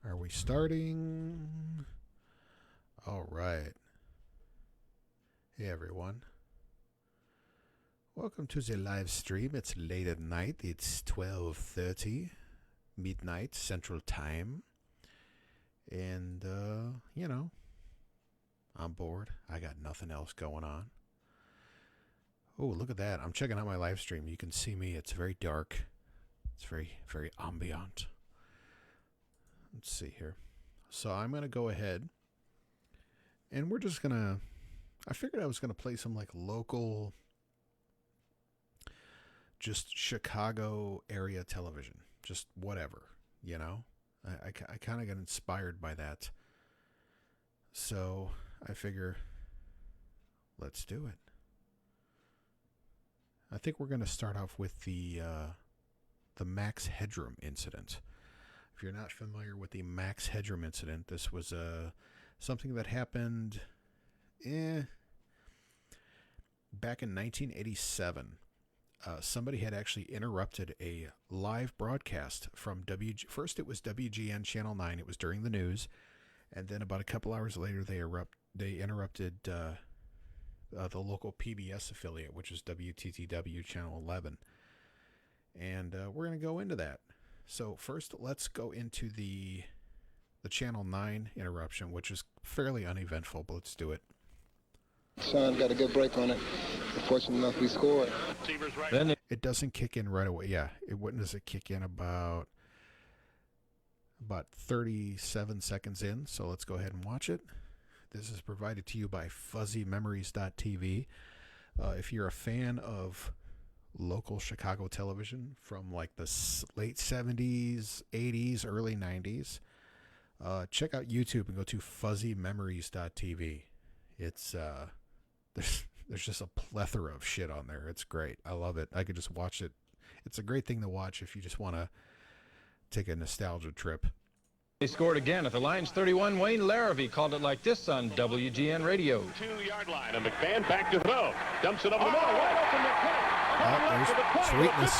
Are we starting? All right. Hey everyone. Welcome to the live stream. It's late at night. It's 12:30 midnight Central Time. And I'm bored. I got nothing else going on. Oh, look at that. I'm checking out my live stream. You can see me. It's very dark. It's very, very ambient. Let's see here. So I'm going to go ahead and we're just going to, I figured I was going to play some like local, just Chicago area television, just whatever, you know. I kind of got inspired by that. So I figure, let's do it. I think we're going to start off with the Max Headroom incident. If you're not familiar with the Max Headroom incident, this was something that happened back in 1987. Somebody had actually interrupted a live broadcast from First, it was WGN Channel 9. It was during the news. And then about a couple hours later, they interrupted the local PBS affiliate, which is WTTW Channel 11. And we're going to go into that. So first, let's go into the Channel 9 interruption, which is fairly uneventful, but let's do it. Sean got a good break on it. Fortunate enough, we scored. Then it doesn't kick in right away. Yeah, when does it kick in? About 37 seconds in. So let's go ahead and watch it. This is provided to you by fuzzymemories.tv. If you're a fan of local Chicago television from like the late 70s, 80s, early 90s, check out YouTube and go to fuzzymemories.tv. It's there's just a plethora of shit on there. It's great. I love it. I could just watch it. It's a great thing to watch if you just want to take a nostalgia trip. They scored again at the Lions 31. Wayne Larrabee called it like this on WGN Radio. 2-yard line, and McMahon back to throw. Dumps it over the middle. Wide open McKinnon. There's Sweetness.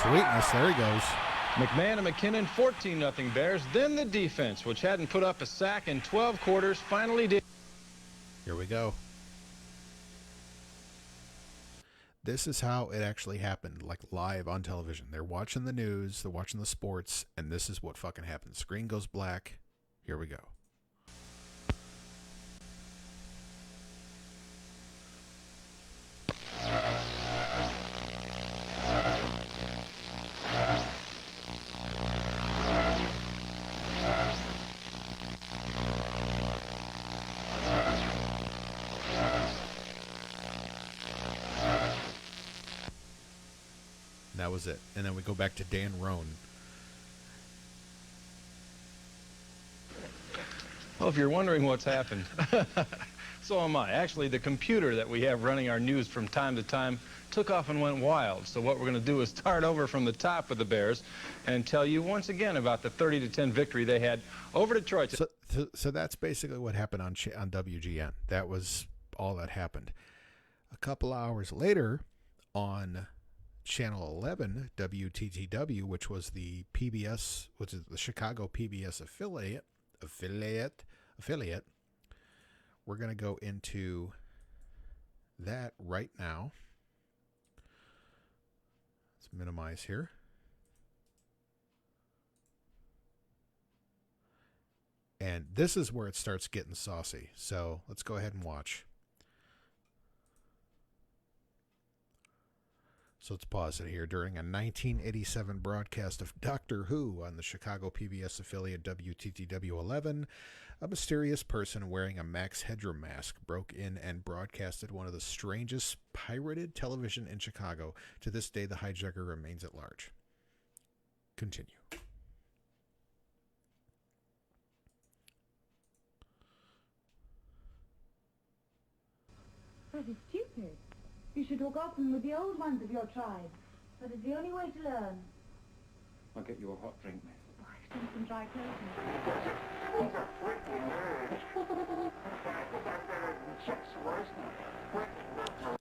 Sweetness, there he goes. McMahon and McKinnon, 14-0 Bears. Then the defense, which hadn't put up a sack in 12 quarters, finally did. Here we go. This is how it actually happened, like live on television. They're watching the news, they're watching the sports, and this is what fucking happens. Screen goes black. Here we go. That was it. And then we go back to Dan Roan. Well, if you're wondering what's happened, so am I. Actually, the computer that we have running our news from time to time took off and went wild. So what we're going to do is start over from the top with the Bears and tell you once again about the 30-10 victory they had over Detroit. So that's basically what happened on WGN. That was all that happened. A couple hours later on Channel 11, WTTW, which was the PBS, which is the Chicago PBS affiliate. We're going to go into that right now. Let's minimize here. And this is where it starts getting saucy. So let's go ahead and watch. So let's pause it here. During a 1987 broadcast of Doctor Who on the Chicago PBS affiliate WTTW 11, a mysterious person wearing a Max Headroom mask broke in and broadcasted one of the strangest pirated television in Chicago. To this day, the hijacker remains at large. Continue. That is stupid. You should walk often with the old ones of your tribe. That is the only way to learn. I'll get you a hot drink, miss. Oh, I've done some dry clothing.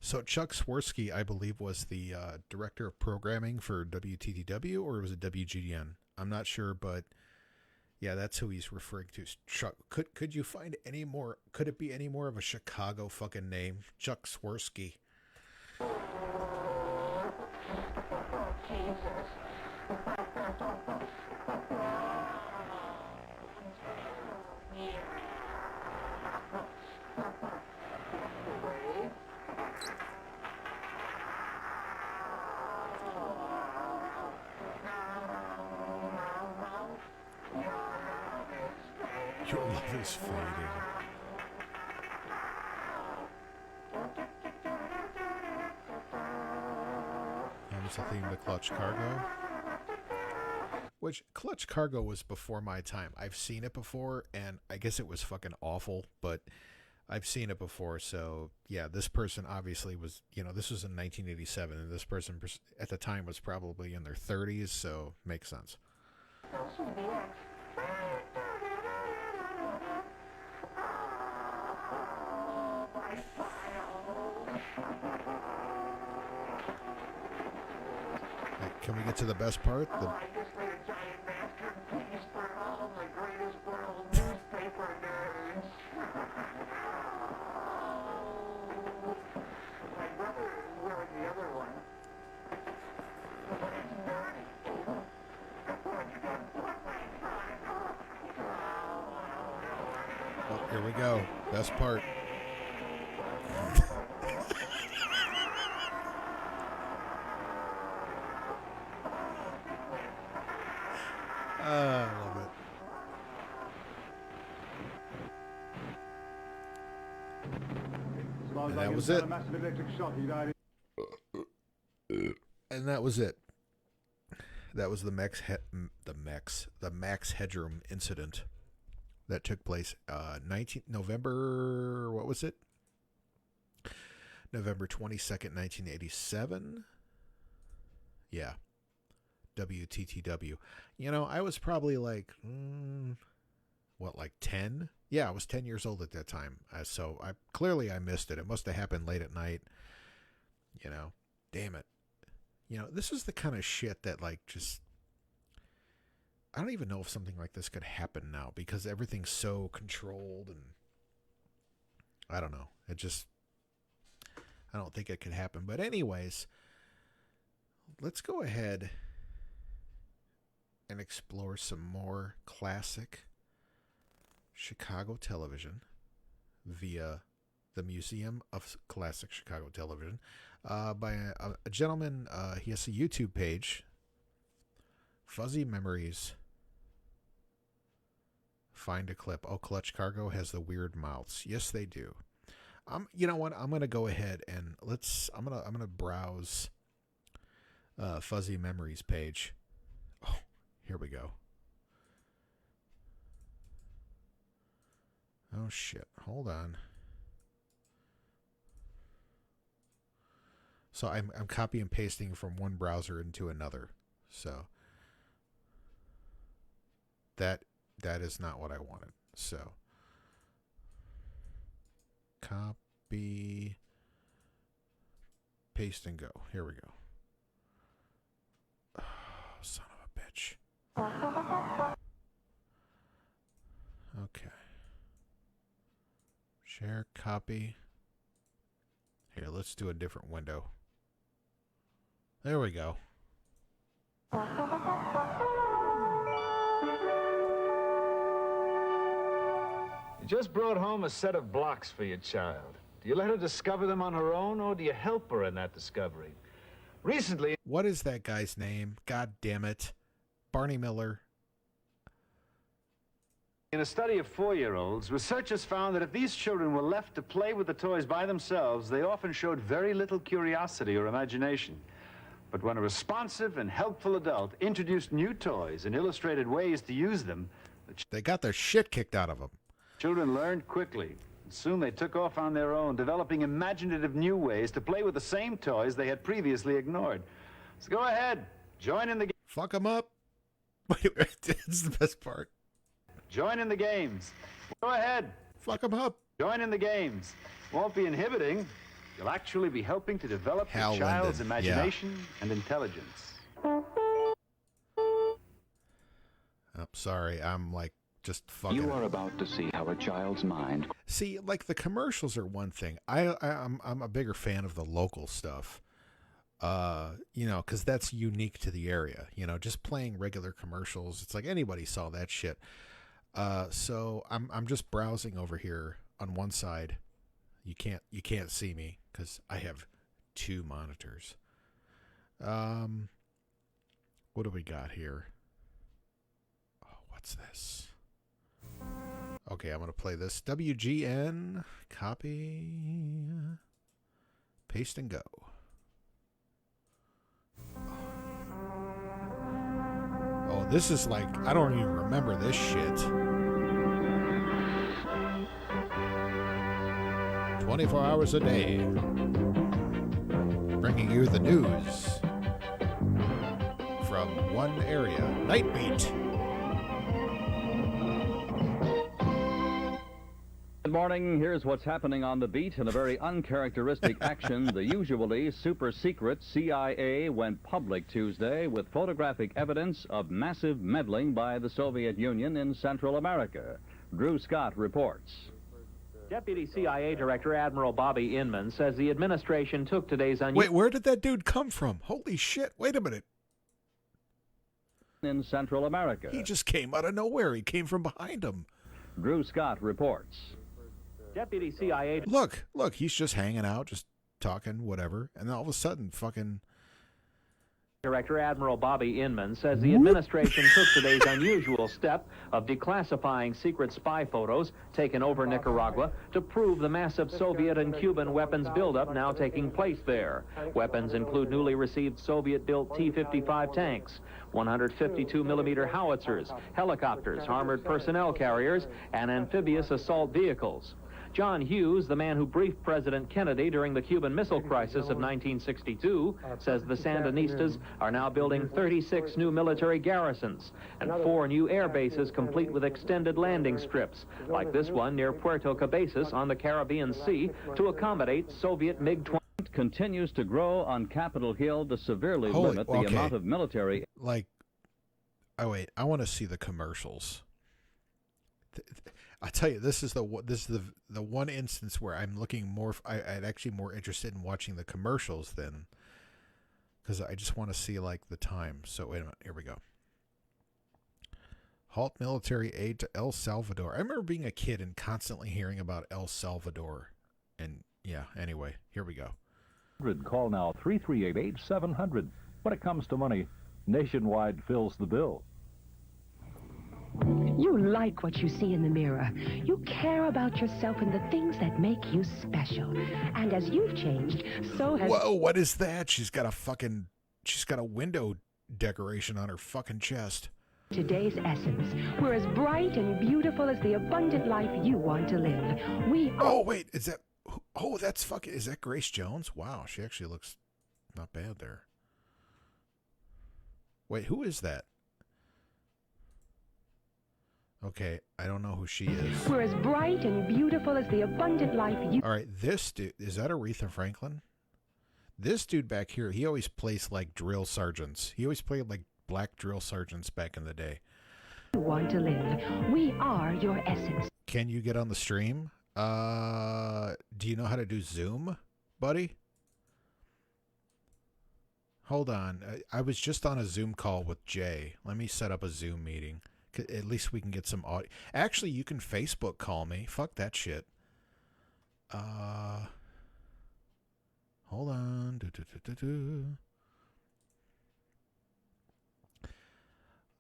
So Chuck Swirsky, I believe, was the director of programming for WTTW, or was it WGN? I'm not sure, but Yeah, that's who he's referring to. Chuck. Could you find any more? Could it be any more of a Chicago fucking name? Chuck Swirsky. Your love is fading. That was the theme to Clutch Cargo. Which, Clutch Cargo was before my time. I've seen it before, and I guess it was fucking awful, but I've seen it before, so yeah, this person obviously was, this was in 1987, and this person at the time was probably in their 30s, so makes sense. Can we get to the best part? Oh, here we go. Best part. I love it. And that was it. And that was it. That was the Max Headroom incident that took place November, what was it? November 22nd, 1987. Yeah. WTTW. I was probably like, like 10? Yeah, I was 10 years old at that time. So I missed it. It must have happened late at night. Damn it. This is the kind of shit that just, I don't even know if something like this could happen now because everything's so controlled and I don't know. I don't think it could happen. But anyways, let's go ahead and explore some more classic Chicago television via the Museum of Classic Chicago Television by a gentleman. He has a YouTube page, Fuzzy Memories. Find a clip. Oh, Clutch Cargo has the weird mouths. Yes, they do. You know what? I'm gonna go ahead and I'm gonna browse Fuzzy Memories page. Oh, here we go. Oh shit! Hold on. So I'm copy and pasting from one browser into another. So that is not what I wanted. So copy, paste, and go. Here we go. Oh, son of a bitch. Okay. Share, copy. Here, let's do a different window. There we go. You just brought home a set of blocks for your child. Do you let her discover them on her own, or do you help her in that discovery? Recently... What is that guy's name? God damn it. Barney Miller. In a study of 4-year-olds, researchers found that if these children were left to play with the toys by themselves, they often showed very little curiosity or imagination. But when a responsive and helpful adult introduced new toys and illustrated ways to use them, they got their shit kicked out of them. Children learned quickly. And soon they took off on their own, developing imaginative new ways to play with the same toys they had previously ignored. So go ahead, join in the game. Fuck them up. Wait, it's the best part. Join in the games. Go ahead. Fuck them up. Join in the games. Won't be inhibiting. You'll actually be helping to develop Hal the child's Linden. imagination and intelligence. Oh, up. Sorry, I'm like just fucking. You are about to see how a child's mind. See, like the commercials are one thing. I'm a bigger fan of the local stuff. You know, because that's unique to the area. You know, just playing regular commercials, it's like anybody saw that shit. So I'm just browsing over here on one side. You can't see me because I have 2 monitors. What do we got here? Oh, what's this? Okay, I'm gonna play this. WGN, copy, paste and go. Oh, this is like, I don't even remember this shit. 24 hours a day, bringing you the news from one area. Night Beat. Good morning. Here's what's happening on the beat in a very uncharacteristic action. The usually super-secret CIA went public Tuesday with photographic evidence of massive meddling by the Soviet Union in Central America. Drew Scott reports. Deputy CIA Director Admiral Bobby Inman says the administration took today's unusual... Wait, where did that dude come from? Holy shit, wait a minute. In Central America. He just came out of nowhere. He came from behind him. Drew Scott reports. Deputy CIA... Look, he's just hanging out, just talking, whatever. And then all of a sudden, fucking... Director Admiral Bobby Inman says the administration took today's unusual step of declassifying secret spy photos taken over Nicaragua to prove the massive Soviet and Cuban weapons buildup now taking place there. Weapons include newly received Soviet-built T-55 tanks, 152-millimeter howitzers, helicopters, armored personnel carriers, and amphibious assault vehicles. John Hughes, the man who briefed President Kennedy during the Cuban Missile Crisis of 1962, says the Sandinistas are now building 36 new military garrisons and 4 new air bases complete with extended landing strips, like this one near Puerto Cabezas on the Caribbean Sea, to accommodate Soviet MiG-20. Continues to grow on Capitol Hill to severely limit the amount of military... Like, oh wait, I want to see the commercials. I tell you, this is the one instance where I'm looking more. I'm actually more interested in watching the commercials than, because I just want to see like the time. So wait a minute, here we go. Halt military aid to El Salvador. I remember being a kid and constantly hearing about El Salvador, and yeah. Anyway, here we go. Call now 338-8700. When it comes to money, Nationwide fills the bill. You like what you see in the mirror. You care about yourself and the things that make you special. And as you've changed, so has... Whoa, what is that? She's got a window decoration on her fucking chest. Today's essence. We're as bright and beautiful as the abundant life you want to live. Oh, wait, is that... Oh, that's fucking... Is that Grace Jones? Wow, she actually looks not bad there. Wait, who is that? Okay, I don't know who she is. We're as bright and beautiful as the abundant life you... All right, this dude, is that Aretha Franklin? This dude back here, he always plays like drill sergeants. He always played like black drill sergeants back in the day. You want to live. We are your essence. Can you get on the stream? Do you know how to do Zoom, buddy? Hold on. I was just on a Zoom call with Jay. Let me set up a Zoom meeting. At least we can get some audio. Actually, you can Facebook call me. Fuck that shit. Hold on.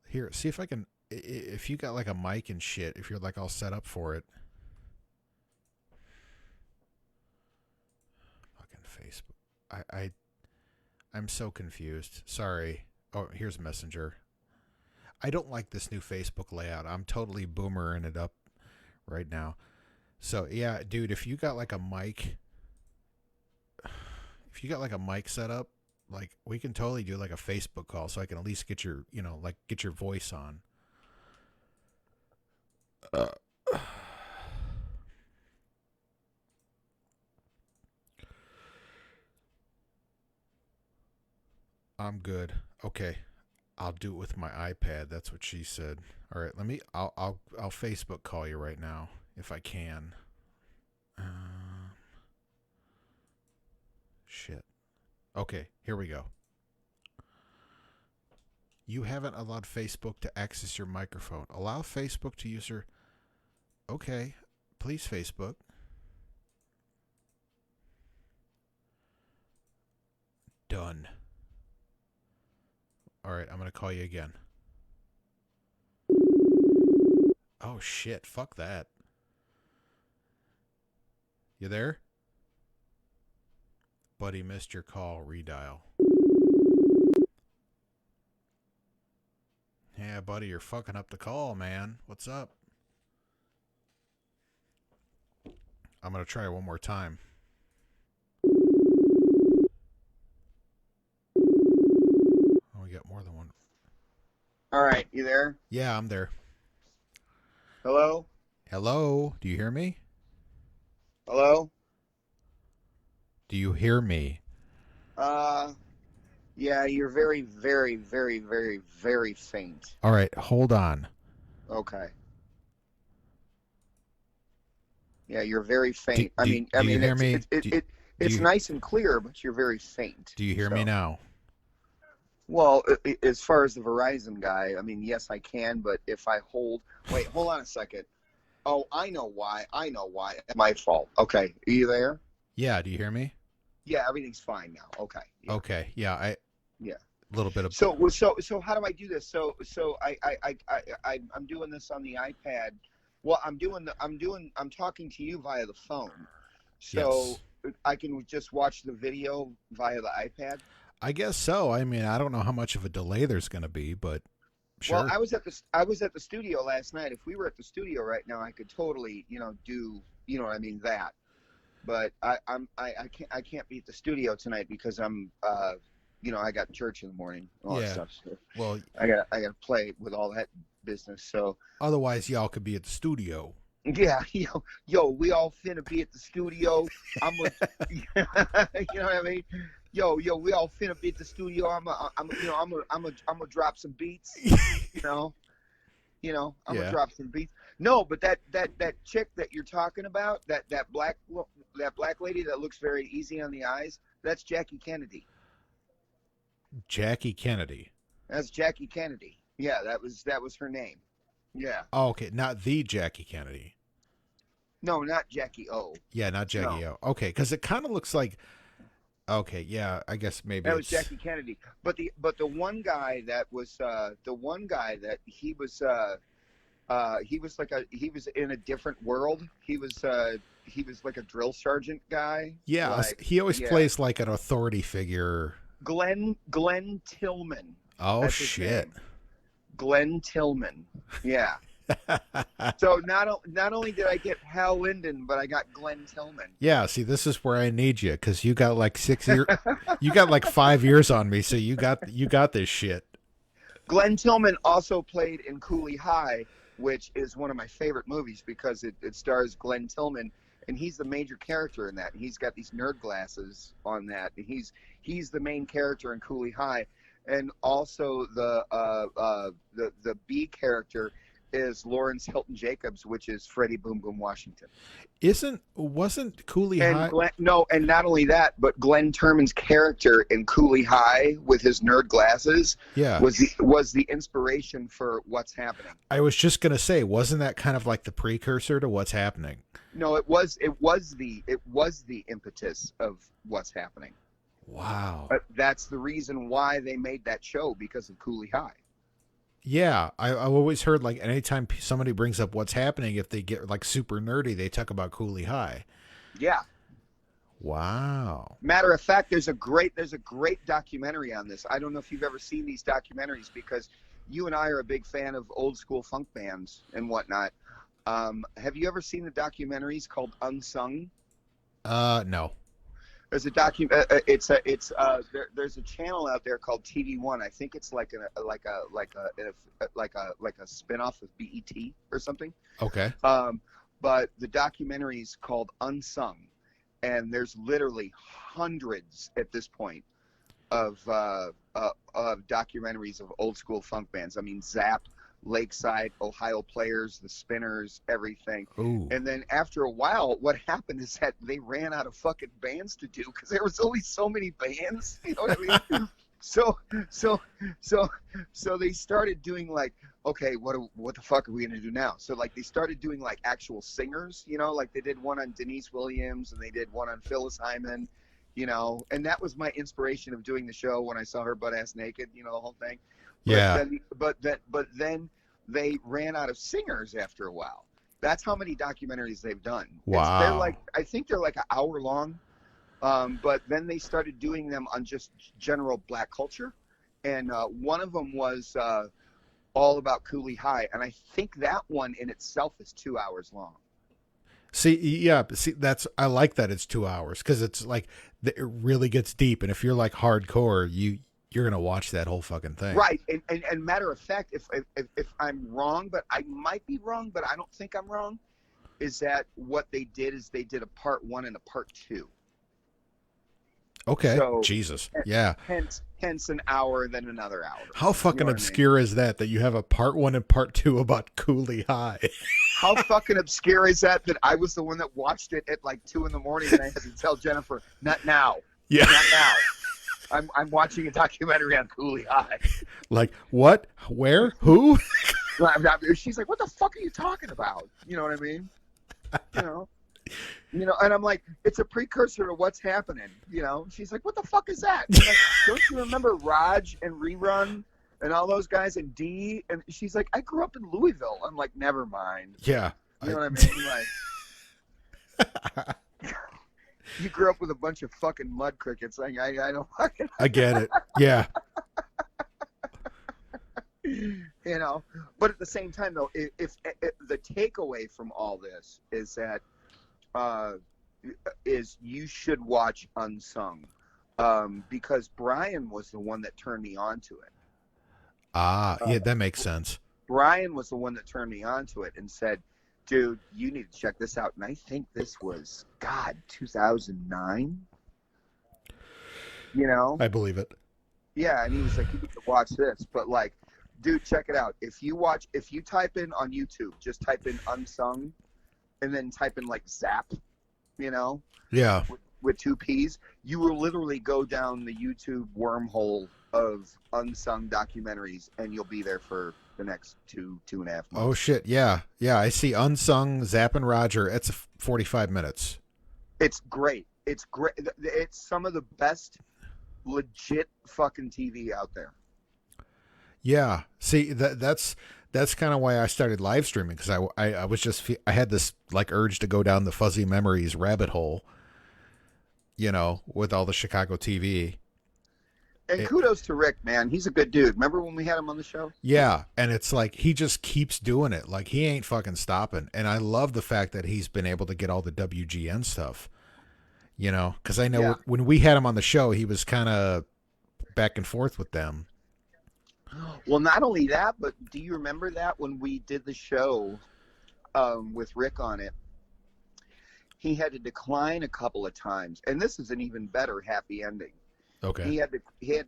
Here, see if I can... If you got like a mic and shit, if you're like all set up for it. Fucking Facebook. I'm so confused. Sorry. Oh, here's Messenger. I don't like this new Facebook layout. I'm totally boomering it up right now. So, yeah, dude, if you got like a mic... If you got like a mic set up, like, we can totally do like a Facebook call so I can at least get your, you know, like, get your voice on. I'm good. Okay. I'll do it with my iPad. That's what she said. All right, I'll Facebook call you right now if I can. Shit. Okay, here we go. You haven't allowed Facebook to access your microphone. Allow Facebook to use your... Okay, please, Facebook. Done. All right, I'm going to call you again. Oh, shit. Fuck that. You there? Buddy, missed your call. Redial. Yeah, buddy, you're fucking up the call, man. What's up? I'm going to try one more time. Oh, we got more than one. All right, you there? Yeah, I'm there. Hello? Hello? Do you hear me? Hello? Do you hear me? Yeah, you're very, very, very, very, very faint. All right, hold on. Okay. Yeah, you're very faint. Do you hear me? It's nice and clear, but you're very faint. Do you hear me now? Well, as far as the Verizon guy, I mean, yes, I can, but if I hold... Wait, hold on a second. Oh, I know why. It's my fault. Okay, are you there? Yeah, do you hear me? Yeah, everything's fine now. Okay. Yeah. Okay, yeah, Yeah. A little bit of... So how do I do this? So I'm doing this on the iPad. Well, I'm talking to you via the phone. So yes. I can just watch the video via the iPad? I guess so. I mean, I don't know how much of a delay there's going to be, but sure. Well, I was at the studio last night. If we were at the studio right now, I could totally, do, that. But I can't be at the studio tonight because I'm I got church in the morning, all that stuff. So well, I got to play with all that business. So otherwise, y'all could be at the studio. Yeah, yo, we all finna be at the studio. You know what I mean? Yo, we all finna be at the studio. I'm gonna drop some beats. I'm gonna drop some beats. No, but that chick that you're talking about, that black lady that looks very easy on the eyes, that's Jackie Kennedy. Jackie Kennedy. That's Jackie Kennedy. Yeah, that was her name. Yeah. Oh, okay, not the Jackie Kennedy. No, not Jackie O. Yeah, not Jackie O. Okay, because it kind of looks like. Okay, yeah, I guess maybe that was Jackie Kennedy. But the one guy that he was in a different world. He was like a drill sergeant guy. Yeah, he always plays like an authority figure. Glenn Tillman. Oh shit. Glenn Tillman. Yeah. So not only did I get Hal Linden, but I got Glenn Tillman. Yeah, see, this is where I need you because you got like 6 years, you got like 5 years on me, so you got this shit. Glenn Tillman also played in Cooley High, which is one of my favorite movies because it stars Glenn Tillman, and he's the major character in that. And he's got these nerd glasses on that. And he's the main character in Cooley High, and also the B character is Lawrence Hilton Jacobs, which is Freddie Boom Boom Washington. Wasn't Cooley High? And not only that, but Glenn Turman's character in Cooley High with his nerd glasses was the inspiration for What's Happening. I was just gonna say, wasn't that kind of like the precursor to What's Happening? No, it was the impetus of What's Happening. Wow. But that's the reason why they made that show, because of Cooley High. Yeah, I've always heard like anytime somebody brings up What's Happening, if they get like super nerdy, they talk about Cooley High. Yeah. Wow. Matter of fact, there's a great documentary on this. I don't know if you've ever seen these documentaries because you and I are a big fan of old school funk bands and whatnot. Have you ever seen the documentaries called Unsung? No. There's a there's a channel out there called TV1. I think it's like a spinoff of BET or something. Okay. But the documentary is called Unsung, and there's literally hundreds at this point of documentaries of old school funk bands. I mean, Zapp, Lakeside, Ohio Players, the Spinners, everything. Ooh. And then after a while, what happened is that they ran out of fucking bands to do because there was only so many bands. You know what I mean? So they started doing like, okay, what the fuck are we gonna do now? So like they started doing like actual singers, you know, like they did one on Denise Williams and they did one on Phyllis Hyman, you know, and that was my inspiration of doing the show when I saw her butt ass naked, you know, the whole thing. Yeah. But then they ran out of singers after a while. That's how many documentaries they've done. Wow. They're like, I think they're like an hour long. But then they started doing them on just general black culture. And one of them was all about Cooley High. And I think that one in itself is 2 hours long. See, I like that it's 2 hours because it's like, it really gets deep. And if you're like hardcore, you're going to watch that whole fucking thing. Right. And matter of fact, if I'm wrong, but I might be wrong, but I don't think I'm wrong, is that what they did is they did a part 1 and a part 2. Okay. So, Jesus. Yeah. Hence an hour, then another hour. How fucking obscure is that you have a part 1 and part 2 about Cooley High? How fucking obscure is that I was the one that watched it at like 2 a.m. and I had to tell Jennifer, not now. Yeah. Not now. I'm watching a documentary on Cooley High. Like, what? Where? Who? She's like, what the fuck are you talking about? You know what I mean? You know, and I'm like, it's a precursor to what's happening. You know, she's like, what the fuck is that? Like, don't you remember Raj and Rerun and all those guys and D? And she's like, I grew up in Louisville. I'm like, never mind. Yeah. You know what I mean? Like, you grew up with a bunch of fucking mud crickets. Like, I don't fucking. I get it. Yeah. You know, but at the same time, though, if the takeaway from all this is that you should watch Unsung, because Brian was the one that turned me on to it. Yeah, that makes sense. Brian was the one that turned me on to it and said, dude, you need to check this out. And I think this was, 2009? You know? I believe it. Yeah, and he was like, you need to watch this. But, like, dude, check it out. If you type in on YouTube, just type in Unsung, and then type in, like, Zapp, you know? Yeah. With 2 P's, you will literally go down the YouTube wormhole of Unsung documentaries, and you'll be there for the next 2.5 months. Oh, shit. Yeah. Yeah, I see Unsung, Zapp and Roger. It's 45 minutes. It's great. It's great. It's some of the best legit fucking TV out there. Yeah. See, that's kind of why I started live streaming, because I was just, I had this like urge to go down the fuzzy memories rabbit hole, you know, with all the Chicago TV. And kudos to Rick, man. He's a good dude. Remember when we had him on the show? Yeah, and it's like he just keeps doing it. Like he ain't fucking stopping. And I love the fact that he's been able to get all the WGN stuff, you know, because I know when we had him on the show, he was kind of back and forth with them. Well, not only that, but do you remember that when we did the show with Rick on it, he had to decline a couple of times. And this is an even better happy ending. Okay. He had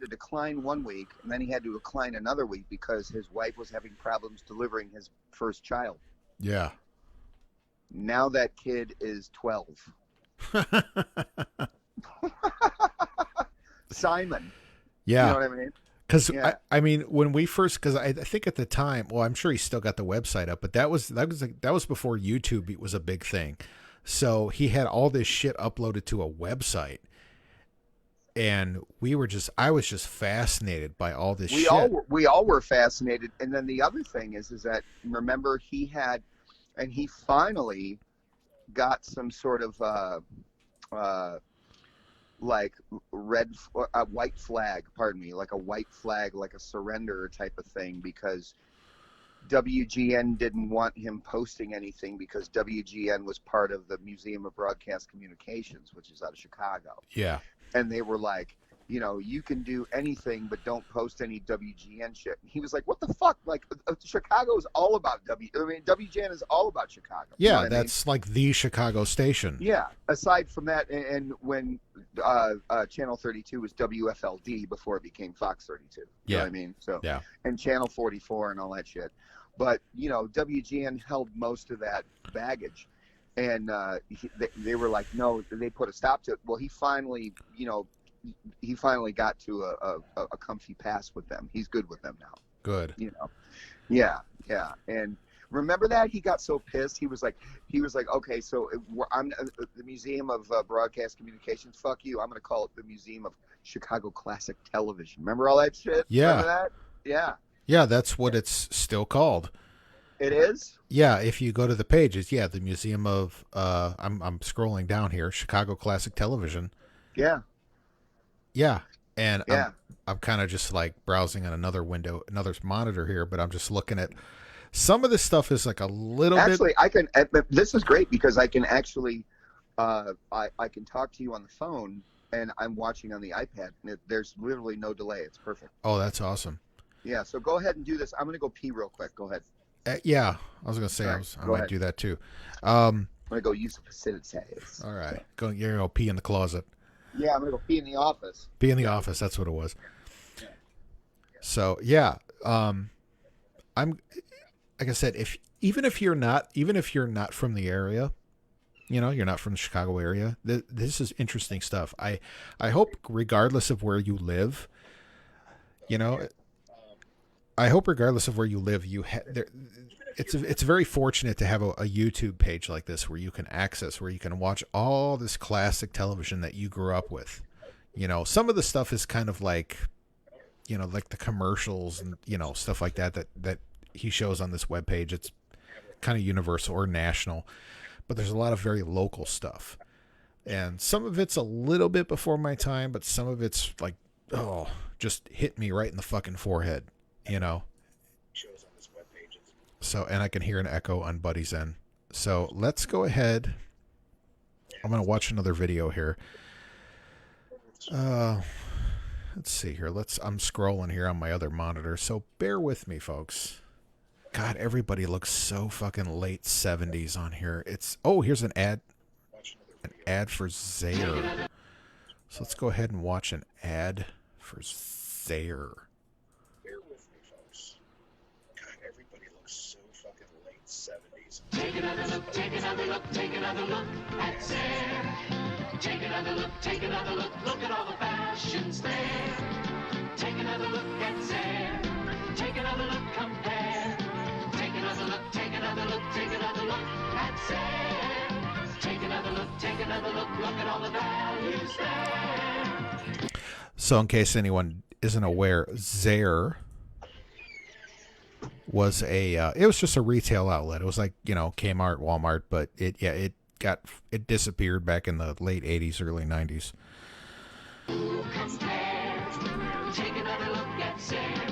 to decline one week, and then he had to decline another week because his wife was having problems delivering his first child. Yeah. Now that kid is 12. Simon. Yeah. You know what I mean? Because I mean, when we first, because I think at the time, well, I'm sure he still got the website up, but that was before YouTube was a big thing. So he had all this shit uploaded to a website. And I was just fascinated by all this shit. We all were fascinated. And then the other thing is that, remember, he finally got some sort of like white flag, like a white flag, like a surrender type of thing, because WGN didn't want him posting anything, because WGN was part of the Museum of Broadcast Communications, which is out of Chicago. Yeah. And they were like, you know, you can do anything, but don't post any WGN shit. He was like, what the fuck? Like, Chicago is all about WGN is all about Chicago. Yeah, you know what that's like the Chicago station. Yeah. Aside from that, and when Channel 32 was WFLD before it became Fox 32. You know what I mean? So, yeah. And Channel 44 and all that shit. But, you know, WGN held most of that baggage. And they were like, no, they put a stop to it. Well, he finally got to a comfy pass with them. He's good with them now. Good. You know, yeah. And remember that he got so pissed. He was like, okay, so I'm the Museum of Broadcast Communications. Fuck you. I'm gonna call it the Museum of Chicago Classic Television. Remember all that shit? Yeah. Remember that? Yeah. Yeah, that's what it's still called. It is? Yeah, if you go to the pages, the Museum of I'm scrolling down here, Chicago Classic Television. Yeah. Yeah. And I'm kind of just like browsing on another window, another monitor here, but I'm just looking at some of this stuff is like a little actually, I can this is great because I can actually I can talk to you on the phone and I'm watching on the iPad and there's literally no delay. It's perfect. Oh, that's awesome. Yeah, so go ahead and do this. I'm going to go pee real quick. Go ahead. Yeah, I was going to say right, I might do that too. I'm going to go use the facilities. All right. You're going to go pee in the closet. Yeah, I'm going to go pee in the office. Pee in the office, that's what it was. So, yeah, I'm like I said, even if you're not from the area, you know, you're not from the Chicago area, this is interesting stuff. I hope regardless of where you live, you know, it's very fortunate to have a YouTube page like this where you can watch all this classic television that you grew up with. You know, some of the stuff is kind of like, you know, like the commercials and, you know, stuff like that he shows on this webpage. It's kind of universal or national, but there's a lot of very local stuff. And some of it's a little bit before my time, but some of it's like, oh, just hit me right in the fucking forehead, you know? So, and I can hear an echo on Buddy's end. So let's go ahead. I'm going to watch another video here. Let's see here. I'm scrolling here on my other monitor. So bear with me, folks. God, everybody looks so fucking late 70s on here. Here's an ad for Zaire. So let's go ahead and watch an ad for Zaire. Bear with me, folks. God, everybody looks so fucking late 70s. Take another look, take another look, take another look at Zaire. Take another look, look at all the fashions there. Take another look at Zaire. Take another look, compare. Take another look, take another look, take another look at Zaire. Take another look, look at all the values there. So in case anyone isn't aware, Zaire was it was just a retail outlet. It was like, you know, Kmart, Walmart, but it disappeared back in the late 80s, early 90s. Take another look at Zaire.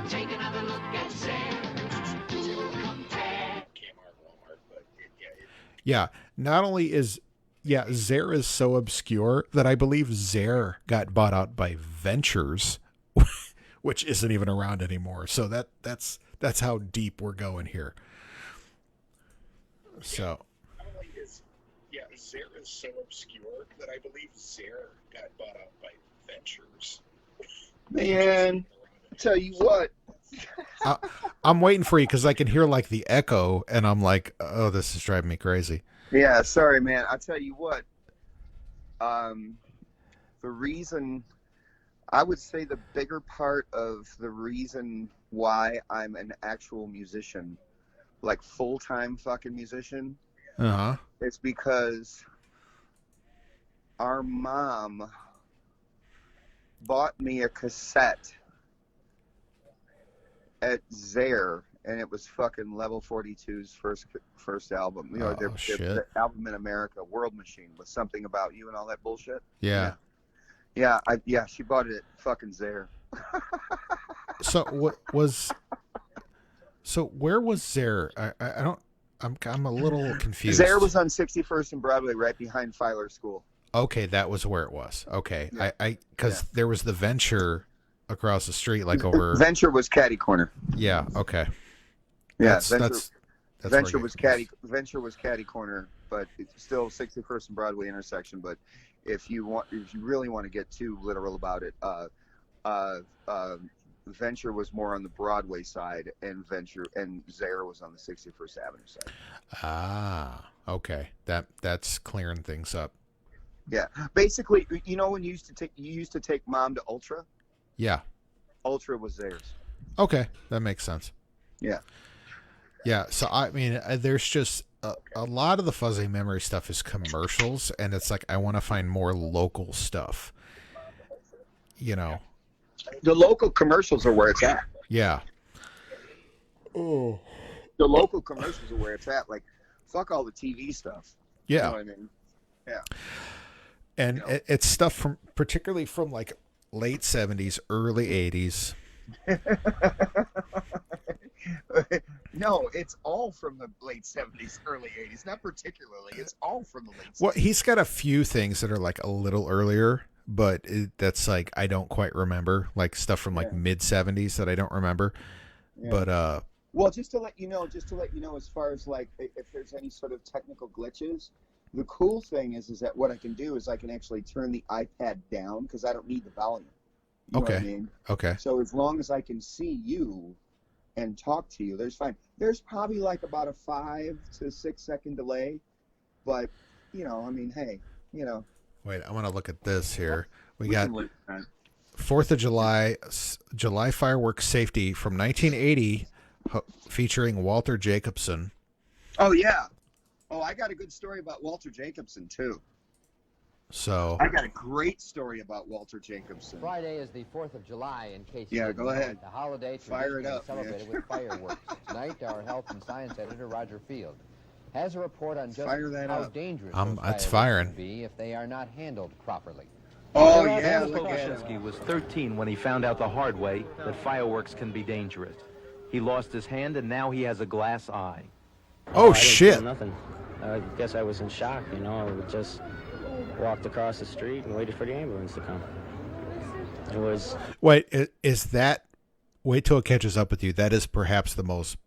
Take another look at Zaire. Yeah, not only is Zaire is so obscure that I believe Zaire got bought out by Ventures, which isn't even around anymore. So that's how deep we're going here. So Zaire is so obscure that I believe Zaire got bought out by Ventures. Man, I tell you what. I'm waiting for you because I can hear like the echo, and I'm like, oh, this is driving me crazy. Yeah, sorry, man. I tell you what. The reason, I would say the bigger part of the reason why I'm an actual musician, like full-time fucking musician, it's because our mom bought me a cassette at Zaire, and it was fucking Level 42's first album. You know, their album in America, World Machine, with Something About You and all that bullshit. Yeah. Yeah, she bought it at fucking Zaire. So where was Zaire? I'm a little confused. Zaire was on 61st and Broadway, right behind Filer School. Okay, that was where it was. Okay, yeah. Because there was the Venture across the street, like over. Venture was Caddy Corner. Yeah. Okay. Yeah, That's Venture was Caddy Corner, but it's still 61st and Broadway intersection. But if you really want to get too literal about it, Venture was more on the Broadway side, and Zaire was on the 61st Avenue side. Ah, okay. That's clearing things up. Yeah, basically, when you used to take Mom to Ultra. Yeah. Ultra was Zaire's. Okay, that makes sense. Yeah. Yeah, so I mean, there's just a lot of the fuzzy memory stuff is commercials, and it's like I want to find more local stuff. The local commercials are where it's at. Yeah. Oh. The local commercials are where it's at. Like, fuck all the TV stuff. Yeah. You know what I mean? Yeah. And it's stuff particularly from like late 70s, early 80s. No, it's all from the late 70s, early 80s. Not particularly. It's all from the late 70s. Well, he's got a few things that are like a little earlier, but that's like I don't quite remember. Like stuff from like mid 70s that I don't remember. Yeah. But well, just to let you know, as far as like if there's any sort of technical glitches, the cool thing is that what I can do is I can actually turn the iPad down because I don't need the volume. You know what I mean? Okay. So as long as I can see you and talk to you, there's fine. There's probably like about a 5 to 6 second delay, but hey, Wait, I want to look at this here. We got 4th of July fireworks safety from 1980, featuring Walter Jacobson. Oh yeah. Oh, I got a good story about Walter Jacobson too. So I got a great story about Walter Jacobson. Friday is the 4th of July, in case you go ahead. The holiday fire it up, celebrated with fireworks. Tonight, our health and science editor Roger Field has a report on just how dangerous it's firing. can be if they are not handled properly. Oh yeah. Pogoshinsky was 13 when he found out the hard way that fireworks can be dangerous. He lost his hand and now he has a glass eye. Oh I didn't shit! feel nothing. I guess I was in shock. I just walked across the street and waited for the ambulance to come. It was. Wait, is that? Wait till it catches up with you. That is perhaps the most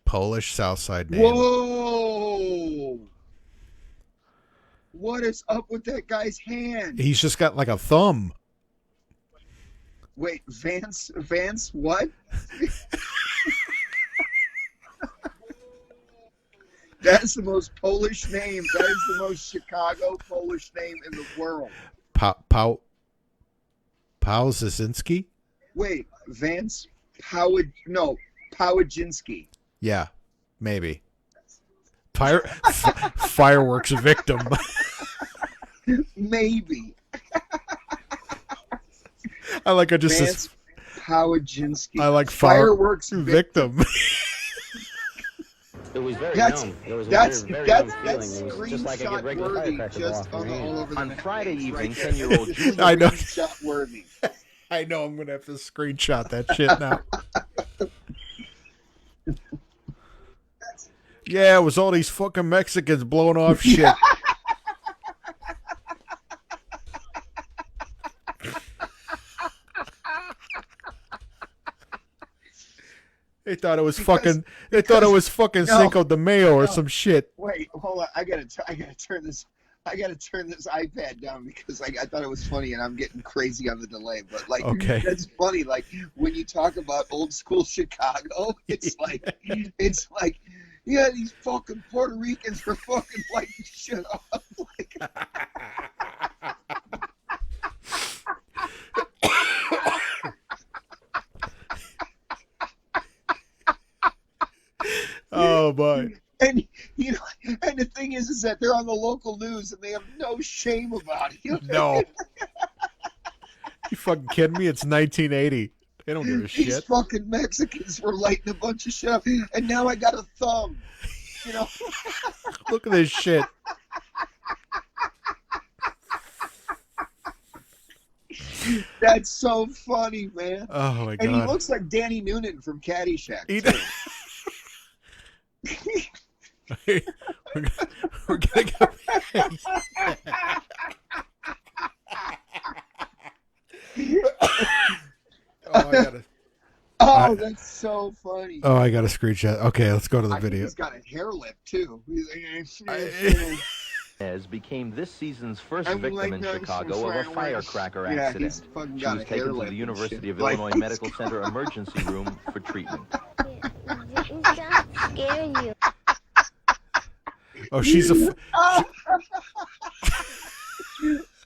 Polish South Side name. Whoa! What is up with that guy's hand? He's just got like a thumb. Wait, Vance, what? That's the most Polish name. That is the most Chicago Polish name in the world. Zazinski? Wait, Vance Pawajinski. Yeah, maybe. Fireworks victim. Maybe. I like it just Vance Pawajinski. I like fireworks victim. It was very numb. It was that's very numb feeling. That's it was just like I get regular worthy, firecracker just off my hand. all over the On Friday evening, right 10-year-old Julie I know. Screenshot worthy. I know I'm gonna have to screenshot that shit now. Yeah, it was all these fucking Mexicans blowing off shit. They thought it was fucking Cinco de Mayo or some shit. Wait, hold on. I gotta turn this iPad down because I thought it was funny and I'm getting crazy on the delay. But okay. That's funny. Like when you talk about old school Chicago, it's like yeah, these fucking Puerto Ricans were fucking lighting shit up. Oh boy. And and the thing is that they're on the local news and they have no shame about it. No. You fucking kidding me? It's 1980. They don't give a shit. These fucking Mexicans were lighting a bunch of shit up, and now I got a thumb. Look at this shit. That's so funny, man. Oh my god. And he looks like Danny Noonan from Caddyshack. We're gonna go. Oh, that's so funny. Oh, I got a screenshot. Okay, let's go to the I think video. he's got a hair lip too. As became this season's first I'm victim like, in no, Chicago of a firecracker yeah, accident. he's fucking She got was a hair taken to lip the and University shit. of Like, Illinois he's Medical Center emergency room for treatment. Scare you. Oh, she's a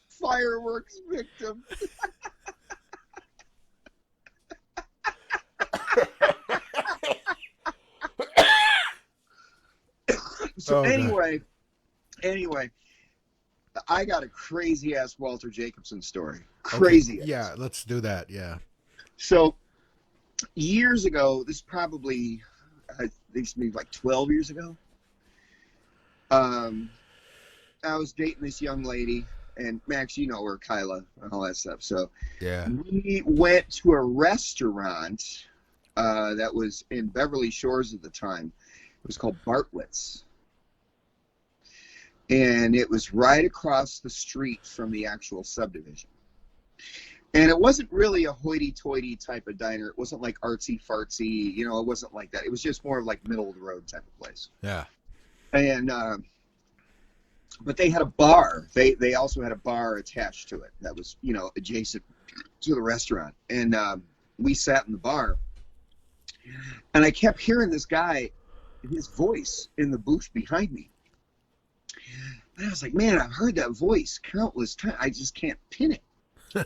fireworks victim. So Oh, God. anyway, I got a crazy ass Walter Jacobson story. Crazy. Okay. Yeah, let's do that. Yeah. So years ago, this probably I think maybe like 12 years ago. I was dating this young lady, and Max, you know her, Kyla, and all that stuff. So yeah, we went to a restaurant that was in Beverly Shores at the time. It was called Bartlett's. And it was right across the street from the actual subdivision. And it wasn't really a hoity-toity type of diner. It wasn't like artsy-fartsy, you know, it wasn't like that. It was just more of like middle-of-the-road type of place. Yeah. And, but they had a bar. They also had a bar attached to it that was, you know, adjacent to the restaurant. And we sat in the bar. And I kept hearing this guy, his voice in the booth behind me. And I was like, man, I've heard that voice countless times. I just can't pin it.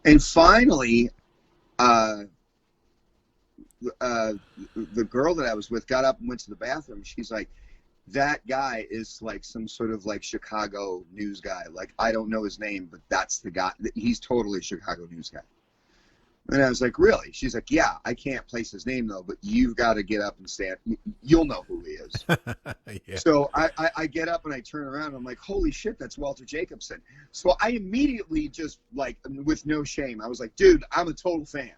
And finally, the girl that I was with got up and went to the bathroom. She's like, that guy is like some sort of like Chicago news guy. Like, I don't know his name, but that's the guy. He's totally a Chicago news guy. And I was like, really? She's like, yeah, I can't place his name though, but you've got to get up and stand. You'll know who he is. Yeah. So I get up and I turn around. And I'm like, holy shit, that's Walter Jacobson. So I immediately just like, with no shame, I was like, dude, I'm a total fan.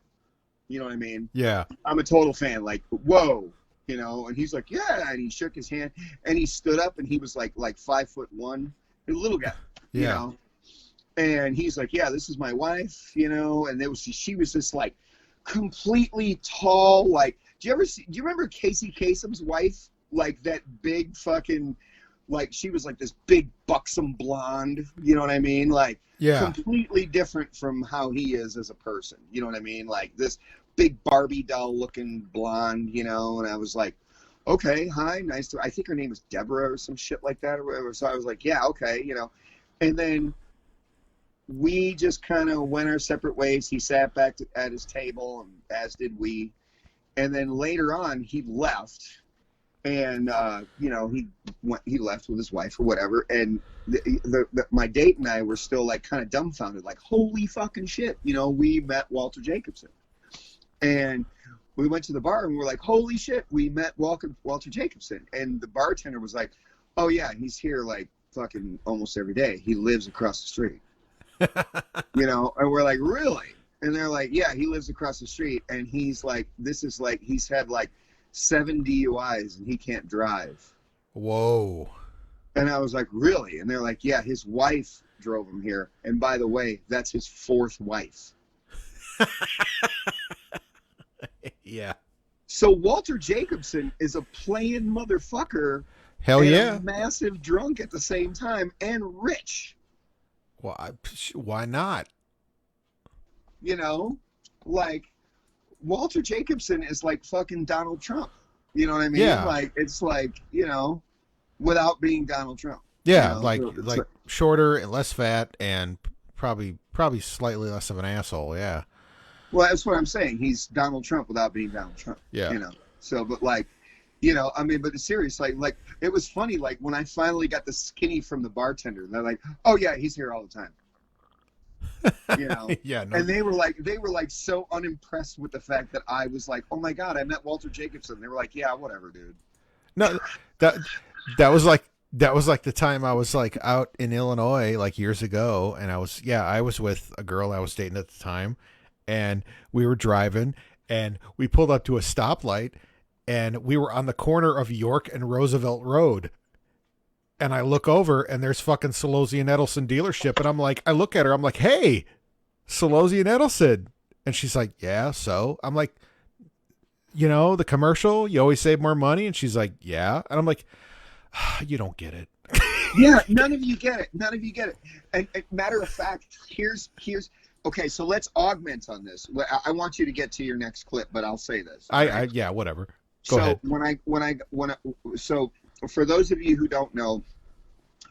You know what I mean? Yeah. I'm a total fan. Like, whoa, you know? And he's like, yeah. And he shook his hand and he stood up and he was like 5'1", a little guy, you Yeah. know? And he's like, yeah, this is my wife, you know, and she was just like completely tall. Like, do you remember Casey Kasem's wife? Like that big fucking, like she was like this big buxom blonde, you know what I mean? Like Yeah. completely different from how he is as a person. You know what I mean? Like this big Barbie doll looking blonde, you know, and I was like, okay, hi, nice to, I think her name was Deborah or some shit like that or whatever. So I was like, yeah, okay, you know, and then we just kind of went our separate ways. He sat back at his table, and as did we. And then later on, he left, and you know, he left with his wife or whatever. And my date and I were still like kind of dumbfounded, like holy fucking shit, you know, we met Walter Jacobson. And we went to the bar and we're like, holy shit, we met Walter Jacobson. And the bartender was like, oh yeah, he's here like fucking almost every day. He lives across the street. You know, and we're like, really? And they're like, yeah, he lives across the street, and he's like, this is like, he's had like 7 DUIs and he can't drive. Whoa. And I was like, really? And they're like, yeah, his wife drove him here, and by the way, that's his 4th wife. Yeah. So Walter Jacobson is a playing motherfucker. Hell and yeah. a massive drunk at the same time, and rich. Why not? You know, like Walter Jacobson is like fucking Donald Trump. You know what I mean? Yeah. Like it's like, you know, without being Donald Trump. Yeah, You know? like shorter and less fat and probably slightly less of an asshole. Yeah. Well, that's what I'm saying. He's Donald Trump without being Donald Trump. Yeah. You know. So, but like, you know, I mean, but it's serious. Like it was funny. Like when I finally got the skinny from the bartender, they're like, "Oh yeah, he's here all the time." You know. Yeah. No. And they were like so unimpressed with the fact that I was like, "Oh my god, I met Walter Jacobson." They were like, "Yeah, whatever, dude." No, that was like the time I was like out in Illinois like years ago, and I was with a girl I was dating at the time, and we were driving, and we pulled up to a stoplight. And we were on the corner of York and Roosevelt Road. And I look over and there's fucking Solozzi and Edelson dealership. And I look at her, I'm like, hey, Solozzi and Edelson. And she's like, yeah, so? I'm like, you know, the commercial, you always save more money. And she's like, yeah. And I'm like, you don't get it. Yeah, none of you get it. None of you get it. And matter of fact, here's okay. So let's augment on this. I want you to get to your next clip, but I'll say this. Yeah, whatever. Go ahead. So for those of you who don't know,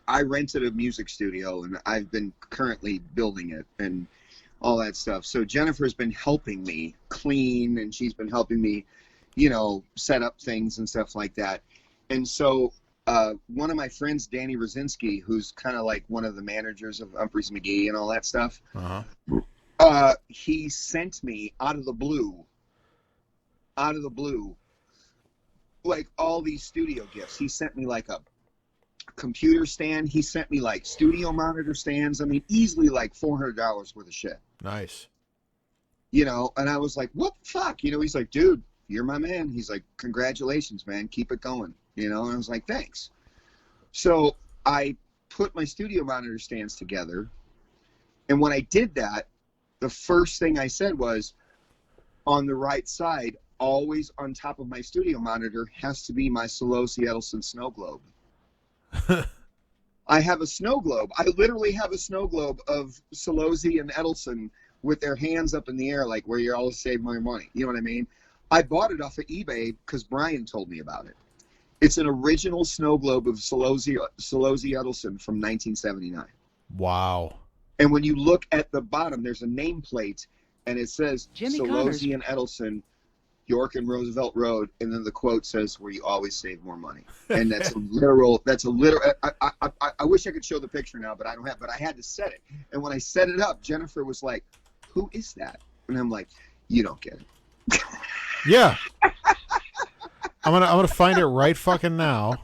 I rented a music studio and I've been currently building it and all that stuff. So Jennifer's been helping me clean and she's been helping me, you know, set up things and stuff like that. And so one of my friends, Danny Rosinski, who's kind of like one of the managers of Humphreys McGee and all that stuff, he sent me out of the blue, like all these studio gifts. He sent me like a computer stand. He sent me like studio monitor stands. I mean, easily like $400 worth of shit. Nice. You know, and I was like, what the fuck? You know, he's like, dude, you're my man. He's like, congratulations, man. Keep it going. You know, and I was like, thanks. So I put my studio monitor stands together. And when I did that, the first thing I said was, on the right side, always on top of my studio monitor, has to be my Solose Edelson snow globe. I have a snow globe. I literally have a snow globe of Solose and Edelson with their hands up in the air, like where you always save more money. You know what I mean? I bought it off of eBay because Brian told me about it. It's an original snow globe of Solose Edelson from 1979. Wow. And when you look at the bottom, there's a nameplate, and it says Solose and Edelson, York and Roosevelt Road, and then the quote says, where you always save more money. And that's a literal, I wish I could show the picture now, but I don't have, but I had to set it. And when I set it up, Jennifer was like, who is that? And I'm like, you don't get it. Yeah. I'm gonna find it right fucking now.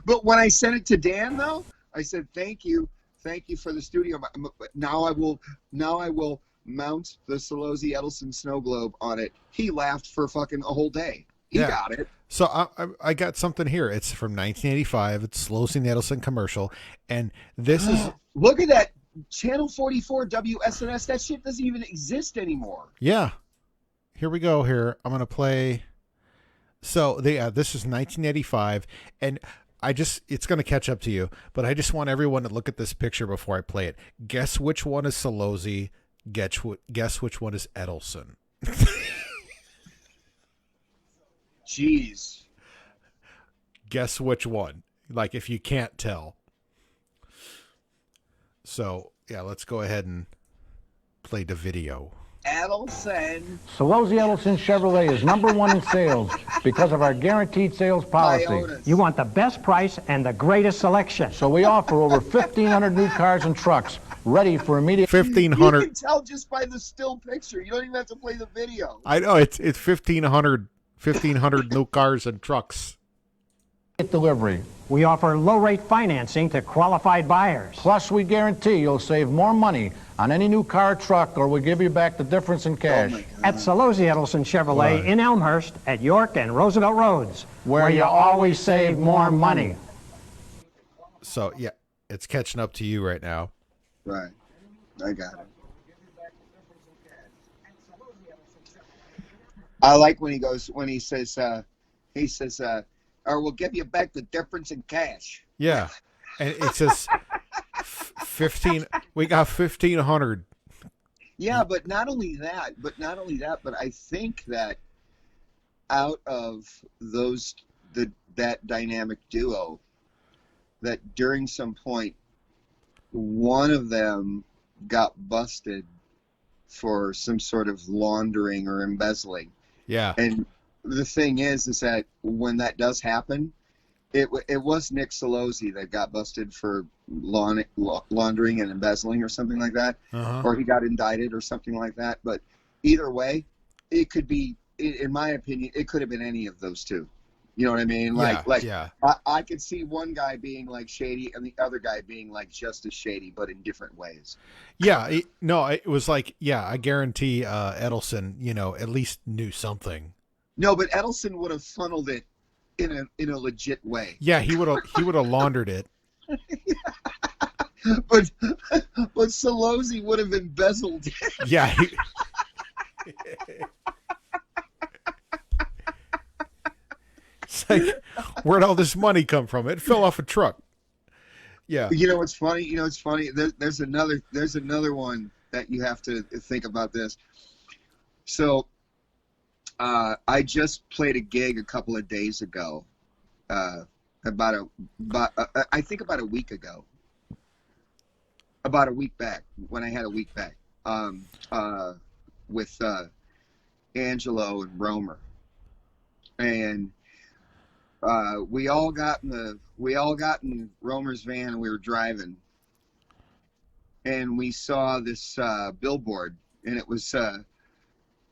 But when I sent it to Dan, though, I said, thank you for the studio. Now I will mount the Solose Edelson snow globe on it. He laughed for fucking a whole day. He got it. So I got something here. It's from 1985. It's Solose and Edelson commercial, and this is look at that Channel 44 WSNS. That shit doesn't even exist anymore. Yeah. Here we go. Here I'm gonna play. So this is 1985, and it's going to catch up to you, but I just want everyone to look at this picture before I play it. Guess which one is Solose. Guess which one is Edelson. Jeez. Guess which one. Like, if you can't tell. So, yeah, let's go ahead and play the video. Edelson. Solose Edelson Chevrolet is #1 in sales because of our guaranteed sales policy. You want the best price and the greatest selection. So we offer over 1,500 new cars and trucks ready for immediate... 1,500. You can tell just by the still picture. You don't even have to play the video. I know, it's 1,500 new cars and trucks. Delivery. We offer low-rate financing to qualified buyers. Plus, we guarantee you'll save more money on any new car or truck, or we'll give you back the difference in cash. At Solose Edelson Chevrolet in Elmhurst at York and Roosevelt Roads, where you always save more money. So, yeah, it's catching up to you right now. Right. I got it. I like when he says, or we'll give you back the difference in cash. Yeah. And it says 15, we got 1,500. Yeah, but not only that, but I think that out of that dynamic duo, that during some point, one of them got busted for some sort of laundering or embezzling. Yeah. And the thing is that when that does happen, it was Nick Solose that got busted for laundering and embezzling or something like that, or he got indicted or something like that. But either way, it could be, in my opinion, it could have been any of those two. You know what I mean? I could see one guy being like shady and the other guy being like just as shady, but in different ways. Yeah, it was like, I guarantee Edelson, at least knew something. No, but Edelson would have funneled it in a legit way. Yeah, he would have laundered it. But Solose would have embezzled it. Yeah. It's like, where'd all this money come from? It fell off a truck. Yeah. You know what's funny? You know what's funny? There's another one that you have to think about this. So, I just played a gig a couple of days ago, I think about a week ago, about a week back, when I had a week back, with Angelo and Romer, and we all got in Romer's van and we were driving, and we saw this billboard, and it was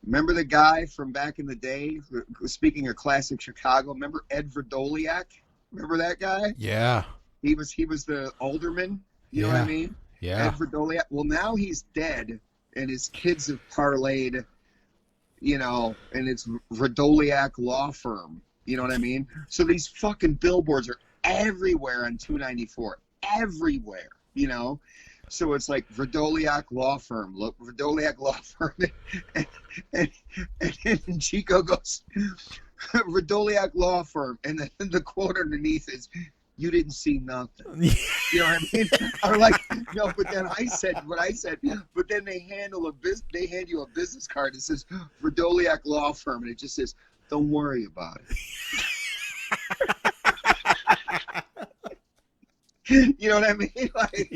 remember the guy from back in the day, speaking of classic Chicago, remember Ed Verdoliak? Remember that guy? Yeah. He was the alderman, you know what I mean? Yeah. Ed Verdoliak. Well, now he's dead and his kids have parlayed, you know, and it's Verdoliak Law Firm. You know what I mean? So these fucking billboards are everywhere on 294. Everywhere, you know? So it's like Verdoliak Law Firm. Look, Verdoliak Law Firm. And Chico goes, Verdoliak Law Firm. And then the quote underneath is, you didn't see nothing. You know what I mean? I'm like, no, but then I said what I said. But then they hand you a business card that says Verdoliak Law Firm. And it just says, don't worry about it. You know what I mean? Like,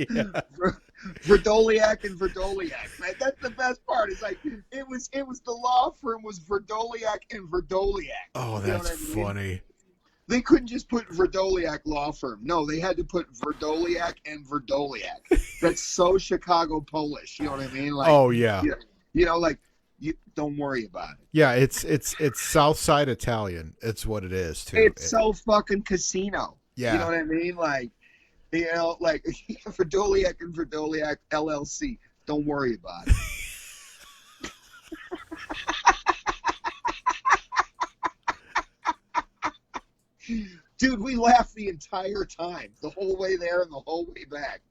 Verdoliak and Verdoliak. Man, that's the best part. It's like it was the law firm was Verdoliak and Verdoliak. Oh, that's you know what I mean? funny. They couldn't just put Verdoliak Law Firm. No, they had to put Verdoliak and Verdoliak. That's so Chicago Polish. You know what I mean? Like, oh yeah. You know, like, you don't worry about it. Yeah, it's Southside Italian. It's what it is too. It's so fucking casino. Yeah. You know what I mean? Like, you know, like Verdoliak and Verdoliak LLC. Don't worry about it. Dude, we laughed the entire time, the whole way there and the whole way back.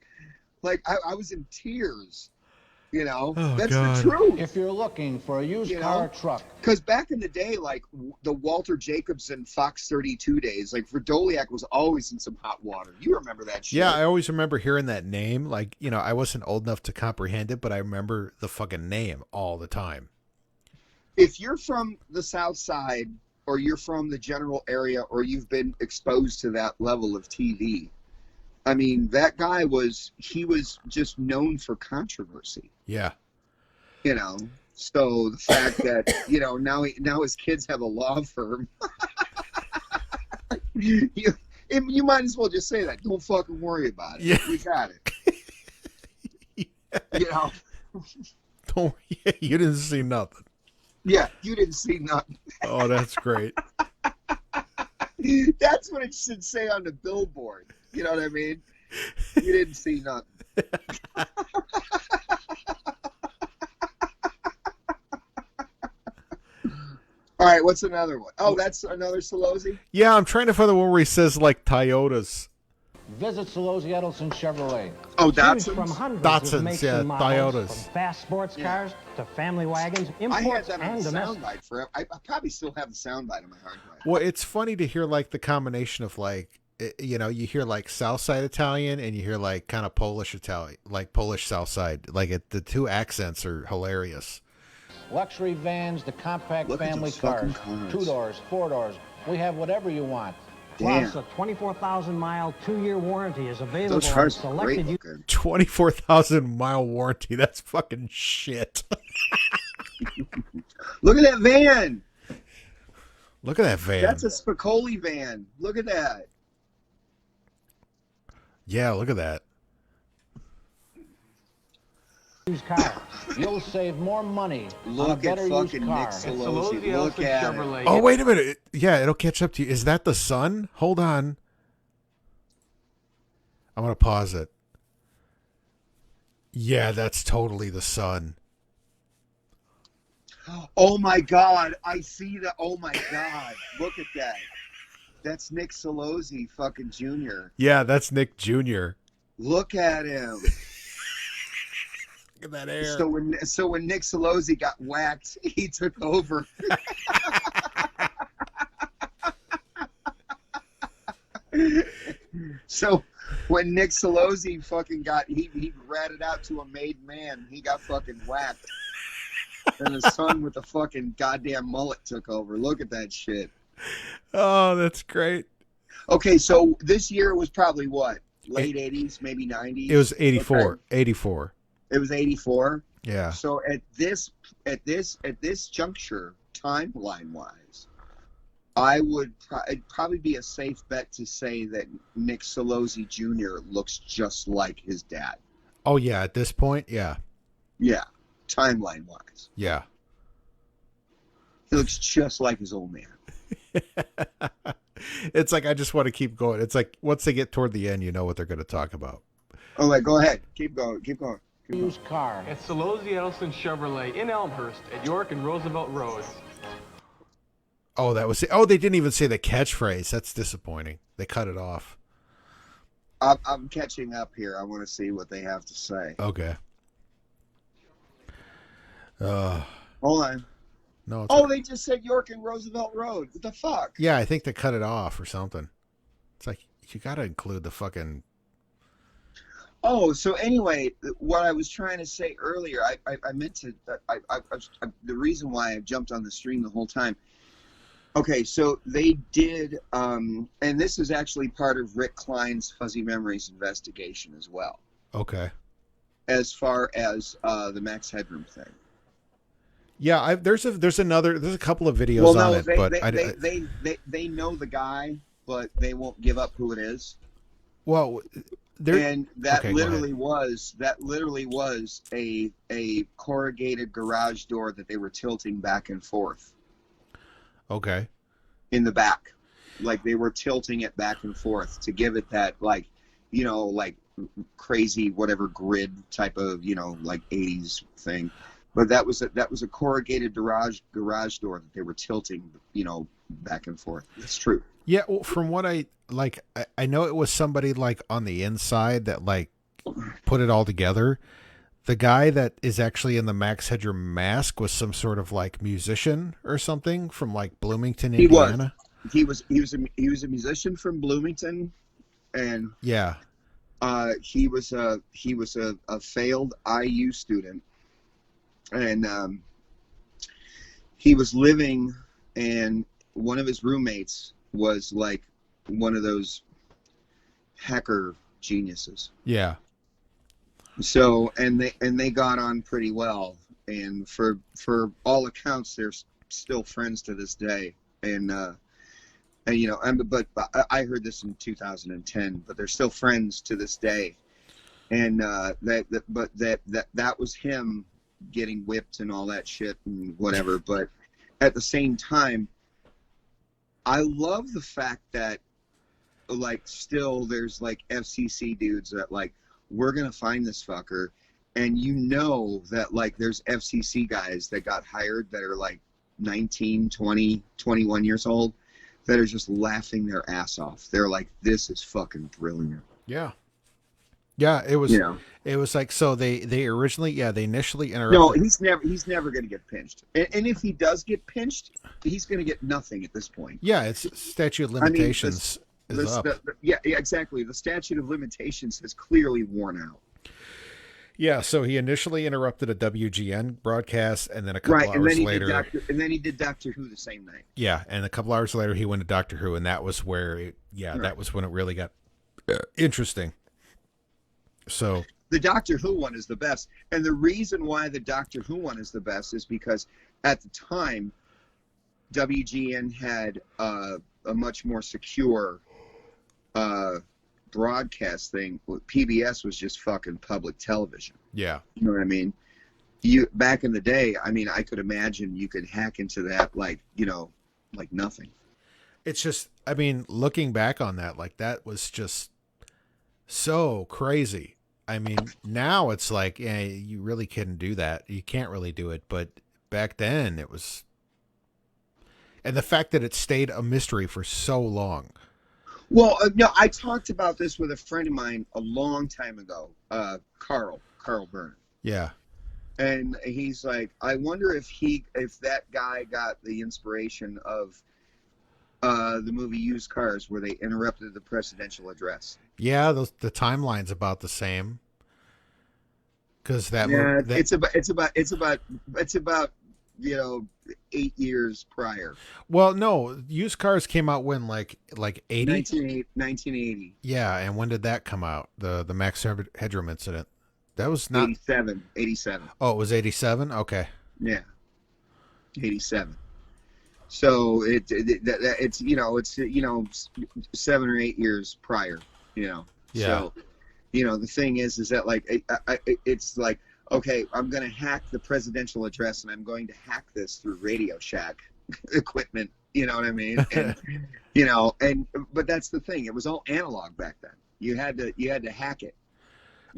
Like, I was in tears. You know, that's the truth. If you're looking for a used car or truck. Because back in the day, like the Walter Jacobson Fox 32 days, like Verdoliak was always in some hot water. You remember that shit? Yeah, I always remember hearing that name. Like, you know, I wasn't old enough to comprehend it, but I remember the fucking name all the time. If you're from the South Side, or you're from the general area, or you've been exposed to that level of TV, I mean, that guy was just known for controversy. Yeah. You know, so the fact that, you know, now his kids have a law firm, you might as well just say that. Don't fucking worry about it. Yeah. We got it. You know? You didn't see nothing. Yeah, you didn't see nothing. Oh, that's great. That's what it should say on the billboard. You know what I mean? You didn't see nothing. All right, what's another one? Oh, that's another Solozzi? Yeah, I'm trying to find the one where he says, like, Toyotas. Visit Solozzi Edelson Chevrolet. Oh, Choose Datsuns? from hundreds Datsuns, of makes yeah, and models, Toyotas. from fast sports cars to family wagons, I had imports that on and the domestic. soundbite forever. I probably still have the soundbite on my hard drive. Well, it's funny to hear, like, the combination of, like, you know, you hear, like, Southside Italian and you hear, like, kind of Polish Italian, like Polish Southside. Like, the two accents are hilarious. Luxury vans, the compact Look at family those fucking cars. cars. 2-doors, 4-doors. We have whatever you want. Plus, Damn. a 24,000-mile, 2-year warranty is available Those on cars are selected great looking. 24,000-mile warranty. That's fucking shit. Look at that van. Look at that van. That's a Spicoli van. Look at that. Yeah, look at that. used car. You'll save more money on a Look at better used fucking car. Nick Solozzi. Look at it. Oh, wait a minute. Yeah, it'll catch up to you. Is that the sun? Hold on. I'm going to pause it. Yeah, that's totally the sun. Oh my God, I see that. Oh my God, look at that. That's Nick Solozzi fucking Jr. Yeah, that's Nick Jr. Look at him. Look at that hair. So when Nick Solozzi got whacked, he took over. So when Nick Solozzi fucking he ratted out to a made man, he got fucking whacked. And his son with the fucking goddamn mullet took over. Look at that shit. Oh, that's great. Okay, so this year was probably what? Late 80s, maybe 90s? It was 84. Okay. 84. It was 84? Yeah. So at this juncture, timeline-wise, it'd probably be a safe bet to say that Nick Solozzi Jr. looks just like his dad. Oh, yeah, at this point, yeah. Yeah, timeline-wise. Yeah. He looks just like his old man. It's like, I just want to keep going. It's like, once they get toward the end, you know what they're going to talk about. Oh, wait, go ahead. Keep going. Used car. At Solozzi Edelson Chevrolet in Elmhurst at York and Roosevelt Roads. Oh, that was it. Oh, they didn't even say the catchphrase. That's disappointing. They cut it off. I'm catching up here. I want to see what they have to say. Okay. Hold on. No. They just said York and Roosevelt Road. What the fuck? Yeah, I think they cut it off or something. It's like, you got to include the fucking... Oh, so anyway, what I was trying to say earlier, I meant to... the reason why I jumped on the stream the whole time. Okay, so they did... and this is actually part of Rick Klein's Fuzzy Memories investigation as well. Okay. As far as the Max Headroom thing. Yeah, there's a couple of videos on it, but they know the guy, but they won't give up who it is. Well, that literally was a corrugated garage door that they were tilting back and forth. Okay. In the back, like they were tilting it back and forth to give it that crazy whatever grid type of 80s thing. But that was a corrugated garage door that they were tilting, back and forth. It's true. Yeah, well, from what I know it was somebody on the inside that put it all together. The guy that is actually in the Max Headroom mask was some sort of musician or something from Bloomington, Indiana. He was a musician from Bloomington, and yeah, he was a failed IU student. And he was living, and one of his roommates was one of those hacker geniuses. Yeah. So and they got on pretty well, and for all accounts, they're still friends to this day. But I heard this in 2010, but they're still friends to this day. And that was him getting whipped and all that shit and whatever. But at the same time, I love the fact that still there's FCC dudes that we're gonna find this fucker, and that there's FCC guys that got hired that are 19, 20, 21 years old that are just laughing their ass off. They're like, this is fucking brilliant. Yeah. Yeah, it was. Yeah. It was so they initially interrupted. No, he's never going to get pinched, and if he does get pinched, he's going to get nothing at this point. Yeah, it's statute of limitations is up. Yeah, exactly. The statute of limitations has clearly worn out. Yeah, so he initially interrupted a WGN broadcast, and then a couple hours later, he did Doctor Who the same night. Yeah, and a couple hours later, he went to Doctor Who, and that was where, that was when it really got interesting. So the Doctor Who one is the best, and the reason why the Doctor Who one is the best is because at the time, WGN had a much more secure broadcast thing. PBS was just fucking public television. Yeah, you know what I mean. Back in the day, I could imagine you could hack into that like nothing. It's just, looking back on that, that was just so crazy. Now it's you really couldn't do that. You can't really do it. But back then it was, and the fact that it stayed a mystery for so long. Well, no, I talked about this with a friend of mine a long time ago, Carl Byrne. Yeah. And he's like, I wonder if that guy got the inspiration of the movie Used Cars, where they interrupted the presidential address. Yeah, the timeline's about the same. Because that movie, it's about 8 years prior. Well, no, Used Cars came out when like 80? 1980. Yeah, and when did that come out? The Max Headroom incident. That was not 87. Oh, it was 87? Okay. Yeah. 87. So it's 7 or 8 years prior, Yeah. So, the thing is that like it's like, okay, I'm going to hack the presidential address, and I'm going to hack this through Radio Shack equipment. You know what I mean? And but that's the thing. It was all analog back then. You had to hack it.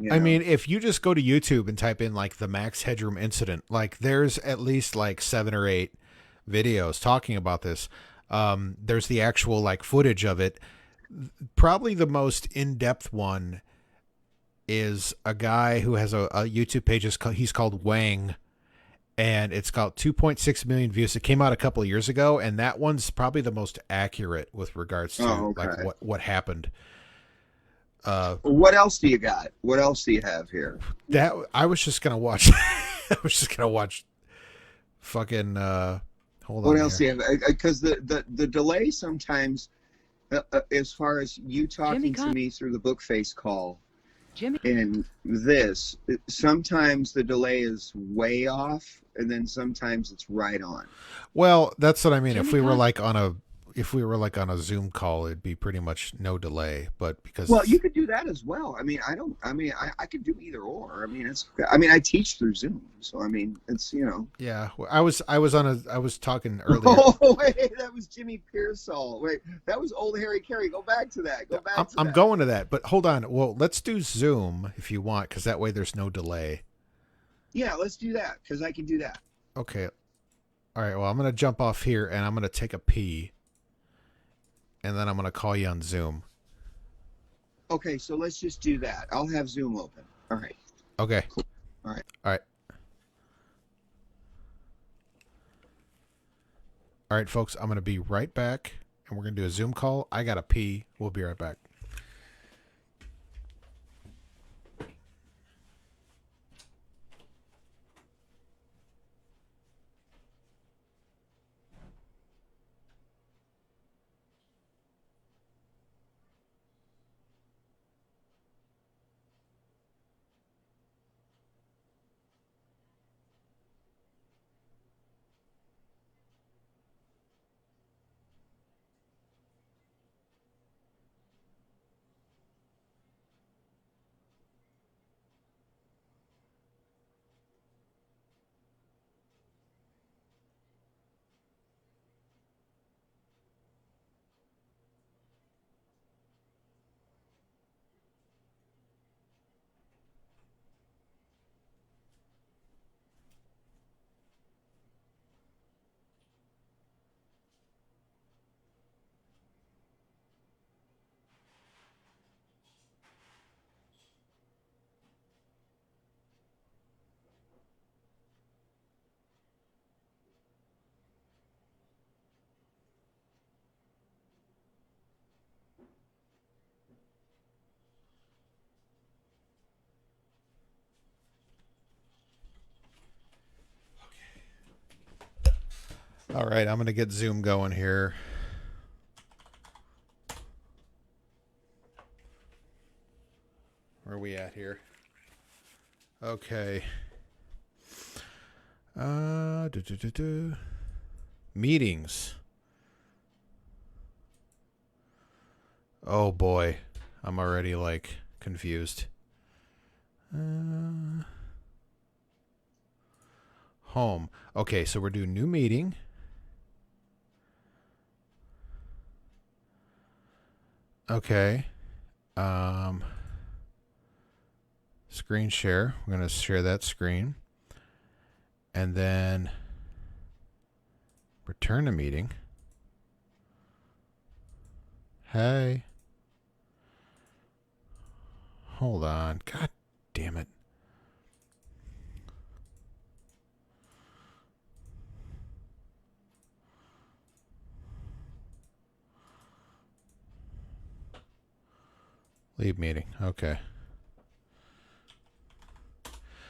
I mean, if you just go to YouTube and type in like the Max Headroom incident, like there's at least like 7 or 8 videos talking about this. There's the actual like footage of it. Probably the most in-depth one is a guy who has a YouTube page. He's called Wang, and it's got 2.6 million views. It came out a couple of years ago, and that one's probably the most accurate with regards to like what happened. What else do you got? What else do you have here? That I was just gonna watch. I was just gonna watch. Fucking. Hold on. What else do you have? Because the delay sometimes, as far as you talking to me through the Bookface call, and this, sometimes the delay is way off, and then sometimes it's right on. Well, that's what I mean. If we were like on a Zoom call, it'd be pretty much no delay. But because you could do that as well. I mean, I could do either or. I mean, I teach through Zoom, so I mean, it's Yeah, I was talking earlier. Oh wait, that was Jimmy Pearsall. Wait, that was old Harry Carey. Go back to that. I'm going to that, but hold on. Well, let's do Zoom if you want, because that way there's no delay. Yeah, let's do that, because I can do that. Okay. All right. Well, I'm gonna jump off here and I'm gonna take a pee. And then I'm going to call you on Zoom. Okay, so let's just do that. I'll have Zoom open. All right. Okay. Cool. All right. All right. All right, folks, I'm going to be right back, and we're going to do a Zoom call. I got to pee. We'll be right back. All right, I'm going to get Zoom going here. Where are we at here? Okay. Meetings. Oh boy, I'm already like confused. Home. Okay, so we're doing new meeting. Okay. Screen share. We're going to share that screen. And then return to meeting. Hey. Hold on. God damn it. Leave meeting. Okay.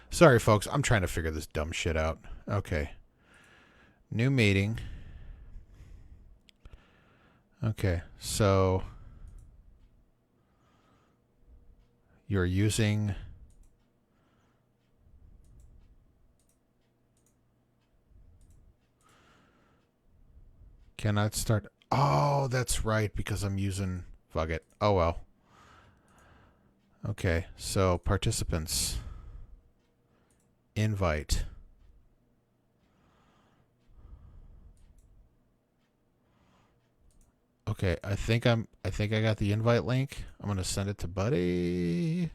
Sorry, folks. I'm trying to figure this dumb shit out. Okay. New meeting. Okay. So you're using cannot start. Oh, that's right, because I'm using fuck it. Oh well. Okay, so participants. Invite. Okay, I think I got the invite link. I'm gonna send it to Buddy.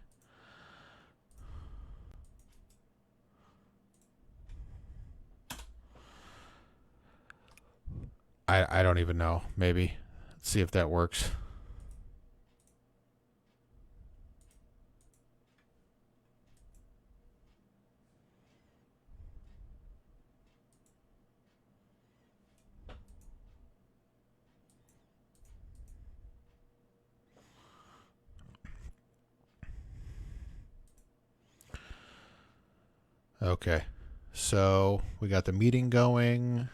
I don't even know. Maybe. Let's see if that works. Okay. So we got the meeting going.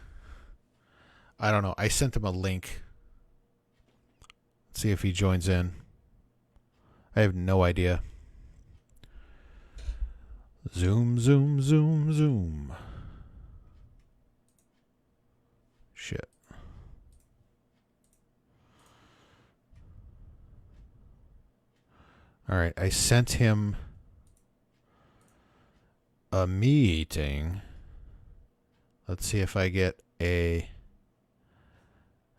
I don't know. I sent him a link. Let's see if he joins in. I have no idea. Zoom, zoom, zoom, zoom. Shit. All right. I sent him a meeting. Let's see if I get a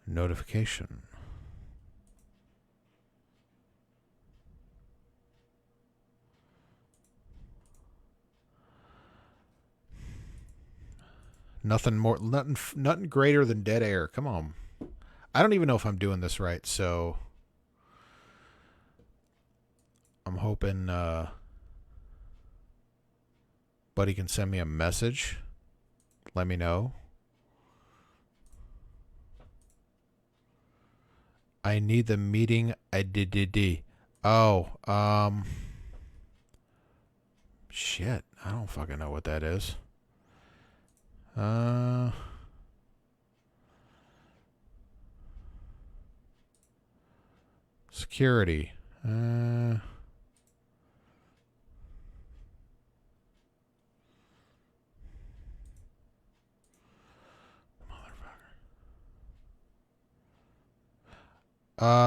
notification. Nothing greater than dead air. Come on. I don't even know if I'm doing this right, so I'm hoping Buddy can send me a message. Let me know. I need the meeting. Oh, shit. I don't fucking know what that is. Security.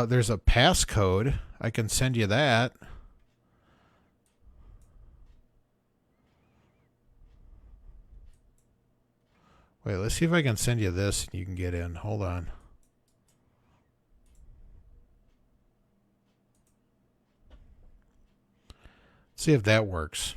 There's a passcode. I can send you that. Wait, let's see if I can send you this and you can get in. Hold on. See if that works.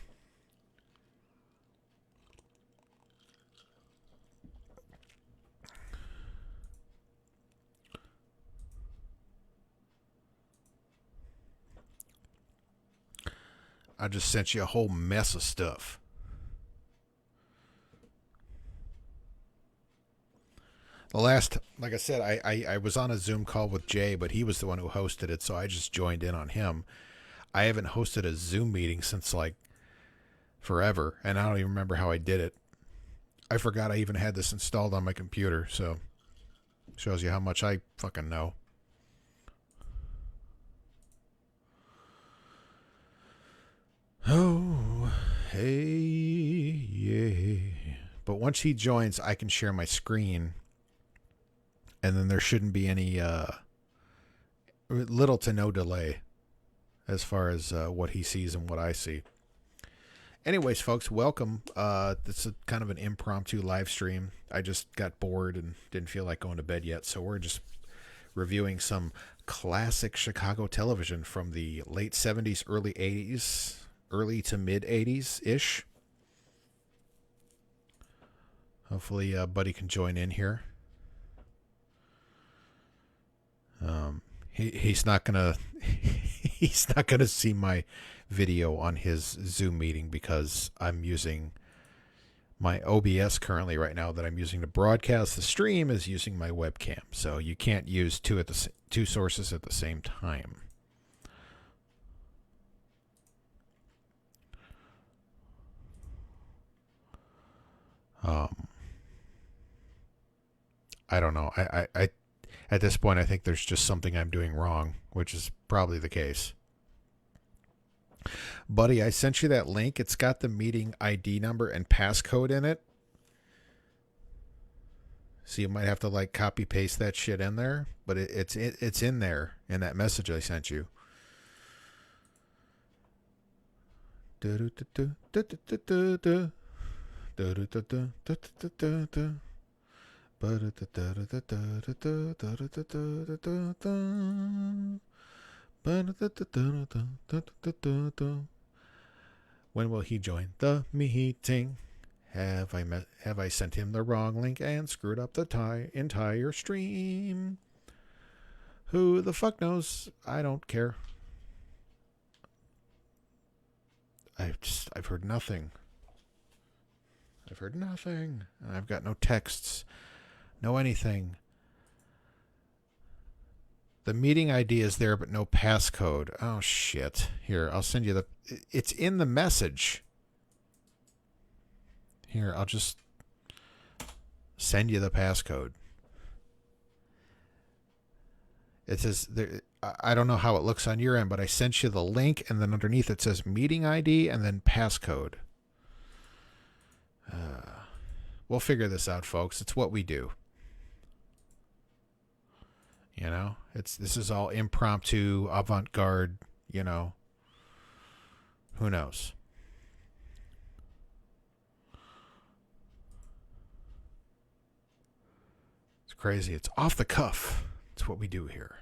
I just sent you a whole mess of stuff. Like I said, I was on a Zoom call with Jay, but he was the one who hosted it, so I just joined in on him. I haven't hosted a Zoom meeting since like forever, and I don't even remember how I did it. I forgot I even had this installed on my computer, so shows you how much I fucking know. Oh, hey, yeah. But once he joins, I can share my screen, and then there shouldn't be any little to no delay as far as what he sees and what I see. Anyways, folks, welcome. This is kind of an impromptu live stream. I just got bored and didn't feel like going to bed yet, so we're just reviewing some classic Chicago television from the late 70s, early 80s. Early to mid 80s-ish. Hopefully Buddy can join in here. He's not gonna see my video on his Zoom meeting because I'm using my OBS currently right now that I'm using to broadcast the stream is using my webcam. So you can't use two sources at the same time. I don't know. I at this point, I think there's just something I'm doing wrong, which is probably the case. Buddy, I sent you that link. It's got the meeting ID number and passcode in it. So you might have to like copy paste that shit in there, but it's in there in that message I sent you. When will he join the meeting? Have I sent him the wrong link and screwed up the entire stream? Who the fuck knows? I don't care. I've heard nothing. I've heard nothing. And I've got no texts. No anything. The meeting ID is there, but no passcode. Oh, shit. Here, I'll send you it's in the message. Here, I'll just send you the passcode. It says there, I don't know how it looks on your end, but I sent you the link, and then underneath it says meeting ID and then passcode. We'll figure this out, folks. It's what we do. You know, this is all impromptu, avant-garde, you know. Who knows? It's crazy. It's off the cuff. It's what we do here.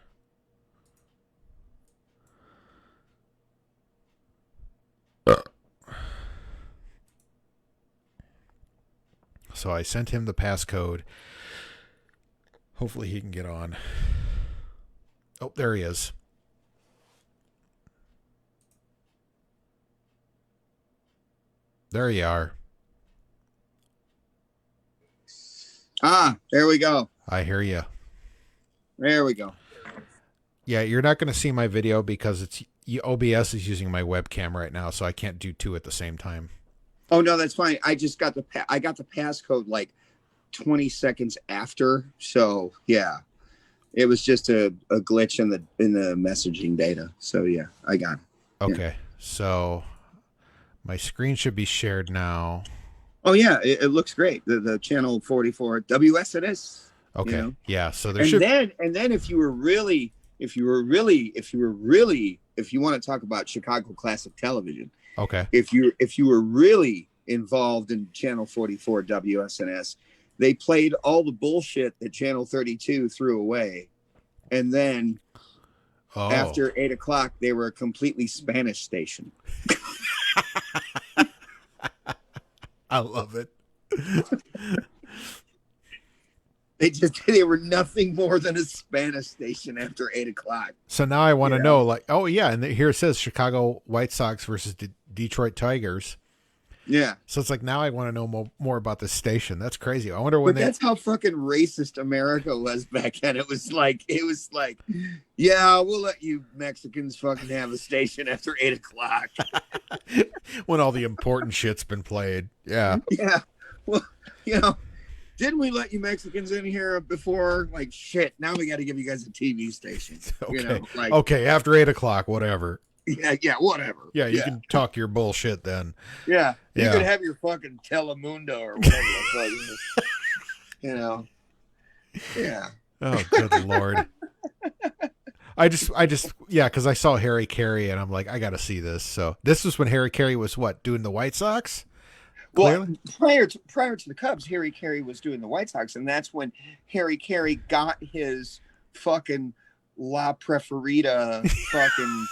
So I sent him the passcode. Hopefully he can get on. Oh, there he is. There you are. Ah, there we go. I hear you. There we go. Yeah, you're not going to see my video because OBS is using my webcam right now, so I can't do two at the same time. Oh no, that's fine. I just got the passcode like 20 seconds after. So yeah, it was just a glitch in the messaging data. So yeah, I got it. Okay, yeah. So my screen should be shared now. Oh yeah, it looks great. The channel 44 WSNS. Okay, you know? Yeah. So there and then if you want to talk about Chicago classic television. Okay. If you were really involved in Channel 44 WSNS, they played all the bullshit that Channel 32 threw away, and then after 8 o'clock, they were a completely Spanish station. I love it. They were nothing more than a Spanish station after 8 o'clock. So now I want to know, like, oh yeah, and here it says Chicago White Sox versus Detroit Tigers. Yeah. So it's like now I want to know more about this station. That's crazy. I wonder when that's how fucking racist America was back then. It was like, yeah, we'll let you Mexicans fucking have a station after 8 o'clock. When all the important shit's been played. Yeah. Yeah. Well, you know, didn't we let you Mexicans in here before? Like, shit, now we got to give you guys a TV station. Okay. You know, like, okay, after 8 o'clock, whatever. Yeah, whatever. Yeah, you can talk your bullshit then. Yeah, you could have your fucking Telemundo or whatever the fuck. You know. Yeah. Oh, good Lord. I just, because I saw Harry Carey and I'm like, I got to see this. So this was when Harry Carey was doing the White Sox? Well, prior to the Cubs, Harry Carey was doing the White Sox, and that's when Harry Carey got his fucking La Preferida fucking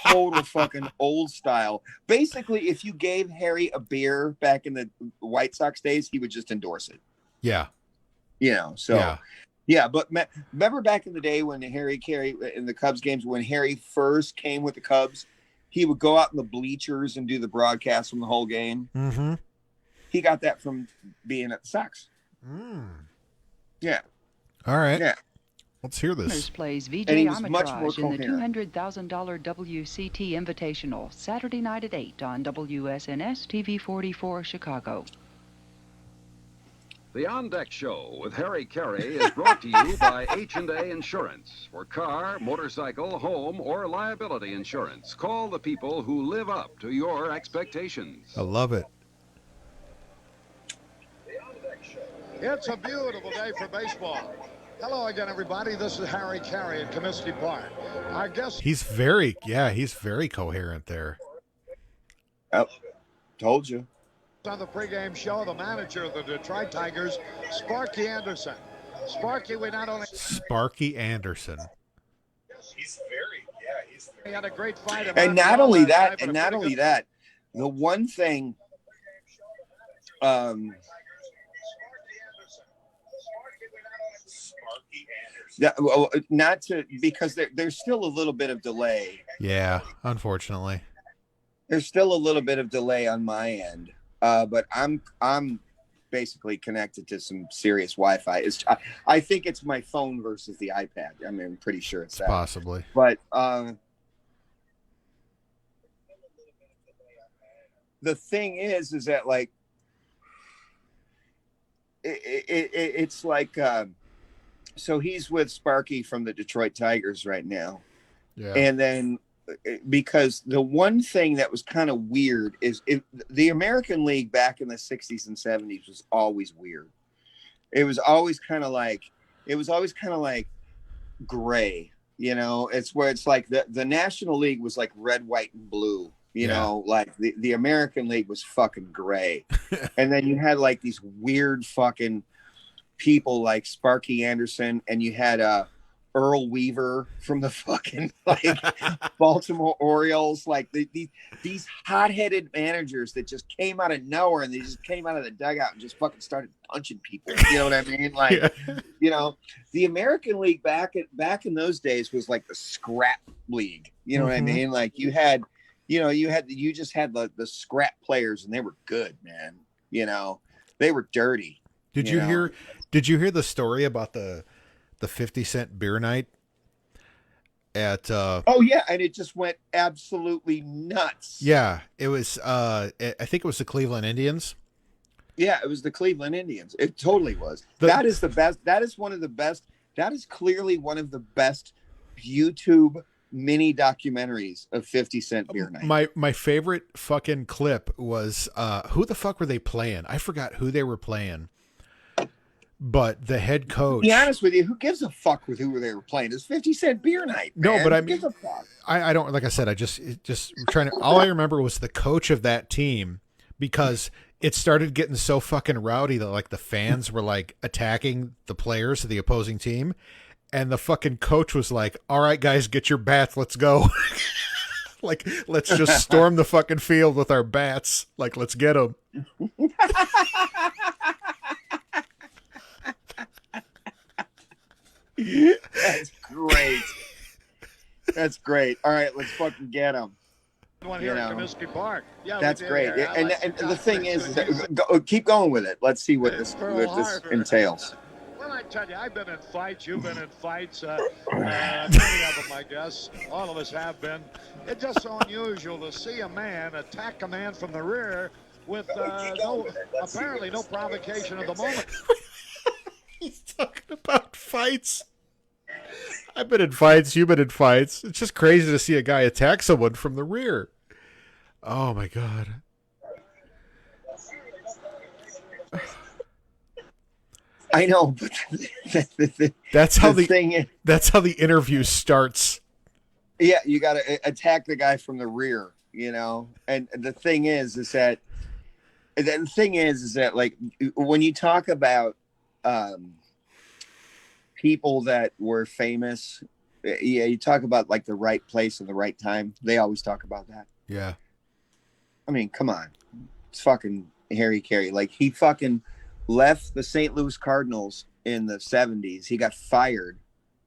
total fucking old style. Basically, if you gave Harry a beer back in the White Sox days, he would just endorse it. Yeah. You know, so yeah, but remember back in the day when Harry Carey in the Cubs games, when Harry first came with the Cubs, he would go out in the bleachers and do the broadcast from the whole game. Mm-hmm. He got that from being at the Sox. Yeah. All right. Yeah. Let's hear this. Plays VJ Armitage in the $200,000 WCT Invitational, Saturday night at 8 on WSNS TV 44 Chicago. The On Deck Show with Harry Carey is brought to you by H&A Insurance. For car, motorcycle, home, or liability insurance, call the people who live up to your expectations. I love it. It's a beautiful day for baseball. Hello again, everybody. This is Harry Carey at Comiskey Park. Our guest... He's very coherent there. Yep. Told you. On the pregame show, the manager of the Detroit Tigers, Sparky Anderson. Sparky, we not only... Sparky Anderson. He's He had a great fight. And not only that, the one thing... because there's still a little bit of delay. Yeah, unfortunately. There's still a little bit of delay on my end. But I'm basically connected to some serious Wi-Fi. I think it's my phone versus the iPad. I mean, I'm pretty sure it's that. Possibly. But the thing is that like it's like so he's with Sparky from the Detroit Tigers right now. Yeah. And then because the one thing that was kind of weird is the American League back in the 60s and 70s was always weird. It was always kind of like gray, you know. It's where it's like the National League was like red, white, and blue, you know, like the American League was fucking gray. And then you had like these weird fucking people like Sparky Anderson, and you had Earl Weaver from the fucking like Baltimore Orioles, like these hot-headed managers that just came out of nowhere, and they just came out of the dugout and just fucking started punching people. You know what I mean? Like, you know, the American League back in those days was like the scrap league. You know what I mean? Like you just had the scrap players, and they were good, man. You know, they were dirty. Did you hear the story about the 50-cent beer night at oh yeah, and it just went absolutely nuts. Yeah, it was I think it was the Cleveland Indians. Yeah, it was the Cleveland Indians. It totally was. That is the best. That is one of the best. That is clearly one of the best YouTube mini documentaries of 50-cent beer night. My favorite fucking clip was who the fuck were they playing? I forgot who they were playing. But the head coach. To be honest with you, who gives a fuck with who they were playing? It's 50-cent beer night. Man. No, but I who mean, gives a fuck? I don't. Like I said, I just trying to. All I remember was the coach of that team, because it started getting so fucking rowdy that like the fans were like attacking the players of the opposing team, and the fucking coach was like, "All right, guys, get your bats, let's go." Like, let's just storm the fucking field with our bats. Like, let's get them. That's great. That's great. All right, let's fucking get them. One here at Comiskey Park. Yeah, that's great. And the thing is, keep going with it. Let's see what this entails. Well, I tell you, I've been in fights. You've been in fights. Many of them, I guess. All of us have been. It's just so unusual to see a man attack a man from the rear with apparently no provocation at the moment. He's talking about fights. I've been in fights. You've been in fights. It's just crazy to see a guy attack someone from the rear. Oh my God. I know, but that's how the interview starts. Yeah, you got to attack the guy from the rear, you know. And the thing is that like when you talk about people that were famous, yeah, you talk about like the right place and the right time. They always talk about that. Yeah. I mean, come on. It's fucking Harry Carey. Like, he fucking left the St. Louis Cardinals in the 70s. He got fired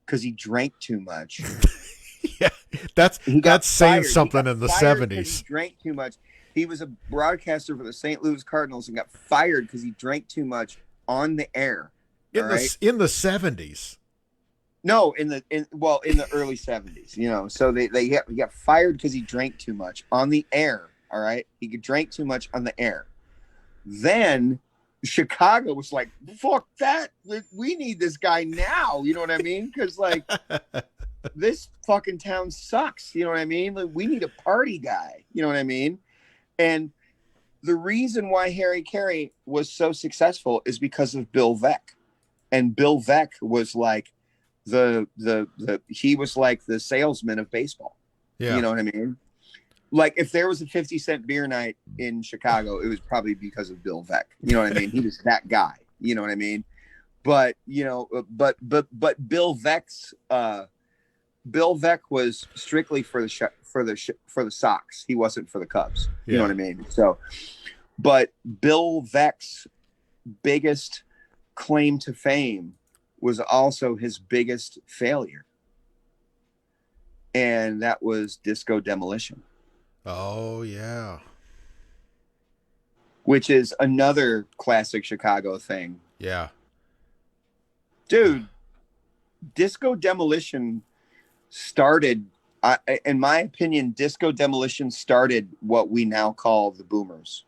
because he drank too much. Yeah, that's saying something in the 70s. He drank too much. He was a broadcaster for the St. Louis Cardinals and got fired because he drank too much on the air. In the 70s. No, in the early 70s, you know. So he got fired because he drank too much on the air. All right, he drank too much on the air. Then Chicago was like, fuck that. We need this guy now. You know what I mean? Because, like, this fucking town sucks. You know what I mean? Like, we need a party guy. You know what I mean? And the reason why Harry Carey was so successful is because of Bill Veeck. And Bill Veeck was like he was like the salesman of baseball. Yeah. You know what I mean? Like, if there was a 50-cent beer night in Chicago, it was probably because of Bill Veeck. You know what I mean? He was that guy. You know what I mean? But, you know, but Bill Veeck's Bill Veeck was strictly for the Sox. He wasn't for the Cubs. You know what I mean? So, but Bill Veeck's biggest claim to fame was also his biggest failure. And that was Disco Demolition. Oh, yeah. Which is another classic Chicago thing. Yeah. Dude, Disco Demolition started, in my opinion, Disco Demolition started what we now call the Boomers.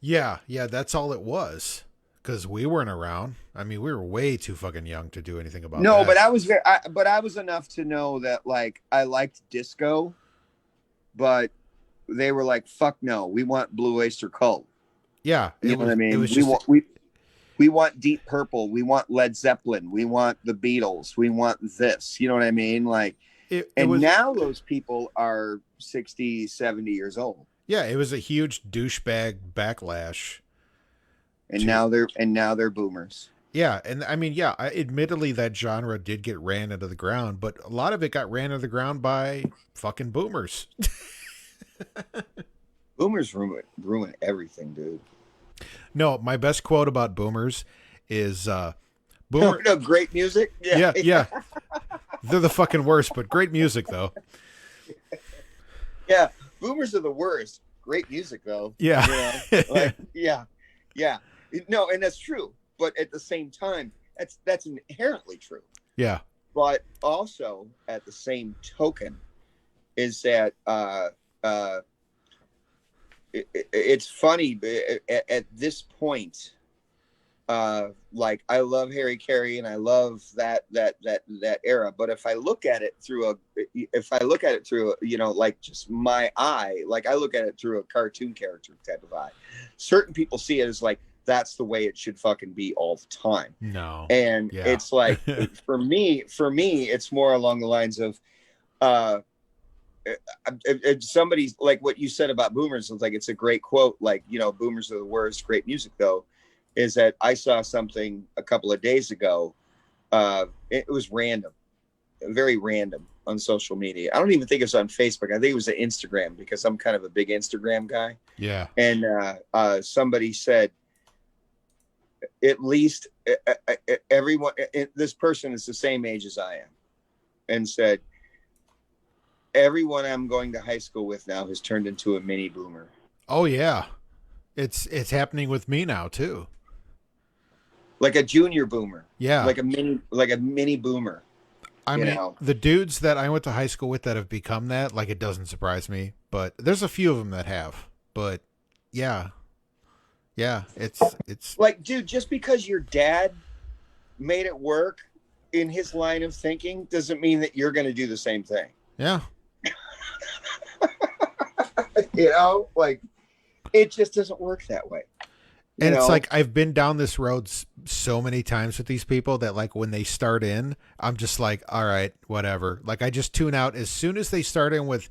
Yeah, that's all it was. Because we weren't around. I mean, we were way too fucking young to do anything about that. No, but I was enough to know that, like, I liked disco, but they were like, "Fuck no, we want Blue Oyster Cult." Yeah, you know what I mean. We want Deep Purple. We want Led Zeppelin. We want the Beatles. We want this. You know what I mean? Like, now those people are 60, 70 years old. Yeah, it was a huge douchebag backlash. And now they're boomers. Yeah, and I mean, admittedly that genre did get ran into the ground, but a lot of it got ran into the ground by fucking boomers. Boomers ruin everything, dude. No, my best quote about boomers is boomer great music. Yeah. They're the fucking worst, but great music though. Yeah, boomers are the worst. Great music though. Yeah. You know? Like, yeah. No, and that's true. But at the same time, that's inherently true. Yeah. But also, at the same token, is that it's funny at this point. Like, I love Harry Carey and I love that era. But if I look at it through you know, like, just my eye, like, I look at it through a cartoon character type of eye. Certain people see it as like, that's the way it should fucking be all the time. No. And it's like, for me, it's more along the lines of, somebody's like what you said about boomers. It's like, it's a great quote. Like, you know, boomers are the worst. Great music though. Is that I saw something a couple of days ago. It was random, very random on social media. I don't even think it was on Facebook. I think it was on Instagram because I'm kind of a big Instagram guy. Yeah. And somebody said, at least everyone, this person is the same age as I am, and said, everyone I'm going to high school with now has turned into a mini boomer. Oh yeah. It's happening with me now too. Like a junior boomer. Yeah. Like a mini boomer. I mean, the dudes that I went to high school with that have become that, like, it doesn't surprise me, but there's a few of them that have, but yeah, it's like, dude, just because your dad made it work in his line of thinking doesn't mean that you're going to do the same thing. Yeah. You know, like, it just doesn't work that way. And it's like, I've been down this road so many times with these people that, like, when they start in, I'm just like, all right, whatever. Like, I just tune out as soon as they start in with,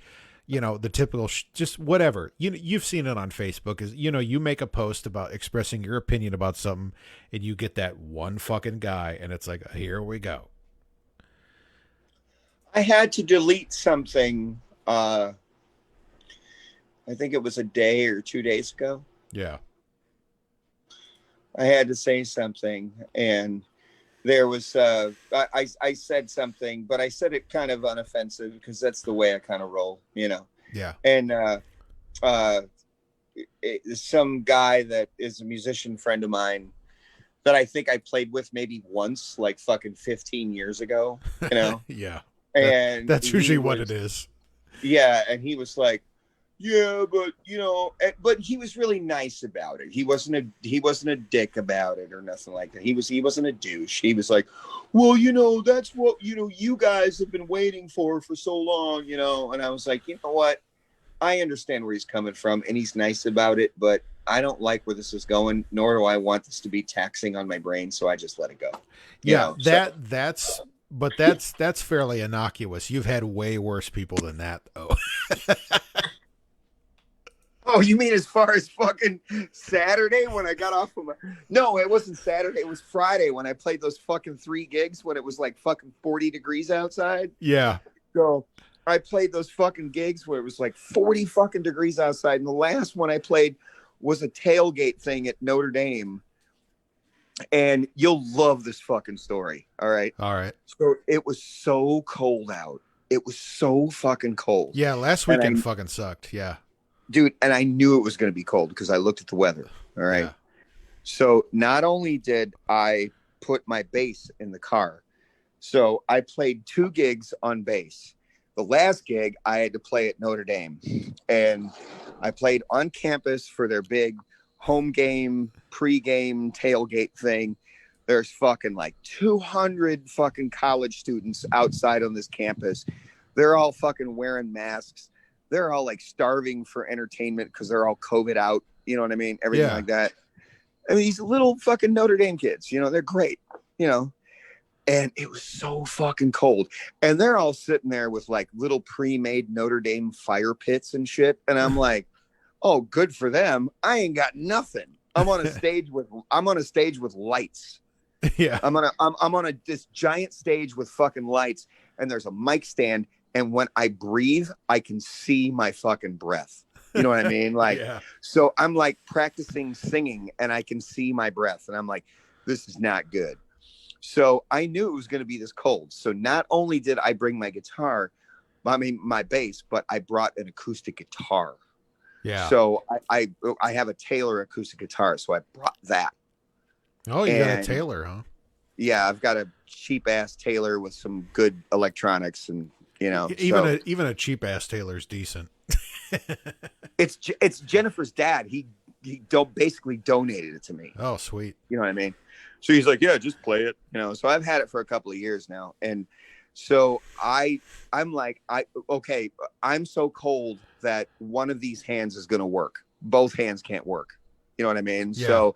you know, the typical, just whatever. You've seen it on Facebook, is, you know, you make a post about expressing your opinion about something and you get that one fucking guy and it's like, here we go. I had to delete something. I think it was a day or 2 days ago. Yeah. I had to say something, and there was I said something, but I said it kind of unoffensive because that's the way I kind of roll, you know. Yeah. And some guy that is a musician friend of mine that I think I played with maybe once, like fucking 15 years ago, you know. Yeah. And that's usually what it is. Yeah, and he was like, yeah, but you know, but he was really nice about it. He wasn't a dick about it or nothing like that. He wasn't a douche. He was like, well, you know, that's what, you know, you guys have been waiting for so long, you know. And I was like, you know what? I understand where he's coming from, and he's nice about it, but I don't like where this is going, nor do I want this to be taxing on my brain, so I just let it go. Yeah, that's fairly innocuous. You've had way worse people than that, though. Oh, you mean as far as fucking Saturday when I got off of my... No, it wasn't Saturday. It was Friday when I played those fucking 3 gigs when it was like fucking 40 degrees outside. Yeah. So I played those fucking gigs where it was like 40 fucking degrees outside. And the last one I played was a tailgate thing at Notre Dame. And you'll love this fucking story. All right. All right. So it was so cold out. It was so fucking cold. Yeah. Last weekend fucking sucked. Yeah. Dude, and I knew it was going to be cold because I looked at the weather. All right. Yeah. So not only did I put my bass in the car, so I played 2 gigs on bass. The last gig I had to play at Notre Dame, and I played on campus for their big home game, pre-game tailgate thing. There's fucking like 200 fucking college students outside on this campus. They're all fucking wearing masks. They're all like starving for entertainment because they're all COVID out. You know what I mean? Everything like that. I mean, these little fucking Notre Dame kids, you know, they're great, you know, and it was so fucking cold. And they're all sitting there with like little pre-made Notre Dame fire pits and shit. And I'm like, oh, good for them. I ain't got nothing. I'm on a stage with lights. Yeah. I'm on this giant stage with fucking lights, and there's a mic stand. And when I breathe, I can see my fucking breath. You know what I mean? Like, So I'm like practicing singing and I can see my breath. And I'm like, this is not good. So I knew it was going to be this cold. So not only did I bring my my bass, but I brought an acoustic guitar. Yeah. So I have a Taylor acoustic guitar. So I brought that. Oh, you got a Taylor, huh? Yeah, I've got a cheap ass Taylor with some good electronics, and you know, even a cheap ass Taylor's decent. It's Jennifer's dad. He basically donated it to me. Oh, sweet. You know what I mean? So he's like, yeah, just play it. You know, so I've had it for a couple of years now, and so I'm like, I'm so cold that one of these hands is gonna work. Both hands can't work. You know what I mean? Yeah. So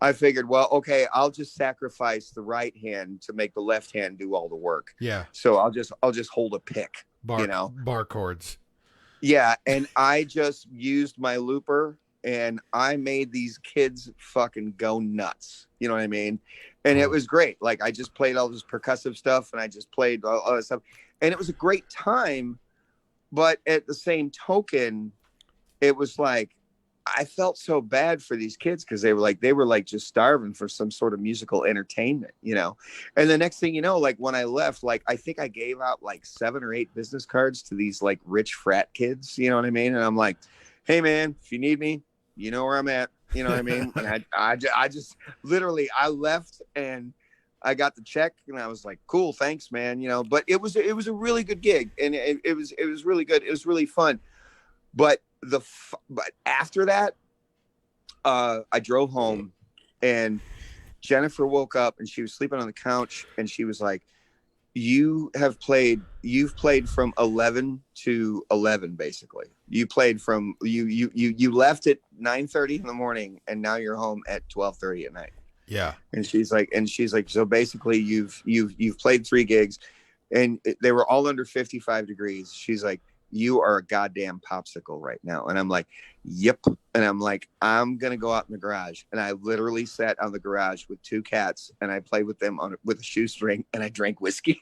I figured, well, okay, I'll just sacrifice the right hand to make the left hand do all the work. Yeah. So I'll just hold a pick. Bar chords. Yeah, and I just used my looper and I made these kids fucking go nuts. You know what I mean? And it was great. Like I just played all this percussive stuff and I just played all that stuff. And it was a great time. But at the same token, it was like, I felt so bad for these kids because they were like just starving for some sort of musical entertainment, you know? And the next thing you know, like when I left, like, I think I gave out like 7 or 8 business cards to these like rich frat kids, you know what I mean? And I'm like, hey man, if you need me, you know where I'm at, you know what I mean? And I just literally, I left and I got the check and I was like, cool, thanks, man. You know, but it was a really good gig and it was really good. It was really fun. But after that, I drove home and Jennifer woke up and she was sleeping on the couch and she was like, you've played from 11 to 11, basically. You played from, you left at 9:30 in the morning and now you're home at 12:30 at night. Yeah. And she's like, so basically you've played 3 gigs and they were all under 55 degrees. She's like, you are a goddamn popsicle right now. And I'm like, yep. And I'm like, I'm going to go out in the garage. And I literally sat on the garage with 2 cats and I played with them with a shoestring and I drank whiskey.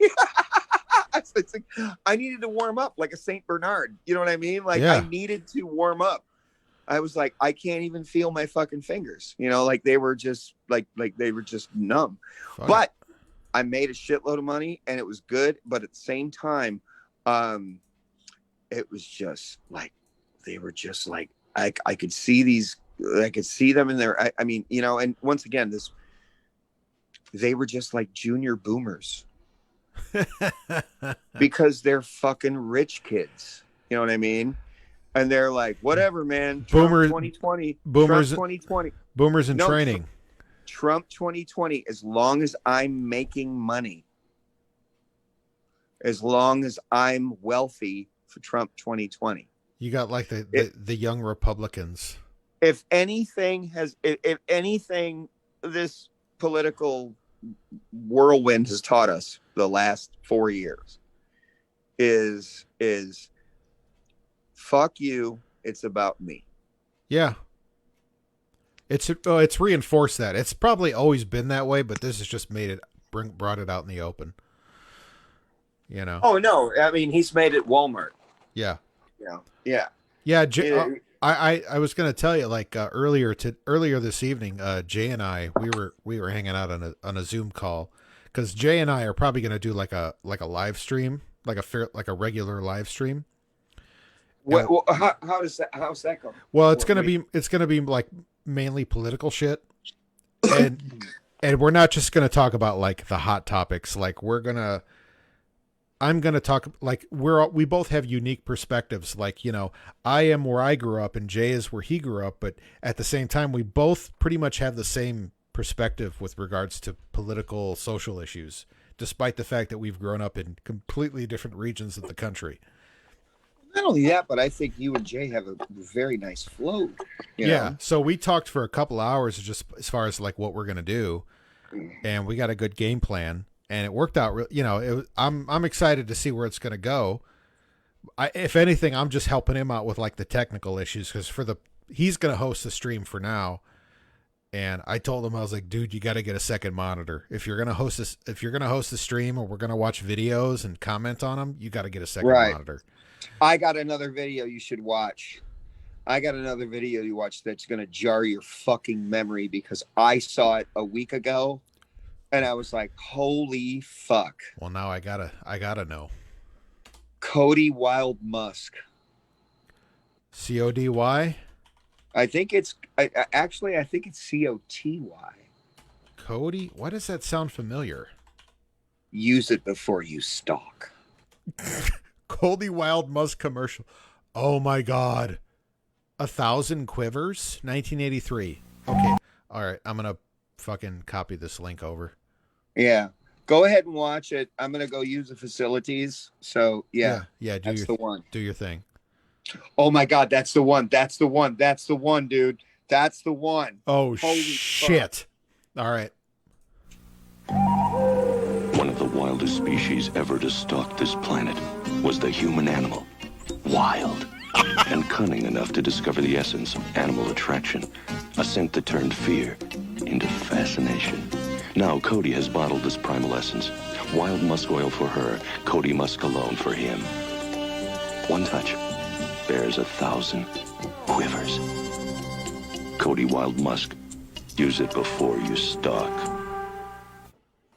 It's like, I needed to warm up like a St. Bernard. You know what I mean? Like I needed to warm up. I was like, I can't even feel my fucking fingers, you know, like they were just like they were just numb. Fun. But I made a shitload of money and it was good. But at the same time, it was just like, they were just like, I could see them in there. I mean, you know, and once again, they were just like junior boomers because they're fucking rich kids. You know what I mean? And they're like, whatever, man. Trump 2020. Boomers, Trump 2020. Boomers in training. Trump 2020. As long as I'm making money, as long as I'm wealthy for Trump 2020. You got like the young Republicans. If anything, this political whirlwind has taught us the last 4 years is fuck you. It's about me. Yeah. It's reinforced that. It's probably always been that way, but this has just brought it out in the open. You know. Oh no! I mean, he's made it Walmart. Yeah. Yeah. I was going to tell you, like earlier this evening, Jay and I we were hanging out on a Zoom call because Jay and I are probably going to do like a live stream, like a regular live stream. How's that go? Well, it's going to be like mainly political shit, and we're not just going to talk about like the hot topics. Like I'm going to talk like we both have unique perspectives. Like, you know, I am where I grew up and Jay is where he grew up. But at the same time, we both pretty much have the same perspective with regards to political, social issues, despite the fact that we've grown up in completely different regions of the country. Not only that, but I think you and Jay have a very nice flow. You know? So we talked for a couple hours just as far as like what we're going to do. And we got a good game plan. And it worked out, you know. I'm excited to see where it's going to go. If anything, I'm just helping him out with like the technical issues because he's going to host the stream for now. And I told him, I was like, dude, you got to get a second monitor if you're going to host this. If you're going to host the stream, or we're going to watch videos and comment on them, you got to get a second monitor. I got another video you should watch. I got another video you watch that's going to jar your fucking memory because I saw it a week ago. And I was like, holy fuck. Well, now I gotta know. Cody Wild Musk. CODY? I think it's COTY. Cody? Why does that sound familiar? Use it before you stalk. Cody Wild Musk commercial. Oh my God. 1,000 Quivers? 1983. Okay. All right. I'm going to fucking copy this link over. Yeah. Go ahead and watch it. I'm going to go use the facilities. So, yeah. Yeah. That's the one. Do your thing. Oh my God. That's the one. That's the one. That's the one, dude. That's the one. Oh, holy shit. Fuck. All right. One of the wildest species ever to stalk this planet was the human animal. Wild and cunning enough to discover the essence of animal attraction, a scent that turned fear into fascination. Now Cody has bottled this primal essence. Wild musk oil for her, Cody Musk alone for him. One touch bears 1,000 quivers. Cody Wild Musk. Use it before you stalk.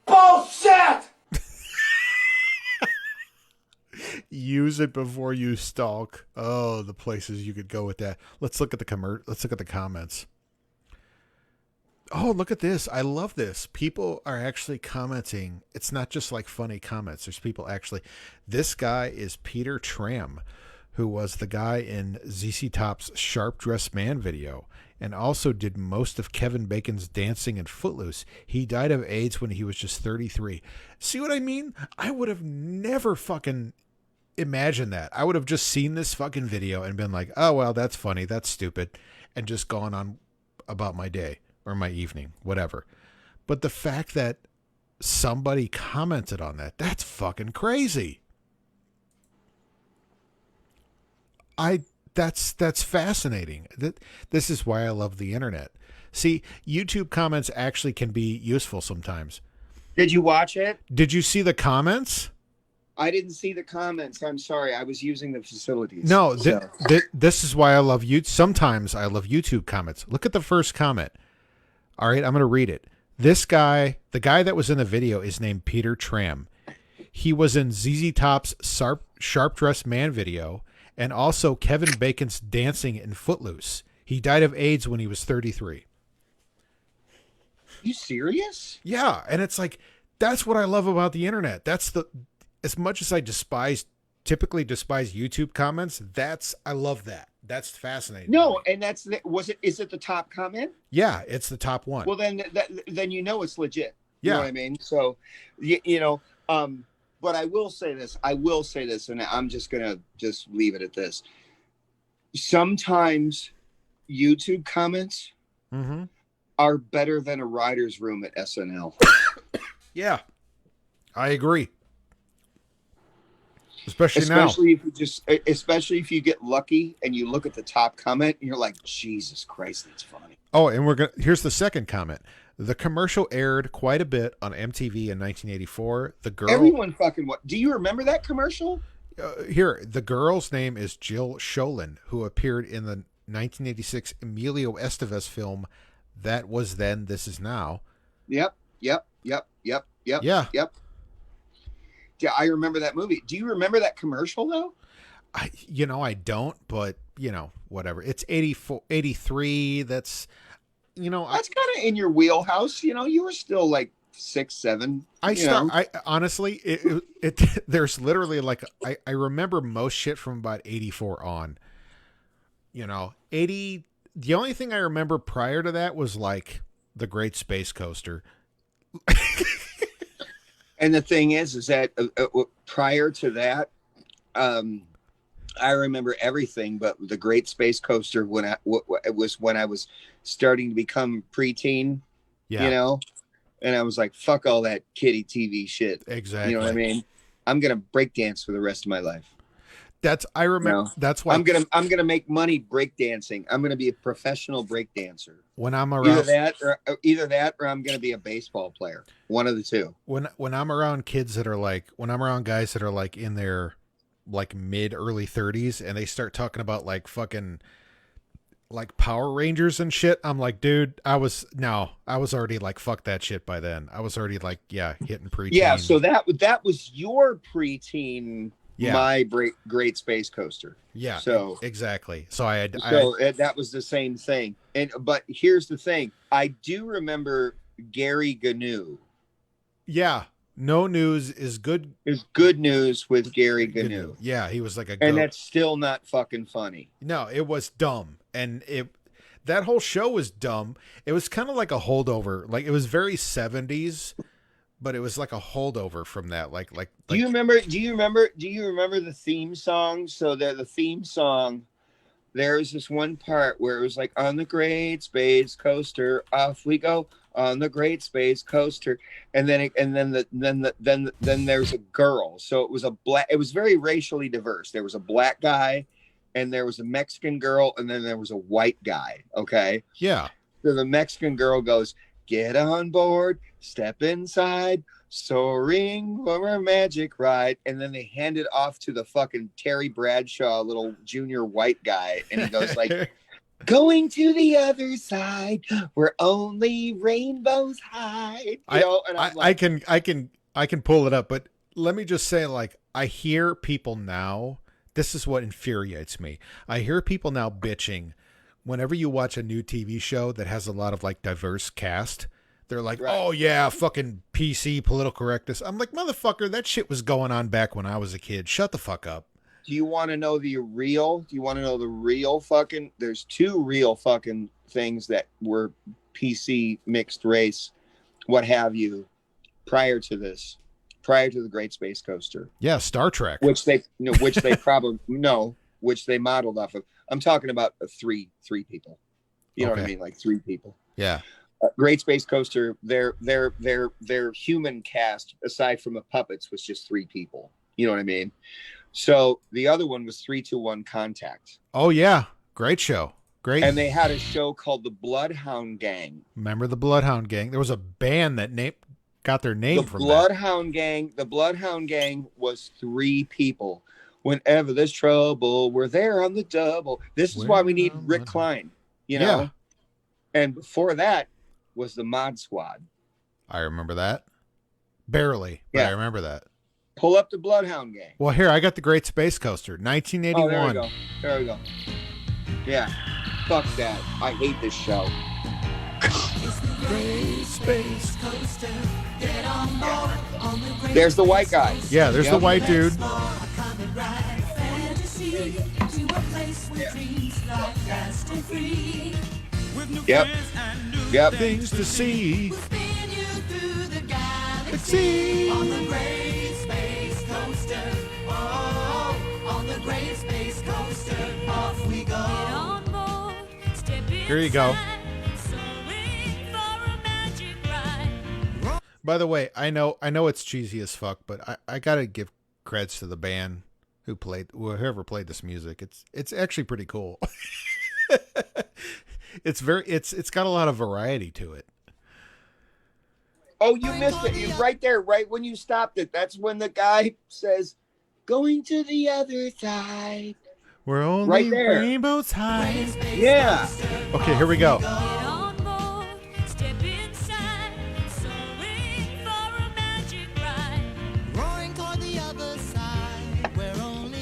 Bullshit! Use it before you stalk. Oh, the places you could go with that. Let's look at the Let's look at the comments. Oh, look at this. I love this. People are actually commenting. It's not just like funny comments. There's people actually. This guy is Peter Tram, who was the guy in ZZ Top's Sharp Dressed Man video and also did most of Kevin Bacon's Dancing in Footloose. He died of AIDS when he was just 33. See what I mean? I would have never fucking imagined that. I would have just seen this fucking video and been like, oh, well, that's funny. That's stupid. And just gone on about my day or my evening, whatever. But the fact that somebody commented on that, that's fucking crazy. That's fascinating. This is why I love the internet. See, YouTube comments actually can be useful sometimes. Did you watch it? Did you see the comments? I didn't see the comments. I'm sorry. I was using the facilities. No, this is why I love you. Sometimes I love YouTube comments. Look at the first comment. All right, I'm going to read it. This guy, the guy that was in the video, is named Peter Tram. He was in ZZ Top's Sharp Dressed Man video and also Kevin Bacon's Dancing in Footloose. He died of AIDS when he was 33. You serious? Yeah, and it's like, that's what I love about the internet. As much as I despise typically despise YouTube comments, I love that. That's fascinating. No, and is it the top comment? Yeah, it's the top one. Well, then you know it's legit. You Yeah. know what I mean? So, but I will say this, and I'm just going to just leave it at this. Sometimes YouTube comments are better than a writer's room at SNL. Yeah, I agree. Especially if you get lucky and you look at the top comment and you're like, Jesus Christ, that's funny. Oh, and here's the second comment. The commercial aired quite a bit on MTV in 1984. Everyone fucking what? Do you remember that commercial? The girl's name is Jill Sholin, who appeared in the 1986 Emilio Estevez film That Was Then, This Is Now. Yep. Yeah, I remember that movie. Do you remember that commercial though? I don't, but whatever. It's 84, 83. That's kind of in your wheelhouse. You were still like 6, 7. I honestly, there's literally like, I remember most shit from about 84 on, 80. The only thing I remember prior to that was like the Great Space Coaster. And the thing is that prior to that, I remember everything but the Great Space Coaster it was when I was starting to become preteen, and I was like, fuck all that kiddie TV shit. Exactly. You know what I mean? I'm going to breakdance for the rest of my life. I remember. That's why I'm gonna make money breakdancing. I'm gonna be a professional breakdancer. When I'm around either that or I'm gonna be a baseball player. One of the two. When I'm around guys that are like in their like mid early 30s and they start talking about like fucking like Power Rangers and shit, I'm like, dude, I was already like, fuck that shit by then. I was already like, hitting preteen. Yeah, so that was your preteen. Yeah. My Great Space Coaster. Yeah. So exactly. So that was the same thing. But here's the thing. I do remember Gary Gnu. Yeah. No News is good. Is good news with Gary Gnu. Yeah, he was like a. And that's still not fucking funny. No, it was dumb, and that whole show was dumb. It was kind of like a holdover. Like it was very 70s. But it was like a holdover from that. Like. Do you remember the theme song? So the theme song, there was this one part where it was like, on the Great Space Coaster, off we go on the Great Space Coaster, and then there's a girl. So it was it was very racially diverse. There was a black guy, and there was a Mexican girl, and then there was a white guy. Okay. Yeah. So the Mexican girl goes, get on board, step inside, soaring for a magic ride. And then they hand it off to the fucking Terry Bradshaw, little junior white guy. And he goes like, going to the other side where only rainbows hide. And I'm like, I can pull it up, but let me just say, like, I hear people now, this is what infuriates me. I hear people now bitching whenever you watch a new TV show that has a lot of like diverse cast, they're like, right. Oh yeah, fucking PC political correctness. I'm like, motherfucker, that shit was going on back when I was a kid. Shut the fuck up. Do you want to know the real fucking, there's two real fucking things that were PC mixed race, what have you, prior to the Great Space Coaster. Yeah. Star Trek. Which they modeled off of. I'm talking about three people. You know what I mean? Like 3 people. Yeah. Great Space Coaster, their human cast, aside from the puppets, was just 3 people. You know what I mean? So the other one was 3-2-1 Contact. Oh yeah. Great show. Great. And they had a show called the Bloodhound Gang. Remember the Bloodhound Gang? There was a band that got their name from Bloodhound Gang. The Bloodhound Gang was 3 people. Whenever there's trouble, we're there on the double. This is why we need Rick Klein, you know? Yeah. And before that was the Mod Squad. I remember that. Barely, but I remember that. Pull up the Bloodhound Gang. Well, here, I got the Great Space Coaster, 1981. Oh, there we go. Yeah. Fuck that. I hate this show. It's the Great Space Coaster. Get on board on the Great There's the white guy. Yeah, there's the white dude. fast and free. With new Yep. friends and new Yep. Things to see. We'll spin you through the galaxy on the Great Space Coaster. Oh, on the Great Space Coaster, off we go. Get on board, step Here you go. By the way, I know it's cheesy as fuck, but I gotta give creds to the band whoever played this music. It's actually pretty cool. It's got a lot of variety to it. Oh, you missed it. You're right there, right when you stopped it. That's when the guy says, "Going to the other side." We're only Right there. rainbows high. Yeah. Okay, here we go.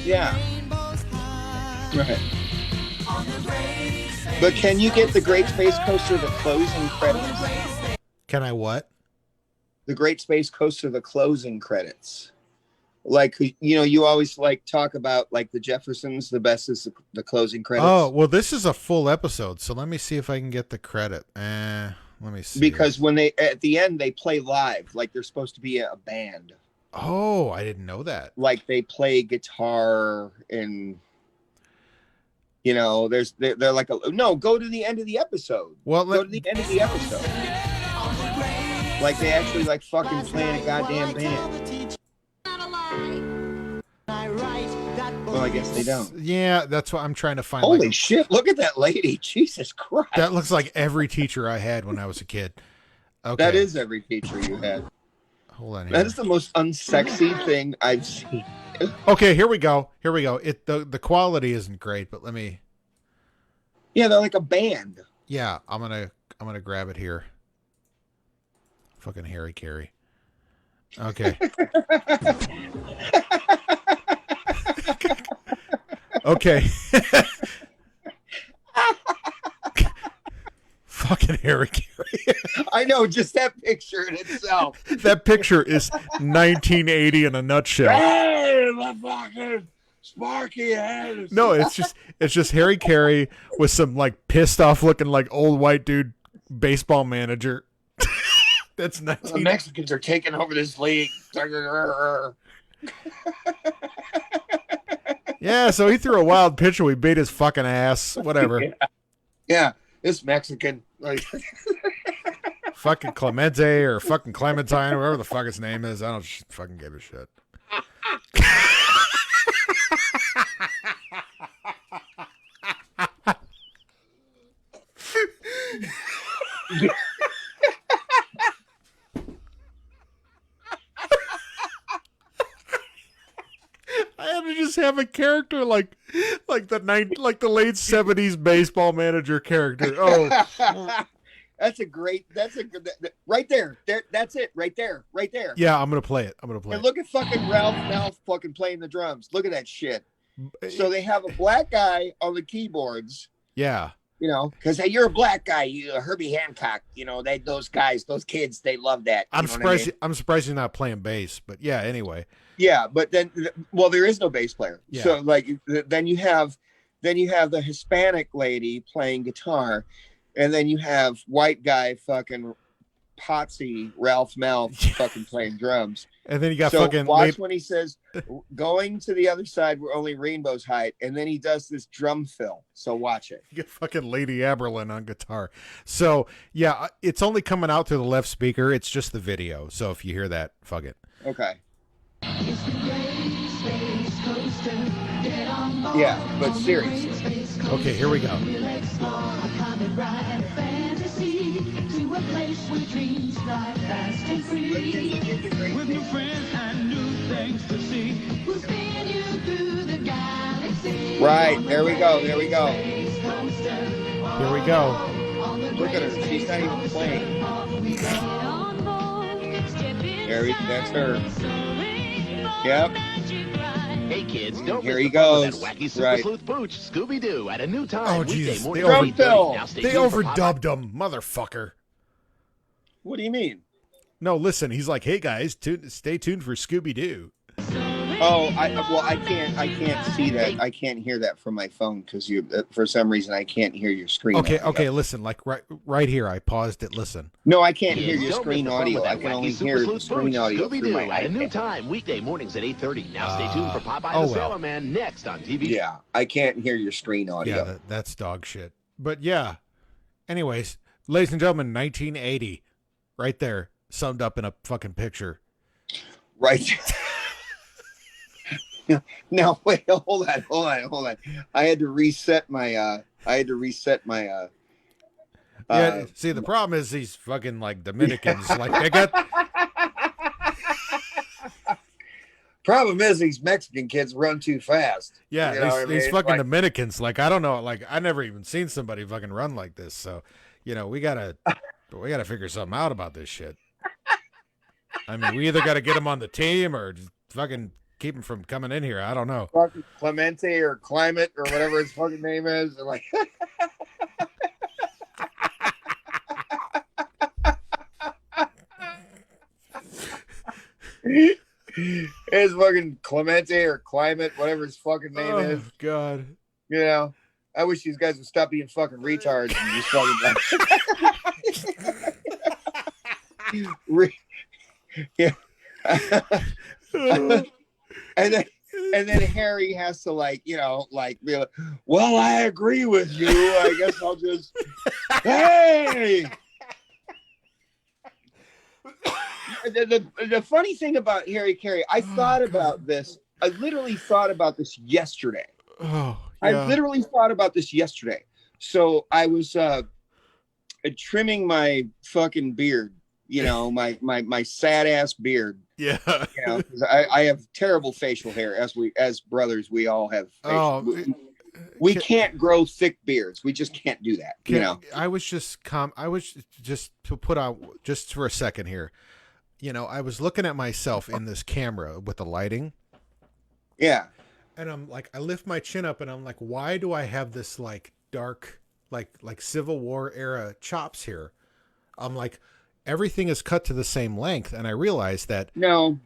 Yeah. Right. But can you get the Great Space Coaster the closing credits? Can I what? The Great Space Coaster the closing credits. Like, you know, you always like talk about like the Jeffersons, the best is the closing credits. Oh, well, this is a full episode, so let me see if I can get the credit. Let me see. Because when they at the end they play live, like they're supposed to be a band. Oh, I didn't know that. Like they play guitar and you know, they're like go to the end of the episode. Well, go to the end of the episode. Like they actually like fucking playing a goddamn band. Well, I guess they don't. Yeah, that's what I'm trying to find. Holy shit, look at that lady. Jesus Christ. That looks like every teacher I had when I was a kid. Okay. That is every teacher you had. Hold on. That is the most unsexy thing I've seen. Okay, here we go. The quality isn't great, but let me. Yeah, they're like a band. Yeah, I'm gonna grab it here. Fucking Harry Carey. Okay. Okay. Fucking Harry Carey. I know, just that picture in itself. That picture is 1980 in a nutshell. Hey, my fucking Sparky head. No, it's just Harry Carey with some like pissed off looking like old white dude baseball manager. That's 19. The Mexicans are taking over this league. Yeah, so he threw a wild pitch and we beat his fucking ass. Whatever. Yeah, this Mexican. Like fucking Clemente or fucking Clementine, or whatever the fuck his name is. I don't fucking give a shit. I had to just have a character like the late 70s baseball manager character. Oh, that's a right there. That's it right there. Yeah, I'm gonna play it. And look at fucking Ralph Malph fucking playing the drums. Look at that shit. So they have a black guy on the keyboards. Yeah. You know, because hey, you're a black guy, you Herbie Hancock. You know, those kids, they love that. I'm surprised. I'm surprised he's not playing bass. But yeah, anyway. Yeah, but then, well, there is no bass player. Yeah. So like, then you have the Hispanic lady playing guitar, and then you have white guy fucking Potsy Ralph Malph fucking playing drums. And then you got so fucking watch when he says, "Going to the other side where only rainbows hide," and then he does this drum fill. So watch it. You get fucking Lady Aberlin on guitar. So yeah, it's only coming out through the left speaker. It's just the video. So if you hear that, fuck it. Okay. Yeah, but seriously. Okay, here we go. With new friends and new things to see. We'll spin you through the galaxy. Right, there we go. Here we go. Look at her. She's not even playing. That's her. Yep. Hey kids, don't Here miss he the fun with goes. that wacky super Right. sleuth pooch, Scooby-Doo, at a new time. Oh weekday Jesus, morning they, at 8:30. Now stay tuned for overdubbed him, motherfucker. What do you mean? No, listen. He's like, hey guys, stay tuned for Scooby Doo. Oh, I can't see that. I can't hear that from my phone because for some reason I can't hear your screen. Okay, listen, like right here, I paused it. Listen. No, I can't hear your screen audio. I can only hear the screen audio through my at a new iPad. time, weekday mornings at 8:30. Now stay tuned for Popeye the Sailor Man next on TV. Yeah, I can't hear your screen audio. Yeah, that's dog shit. But yeah. Anyways, ladies and gentlemen, 1980, right there, summed up in a fucking picture. Right. Now wait, hold on. I had to reset my. Yeah. See, the problem is these fucking like Dominicans, like they got. Problem is these Mexican kids run too fast. Yeah, you know these what I mean? fucking Like, Dominicans, like I don't know, like I never even seen somebody fucking run like this. So, we gotta figure something out about this shit. I mean, we either got to get them on the team or just fucking keep them from coming in here. I don't know. fucking Clemente or Climate or whatever his fucking name is. They're like, it's fucking Clemente or Climate, whatever his fucking name is. Oh God. You know, I wish these guys would stop being fucking retards and just fucking yeah. and then Harry has to be like, well, I agree with you. I guess I'll just hey. The funny thing about Harry Carey, I thought about this. I literally thought about this yesterday. Oh, I yeah. literally thought about this yesterday. So I was trimming my fucking beard, my sad ass beard. Yeah. 'Cause I have terrible facial hair. As brothers, we all have facial. We can't grow thick beards. We just can't do that. I was just to put out just for a second here. I was looking at myself in this camera with the lighting. Yeah. And I'm like, I lift my chin up and I'm like, why do I have this like dark, like Civil War era chops here? I'm like, everything is cut to the same length. And I realized that we're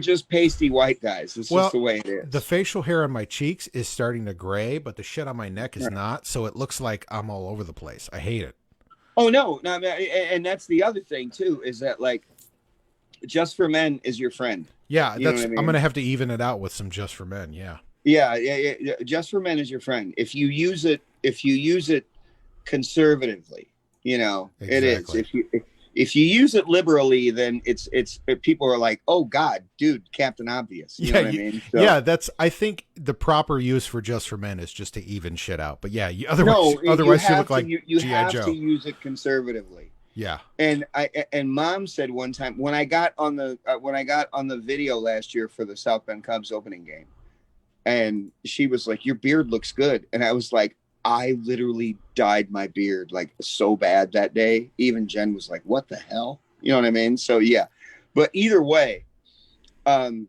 just pasty white guys. It's just the way it is. The facial hair on my cheeks is starting to gray, but the shit on my neck is not. So it looks like I'm all over the place. I hate it. Oh no, and that's the other thing too, is that like Just for Men is your friend. Yeah, You know what I mean? I'm gonna have to even it out with some Just for Men. Yeah. Yeah. Just for Men is your friend. If you use it conservatively, it is. If you use it liberally, then it's people are like, oh God, dude, Captain Obvious. You know what I mean? So, yeah, I think the proper use for Just for Men is just to even shit out. But yeah, otherwise you look like you G.I. have Joe. to use it conservatively. Yeah. And Mom said one time when I got on the video last year for the South Bend Cubs opening game, and she was like, your beard looks good. And I was like, I literally dyed my beard like so bad that day. Even Jen was like, what the hell? You know what I mean? So yeah, but either way, what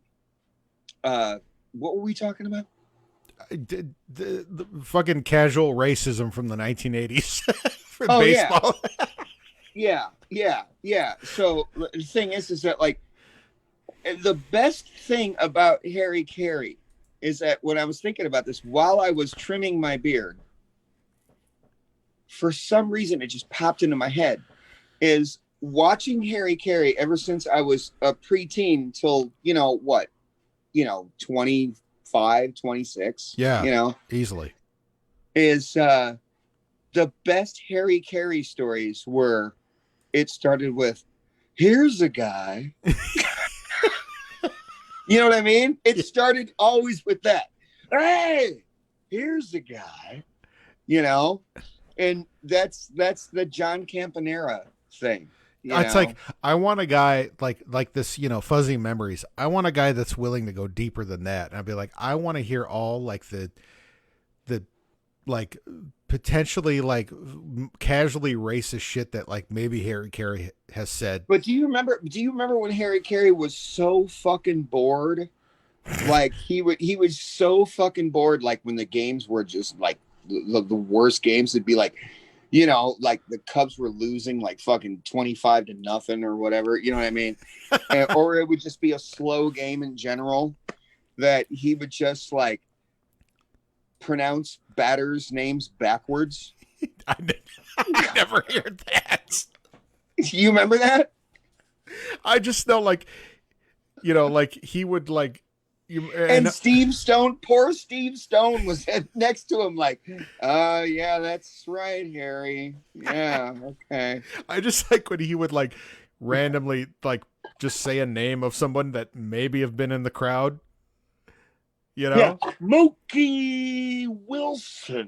were we talking about? The fucking casual racism from the 1980s for baseball. Yeah. So the thing is that like the best thing about Harry Carey is that when I was thinking about this while I was trimming my beard, for some reason it just popped into my head, is watching Harry Carey ever since I was a preteen till 25, 26. Yeah, easily. Is the best Harry Carey stories were, it started with, here's a guy. You know what I mean? It started always with that. Hey, here's a guy. And that's the John Campanera thing. It's like, I want a guy like this, fuzzy memories. I want a guy that's willing to go deeper than that. And I'd be like, I want to hear all like the like potentially like casually racist shit that like maybe Harry Carey has said. But do you remember when Harry Carey was so fucking bored? Like he was so fucking bored, like when the games were just like the worst games, it'd be like, you know, like the Cubs were losing like fucking 25-0 or whatever, you know what I mean? Or it would just be a slow game in general, that he would just like pronounce batters' names backwards. I never heard that. You remember that? I just know, like, you know, like he would like and Steve Stone, poor Steve Stone was next to him like, yeah, that's right, Harry. Yeah, okay. I just like when he would like randomly like just say a name of someone that maybe have been in the crowd. You know? Yeah. Mookie Wilson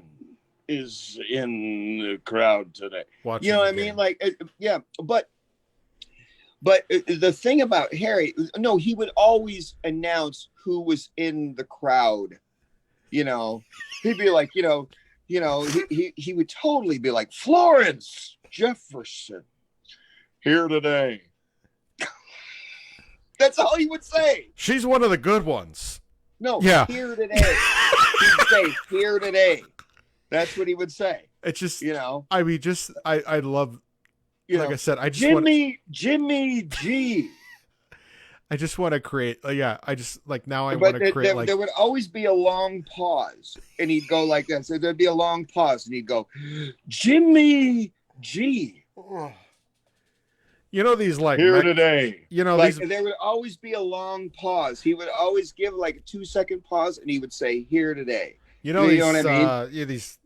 is in the crowd today. You know what I mean? Like, yeah, but the thing about Harry, no, he would always announce who was in the crowd. You know, he'd be like, he would totally be like, Florence Jefferson here today. That's all he would say. She's one of the good ones. No, yeah. Here today. He'd say, here today. That's what he would say. It's just, you know, I mean, just, I love, like I said, I just Jimmy G. I just want to create, I just like now I but want to create there would always be a long pause, and he'd go like this. So there'd be a long pause, and he'd go, Jimmy G. You know, these like here today. You know, like, these... there would always be a long pause. He would always give like a 2-second pause, and he would say, "Here today." You know, what I mean? These.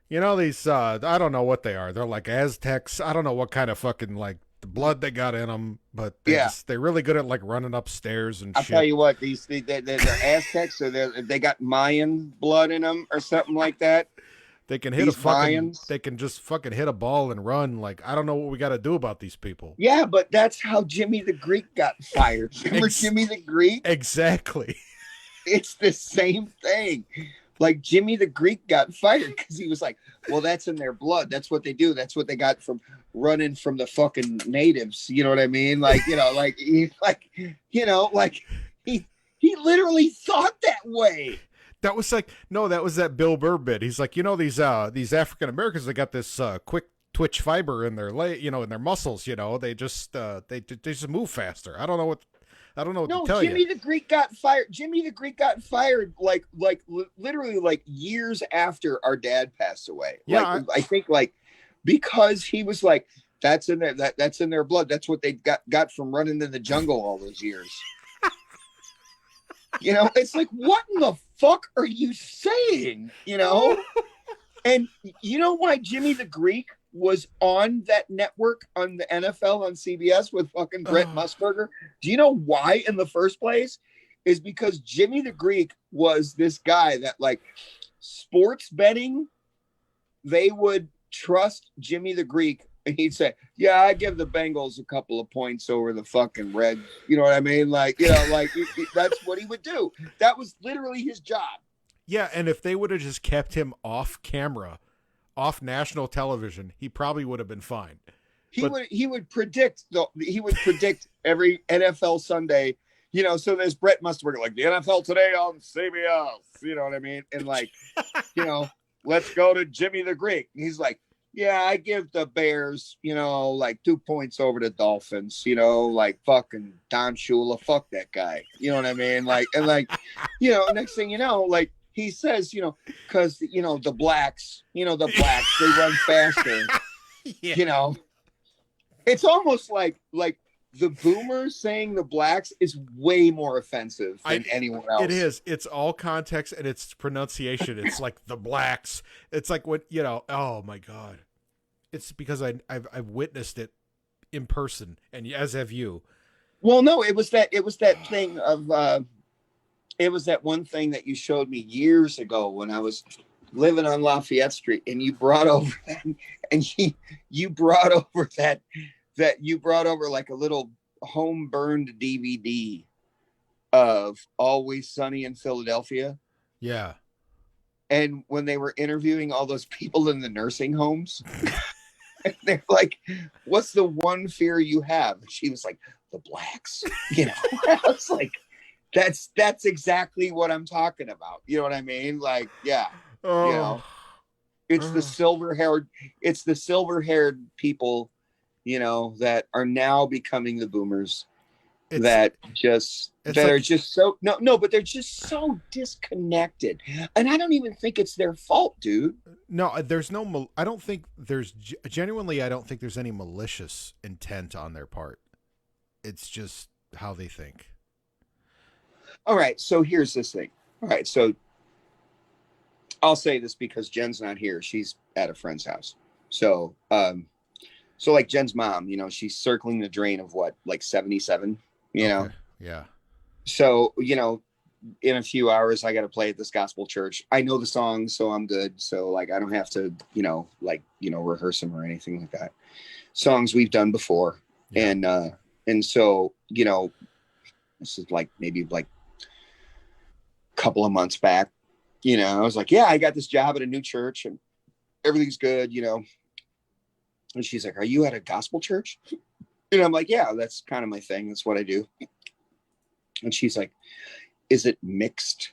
You know, these. I don't know what they are. They're like Aztecs. I don't know what kind of fucking like the blood they got in them, but they're really good at like running upstairs and. I'll shit. tell you what, they're Aztecs, or they got Mayan blood in them, or something like that. They can hit they can just fucking hit a ball and run. Like, I don't know what we got to do about these people. Yeah, but that's how Jimmy the Greek got fired. Remember Jimmy the Greek? Exactly. It's the same thing. Like, Jimmy the Greek got fired because he was like, well, that's in their blood. That's what they do. That's what they got from running from the fucking natives. You know what I mean? Like, he literally thought that way. That was like, no, that was that Bill Burr bit. He's like, these African Americans, they got this quick twitch fiber in their in their muscles. They just they just move faster. I don't know what to tell you. Jimmy the Greek got fired. Jimmy the Greek got fired like literally like years after our dad passed away. Yeah, I think like because he was like, that's in their blood. That's what they got from running in the jungle all those years. It's like, what in the fuck are you saying? And you know why Jimmy the Greek was on that network on the NFL on CBS with fucking Brett Musburger? Do you know why in the first place? Is because Jimmy the Greek was this guy that, like, sports betting, they would trust Jimmy the Greek. And he'd say, yeah, I give the Bengals a couple of points over the fucking Reds. You know what I mean? Like, that's what he would do. That was literally his job. Yeah, and if they would have just kept him off camera, off national television, he probably would have been fine. He would predict every NFL Sunday. So there's Brett Musburger, like the NFL today on CBS. You know what I mean? And like, let's go to Jimmy the Greek. And he's like, yeah, I give the Bears, like 2 points over the Dolphins, like fucking Don Shula, fuck that guy. You know what I mean? Like, and like, next thing you know, like he says, because, the blacks, they run faster, it's almost like the boomers saying the blacks is way more offensive than anyone else. It is. It's all context and it's pronunciation. It's like the blacks. It's like what, oh my God. It's because I've witnessed it in person, and as have you. Well, no, it was that thing of it was that one thing that you showed me years ago when I was living on Lafayette Street, and you brought over that, and you brought over like a little home burned DVD of Always Sunny in Philadelphia. Yeah. And when they were interviewing all those people in the nursing homes, they're like, what's the one fear you have? And she was like, the blacks. I was like, that's exactly what I'm talking about. You know what I mean? Like, yeah. It's the silver-haired people, you know, that are now becoming the boomers. But they're just so disconnected, and I don't even think it's their fault, dude. No, there's no. I don't think there's genuinely. I don't think there's any malicious intent on their part. It's just how they think. All right, so here's this thing. All right, so I'll say this because Jen's not here. She's at a friend's house. So, so like Jen's mom, you know, she's circling the drain of what, like 77. You know, yeah. So, you know, in a few hours, I got to play at this gospel church. I know the songs, so I'm good. So, like, I don't have to, rehearse them or anything like that. Songs we've done before, and so, you know, this is like maybe like a couple of months back. You know, I was like, yeah, I got this job at a new church, and everything's good. You know, and she's like, "Are you at a gospel church?" And I'm like, yeah, that's kind of my thing. That's what I do. And she's like, is it mixed?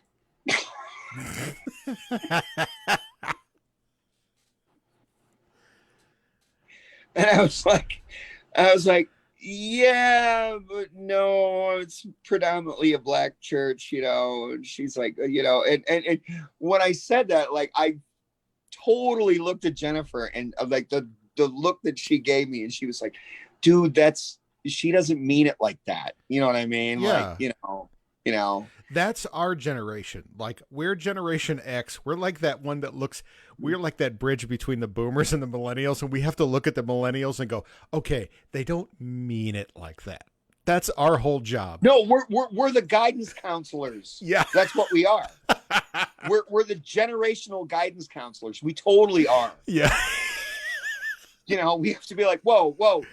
And I was like, yeah, but no, it's predominantly a black church, you know. And she's like, you know, and when I said that, like, I totally looked at Jennifer and like the look that she gave me, and she was like, dude, she doesn't mean it like that. You know what I mean? Yeah. Like, you know, that's our generation. Like, we're Generation X. We're like that one that we're like that bridge between the boomers and the millennials. And we have to look at the millennials and go, okay, they don't mean it like that. That's our whole job. No, we're the guidance counselors. Yeah. That's what we are. we're the generational guidance counselors. We totally are. Yeah. You know, we have to be like, whoa,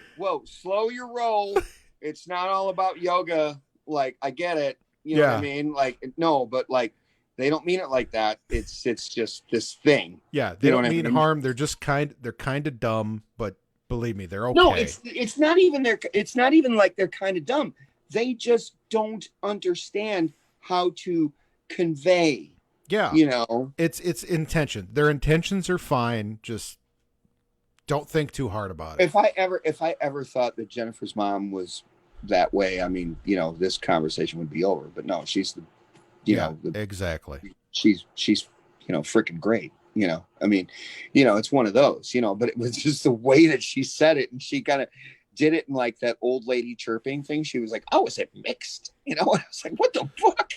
slow your roll. It's not all about yoga. Like, I get it. You know what I mean? Like, no, but like, they don't mean it like that. It's just this thing. Yeah, they don't mean harm. They're just kind of dumb, but believe me, they're okay. No, it's not even like they're kind of dumb. They just don't understand how to convey. Yeah. You know, it's intention. Their intentions are fine. Just don't think too hard about it. If I ever thought that Jennifer's mom was that way, I mean, you know, this conversation would be over. But no, she's exactly. She's you know, freaking great. You know, I mean, you know, it's one of those. You know, but it was just the way that she said it, and she kind of did it in like that old lady chirping thing. She was like, "Oh, is it mixed?" You know, and I was like, "What the fuck?"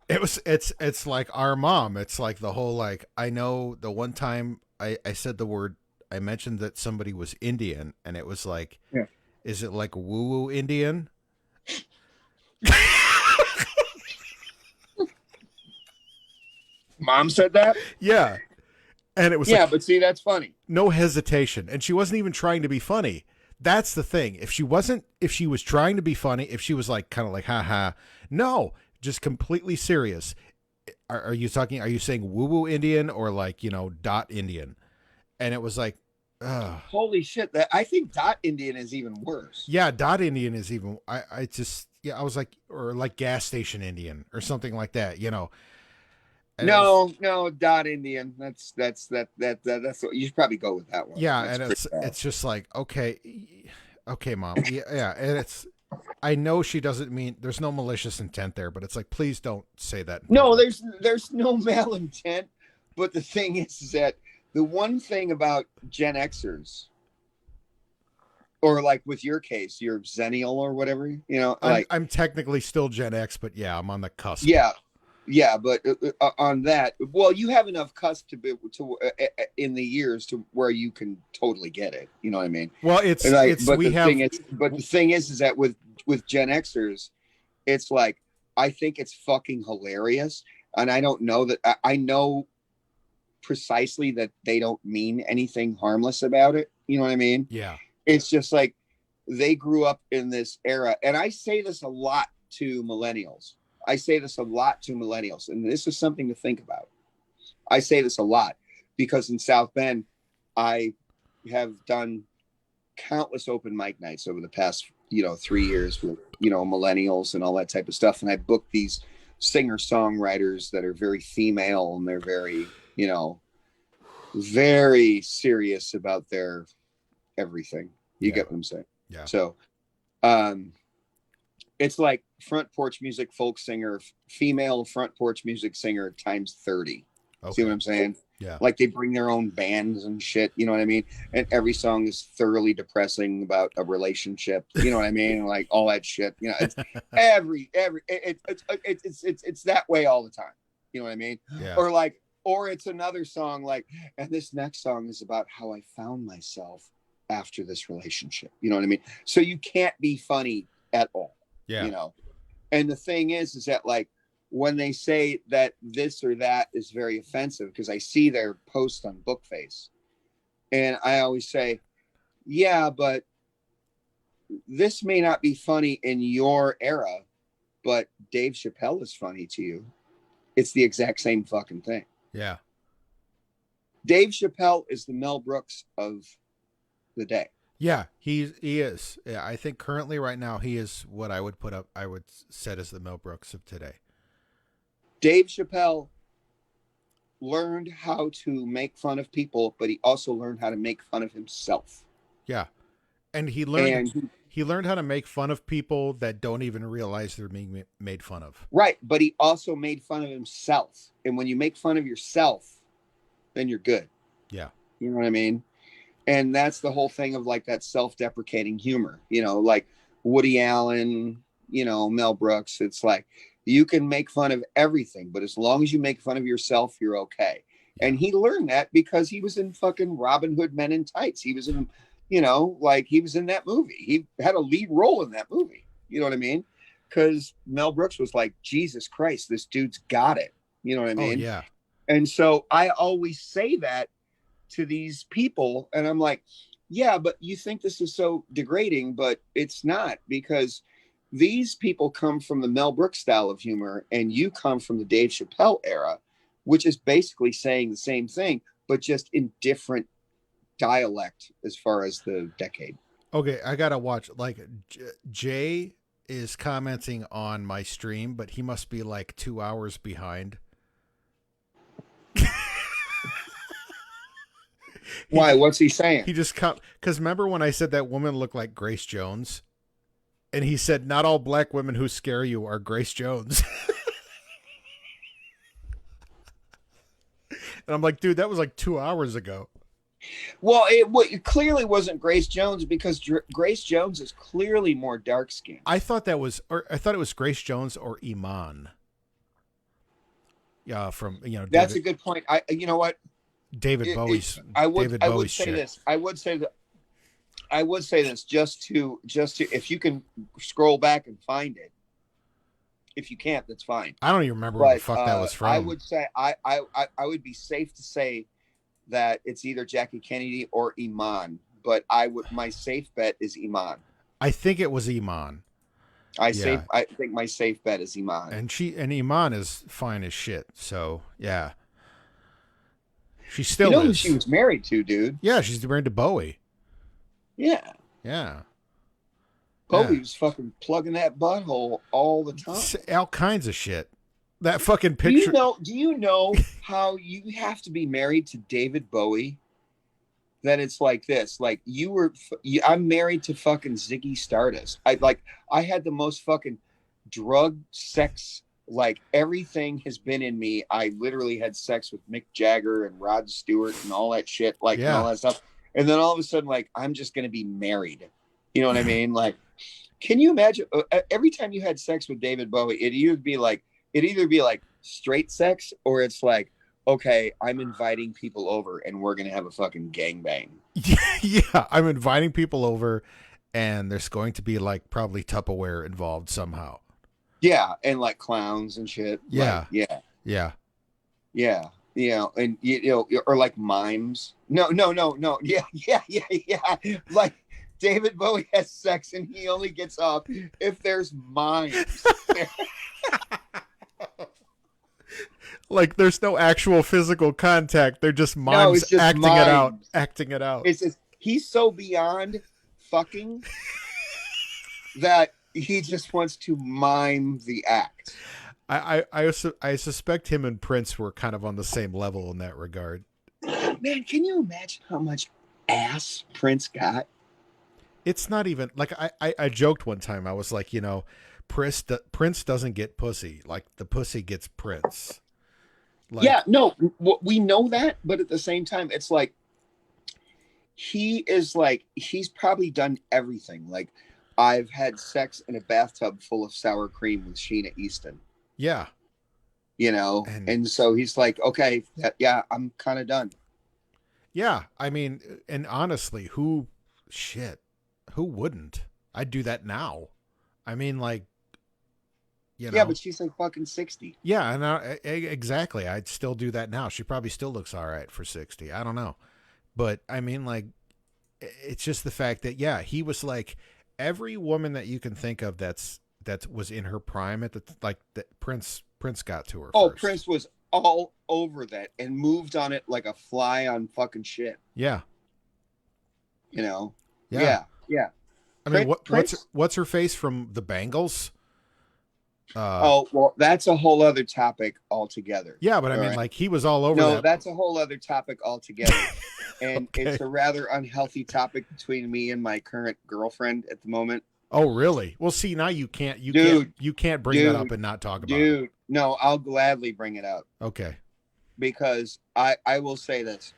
It's like our mom. It's like the whole, like, I know the one time I said the word. I mentioned that somebody was Indian, and it was like, is it like woo-woo Indian? Mom said that? Yeah. And it was but see, that's funny. No hesitation. And she wasn't even trying to be funny. That's the thing. If she was trying to be funny, if she was like, kind of like, haha, no, just completely serious. Are you saying woo-woo Indian or like, you know, dot Indian? And it was like, holy shit! I think dot Indian is even worse. Yeah, dot Indian is even. I was like, or like gas station Indian or something like that. You know. And no, dot Indian. That's what you should probably go with that one. Yeah, that's and it's just like, okay, mom. Yeah, and it's. I know she doesn't mean. There's no malicious intent there, but it's like, please don't say that. No, there's no malintent. But the thing is that. The one thing about Gen Xers, or like with your case, you're Zennial or whatever, you know, I'm technically still Gen X, but yeah, I'm on the cusp. Yeah, but on that, well, you have enough cusp to in the years to where you can totally get it. You know what I mean? Well, but the thing is that with Gen Xers, it's like, I think it's fucking hilarious, and I don't know that I know precisely that they don't mean anything harmless about it. You know what I mean? Yeah. It's just like they grew up in this era. And I say this a lot to millennials. And this is something to think about. I say this a lot because in South Bend, I have done countless open mic nights over the past, 3 years with, millennials and all that type of stuff. And I booked these singer-songwriters that are very female, and they're very, very serious about their everything. You get what I'm saying? Yeah. So, it's like front porch music folk singer, female front porch music singer times 30. Okay. See what I'm saying? Yeah. Like they bring their own bands and shit. You know what I mean? And every song is thoroughly depressing about a relationship. You know what I mean? Like all that shit. You know, it's it's that way all the time. You know what I mean? Yeah. Or it's another song like, and this next song is about how I found myself after this relationship. You know what I mean? So you can't be funny at all. Yeah. You know, and the thing is that like when they say that this or that is very offensive, because I see their post on Bookface, and I always say, yeah, but this may not be funny in your era, but Dave Chappelle is funny to you. It's the exact same fucking thing. Yeah. Dave Chappelle is the Mel Brooks of the day. Yeah, he is. Yeah, I think currently right now he is what I would set as the Mel Brooks of today. Dave Chappelle learned how to make fun of people, but he also learned how to make fun of himself. Yeah. And he learned how to make fun of people that don't even realize they're being made fun of. Right, but he also made fun of himself. And when you make fun of yourself, then you're good. Yeah. You know what I mean? And that's the whole thing of like that self-deprecating humor, you know, like Woody Allen, you know, Mel Brooks. It's like you can make fun of everything, but as long as you make fun of yourself, you're okay. And he learned that because he was in fucking Robin Hood Men in Tights. He was in, you know, like he was in that movie. He had a lead role in that movie. You know what I mean? Because Mel Brooks was like, Jesus Christ, this dude's got it. You know what I mean? Oh, yeah. And so I always say that to these people, and I'm like, yeah, but you think this is so degrading, but it's not, because these people come from the Mel Brooks style of humor and you come from the Dave Chappelle era, which is basically saying the same thing, but just in different dialect as far as the decade. Okay, I gotta watch. Like Jay is commenting on my stream, but he must be like 2 hours behind. Why? What's he saying? He just because remember when I said that woman looked like Grace Jones, and he said not all black women who scare you are Grace Jones. And I'm like, dude, that was like 2 hours ago. Well, it clearly wasn't Grace Jones, because Grace Jones is clearly more dark skinned. I thought it was Grace Jones or Iman. Yeah, from That's a good point. You know what? David Bowie's. I would say this just to if you can scroll back and find it. If you can't, that's fine. I don't even remember where the fuck that was from. I would say I would be safe to say that it's either Jackie Kennedy or Iman, but my safe bet is Iman. I think it was Iman. I think my safe bet is Iman. And Iman is fine as shit. So yeah. She still who is. she was married to, dude? Yeah, she's married to Bowie. Yeah. Yeah. Bowie was fucking plugging that butthole all the time. All kinds of shit. That fucking picture. Do you know how you have to be married to David Bowie? That it's like this. Like I'm married to fucking Ziggy Stardust. I had the most fucking drug, sex, like everything has been in me. I literally had sex with Mick Jagger and Rod Stewart and all that shit, and all that stuff. And then all of a sudden, like, I'm just going to be married. You know what I mean? Like, can you imagine every time you had sex with David Bowie, it'd either be like straight sex, or it's like, okay, I'm inviting people over and we're going to have a fucking gangbang. Yeah. I'm inviting people over and there's going to be like probably Tupperware involved somehow. Yeah, and like clowns and shit. Yeah. Like, yeah. Yeah. Yeah. You know, and you know, or like mimes. No. Yeah. Like David Bowie has sex and he only gets off if there's mimes. Like there's no actual physical contact. They're just mimes acting it out. It's just, he's so beyond fucking that he just wants to mime the act. I suspect him and Prince were kind of on the same level in that regard. man, can you imagine how much ass Prince got? It's not even like I joked one time. I was like, Prince doesn't get pussy. Like the pussy gets Prince. Like, yeah, no, we know that, but at the same time, it's like he's probably done everything. Like I've had sex in a bathtub full of sour cream with Sheena Easton. Yeah. And so he's like, okay, I'm kind of done. Yeah. I mean, and honestly, who wouldn't? I'd do that now. I mean, like, Yeah, but she's like fucking 60. Yeah, and exactly. I'd still do that now. She probably still looks all right for 60. I don't know. But I mean, like, it's just the fact that, yeah, he was like every woman that you can think of that was in her prime at that Prince got to her. First. Prince was all over that and moved on it like a fly on fucking shit. Yeah. Yeah. I mean, what's her face from the Bangles? Well, that's a whole other topic altogether. Yeah, but I mean, like, he was all over No, that. that's a whole other topic altogether. And Okay. it's a rather unhealthy topic between me and my current girlfriend at the moment. Oh, really? Well, see, now you can't bring that up and not talk about it. Dude, no, I'll gladly bring it up. Okay. Because I will say this.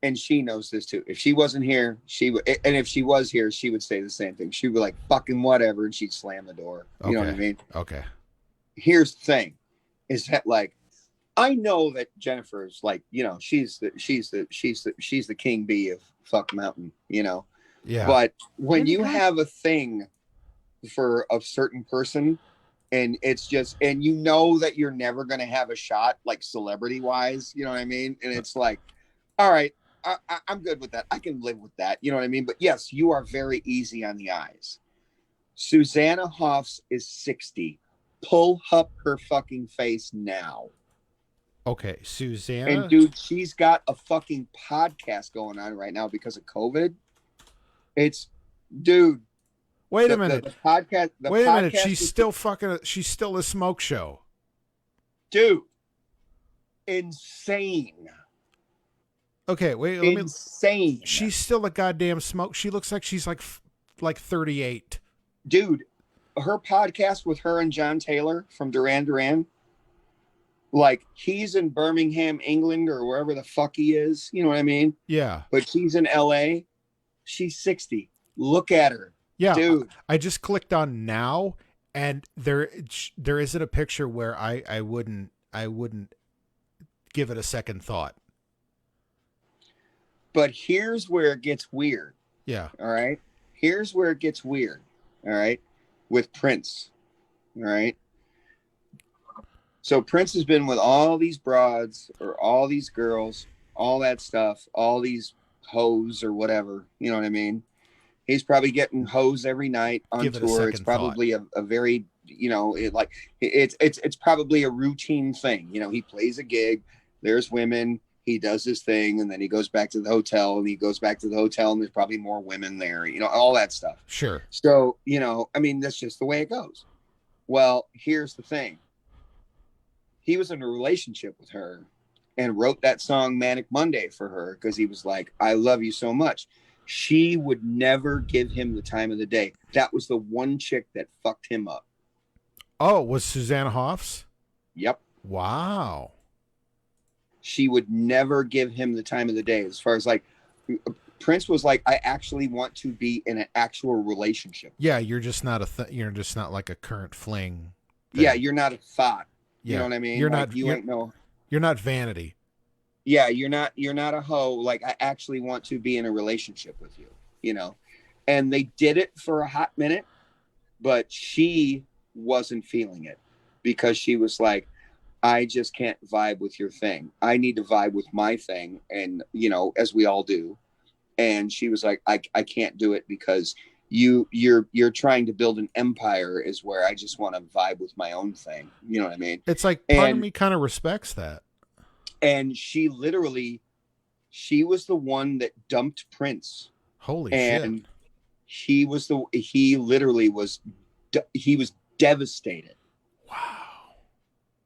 And she knows this too. If she wasn't here, she would, and if she was here, she would say the same thing. She would be like, fucking whatever, and she'd slam the door. You know what I mean? Okay. Here's the thing, is that like, I know that Jennifer's like, she's the king bee of fuck mountain, Yeah. But when you have a thing for a certain person, and it's just, and you know that you're never going to have a shot, like celebrity wise, you know what I mean? And it's like, all right, I'm good with that. I can live with that. You know what I mean? But yes, you are very easy on the eyes. Susanna Hoffs is 60. Pull up her fucking face now. Okay, Susanna. And dude, she's got a fucking podcast going on right now because of COVID. It's, dude. Wait a minute. The podcast. Wait a minute. She's still a smoke show. Dude. Insane. Okay, wait. Insane. She's still a goddamn smoke. She looks like she's like 38. Dude, her podcast with her and John Taylor from Duran Duran, like he's in Birmingham, England, or wherever the fuck he is. You know what I mean? Yeah. But she's in LA. She's 60. Look at her. Yeah, dude. I just clicked on now, and there isn't a picture where I wouldn't give it a second thought. But here's where it gets weird. Yeah. All right. Here's where it gets weird. All right. With Prince. All right. So Prince has been with all these broads or all these girls, all that stuff, all these hoes or whatever. You know what I mean? He's probably getting hoes every night on tour. It's probably a very, it's probably a routine thing. He plays a gig. There's women. He does his thing, and then he goes back to the hotel, and there's probably more women there, all that stuff. Sure. So, I mean, that's just the way it goes. Well, here's the thing. He was in a relationship with her and wrote that song Manic Monday for her because he was like, I love you so much. She would never give him the time of the day. That was the one chick that fucked him up. Oh, was Susanna Hoffs? Yep. Wow. She would never give him the time of the day. As far as like, Prince was like, I actually want to be in an actual relationship. Yeah, you're just not you're just not like a current fling thing. Yeah, you're not a thought. Yeah. You know what I mean? You're like, not. You're not vanity. Yeah, you're not a hoe. Like, I actually want to be in a relationship with you. And they did it for a hot minute, but she wasn't feeling it because she was like, I just can't vibe with your thing. I need to vibe with my thing. And, as we all do. And she was like, I can't do it because you're trying to build an empire is where I just want to vibe with my own thing. You know what I mean? It's like part of me kind of respects that. And she was the one that dumped Prince. Holy and shit. He literally was devastated. Wow.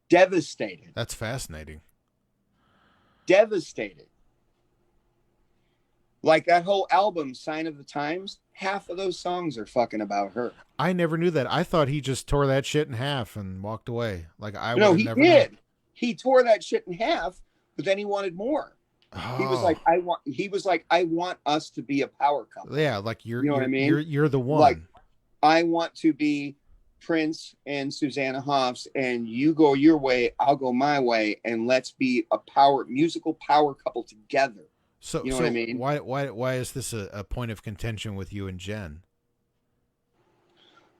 Devastated. That's fascinating. devastated. Like that whole album, Sign of the Times, half of those songs are fucking about her. I never knew that. I thought he just tore that shit in half and walked away. Like I No, would he never did. known. He tore that shit in half, but then he wanted more. Oh. He was like, I want us to be a power couple. Yeah, like you're, You know what I mean? You're the one. Like, I want to be Prince and Susanna Hoffs, and you go your way, I'll go my way, and let's be a musical power couple together. So, you know what I mean? Why is this a point of contention with you and Jen?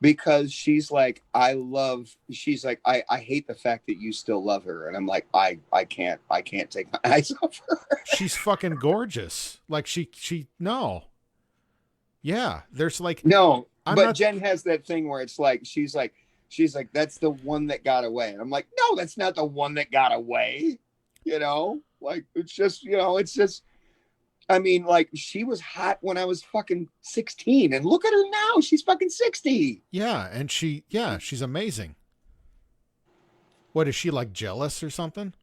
Because she's like, I hate the fact that you still love her. And I'm like, I can't take my eyes off her. She's fucking gorgeous. Like no. Yeah. There's like, no, I'm but not... Jen has that thing where it's like, she's like, that's the one that got away. And I'm like, no, that's not the one that got away. You know, like, it's just, I mean, like, she was hot when I was fucking 16, and look at her now. She's fucking 60. Yeah, and she's amazing. What, is she, like, jealous or something?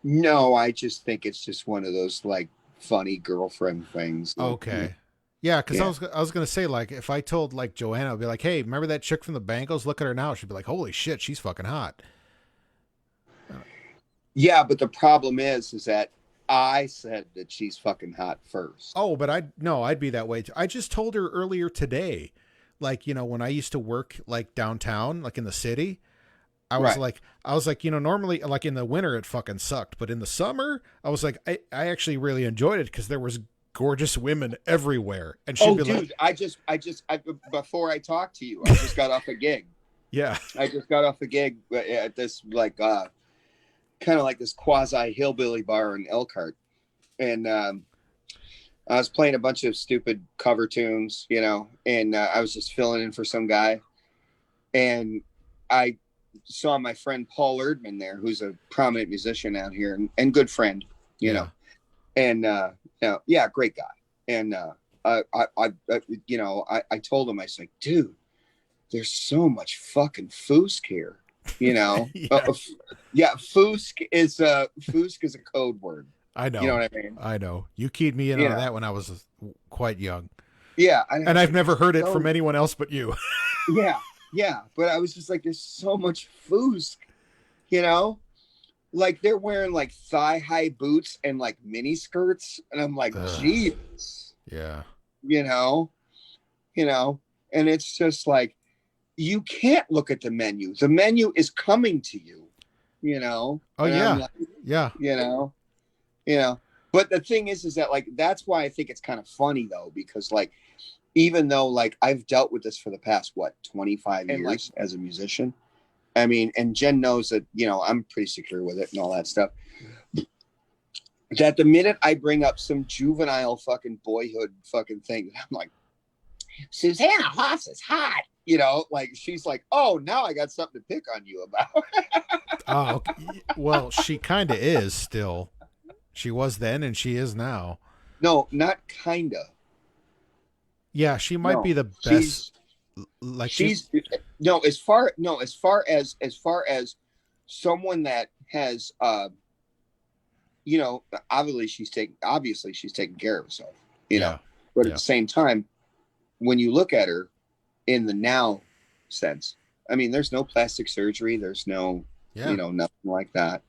No, I just think it's just one of those, like, funny girlfriend things. Okay. Yeah, because I was going to say, like, if I told, like, Joanna, I'd be like, hey, remember that chick from the Bangles? Look at her now. She'd be like, holy shit, she's fucking hot. Yeah, but the problem is that I said that she's fucking hot first. Oh, but I'd be that way too. I just told her earlier today, like, when I used to work like downtown, like in the city, I was like, normally like in the winter it fucking sucked, but in the summer I was like, I actually really enjoyed it because there was gorgeous women everywhere. And she'd be dude, like, before I talked to you, I just got off a gig. Yeah. I just got off a gig at this like kind of like this quasi hillbilly bar in Elkhart, and I was playing a bunch of stupid cover tunes, and I was just filling in for some guy, and I saw my friend Paul Erdman there, who's a prominent musician out here and good friend, know, and yeah, great guy, and I told him, I was like, dude, there's so much fucking foosk here. Foosk is a code word. I know. You know what I mean? I know. You keyed me in on that when I was quite young. Yeah. And I've never heard it from anyone else but you. Yeah. But I was just like, there's so much foosk, like they're wearing like thigh high boots and like mini skirts. And I'm like, Jesus. Yeah. And it's just like, you can't look at the menu. The menu is coming to you, Oh, and yeah. Like, yeah. But the thing is that like, that's why I think it's kind of funny though, because like, even though like I've dealt with this for the past, 25 years as a musician, I mean, and Jen knows that, I'm pretty secure with it and all that stuff. That the minute I bring up some juvenile fucking boyhood fucking thing, I'm like, Susanna Hoffs is hot. Like she's like, oh, now I got something to pick on you about. Oh, well, she kind of is still. She was then and she is now. No, not kinda. Yeah, she might be the best. As far as someone that has, obviously she's taking care of herself, but at the same time, when you look at her in the now sense, I mean, there's no plastic surgery. There's no, nothing like that.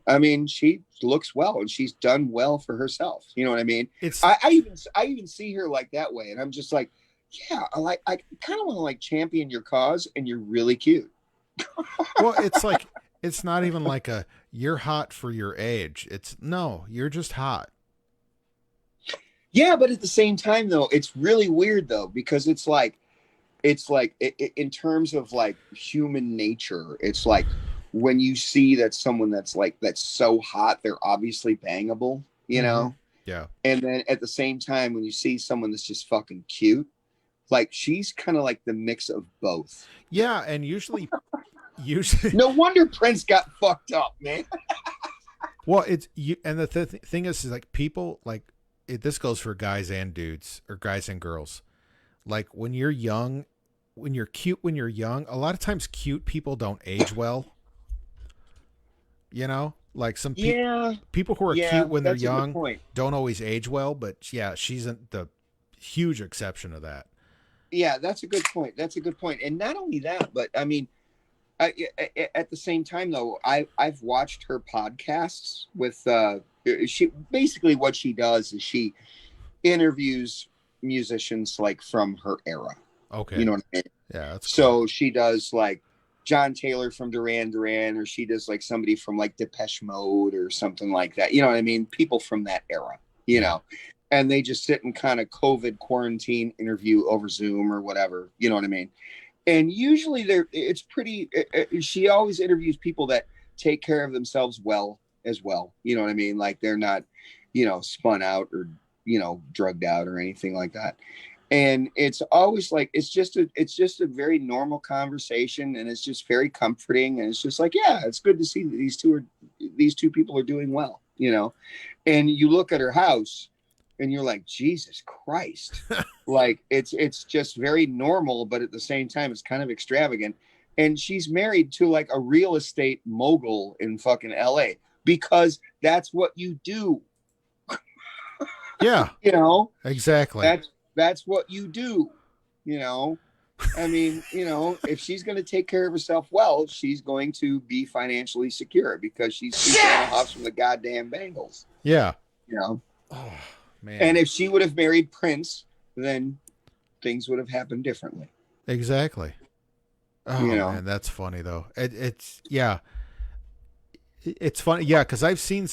I mean, she looks well and she's done well for herself. You know what I mean? I even see her like that way. And I'm just like, yeah, I kind of want to like champion your cause, and you're really cute. Well, it's like, it's not even like you're hot for your age. You're just hot. Yeah, but at the same time, though, it's really weird, though, because it's like in terms of like human nature, it's like when you see that someone that's so hot, they're obviously bangable, Yeah. And then at the same time, when you see someone that's just fucking cute, like she's kind of like the mix of both. Yeah, and usually, no wonder Prince got fucked up, man. Well, and the thing is like people like. This goes for guys and dudes, or guys and girls. Like when you're young, when you're cute, when you're young, a lot of times cute people don't age well. Like some Yeah. people who are Yeah, cute when they're that's a good young point. don't always age well, but yeah, she's the huge exception of that. Yeah, that's a good point. That's a good point. And not only that, but I mean, at the same time though, I've watched her podcasts with she basically what she does is she interviews musicians like from her era. Okay. You know what I mean? Yeah. That's So she does like John Taylor from Duran Duran, or she does like somebody from like Depeche Mode or something like that. You know what I mean? People from that era, you know, and they just sit and kind of COVID quarantine interview over Zoom or whatever. You know what I mean? And usually it's pretty, she always interviews people that take care of themselves well as well. You know what I mean? Like they're not, you know, spun out or, you know, drugged out or anything like that. And it's always like, it's just a very normal conversation, and it's just very comforting. And it's just like, yeah, it's good to see that these two people are doing well, you know? And you look at her house and you're like, Jesus Christ. Like it's just very normal, but at the same time, it's kind of extravagant. And she's married to like a real estate mogul in fucking LA, because that's what you do. Yeah. You know, exactly. That's what you do, you know. I mean, you know, if she's going to take care of herself well, she's going to be financially secure because she's keeping the house from the goddamn Bengals. Yeah. You know. Oh, man. And if she would have married Prince, then things would have happened differently. Exactly. Oh, You know. man, that's funny though. It's yeah. It's funny, yeah, because I've seen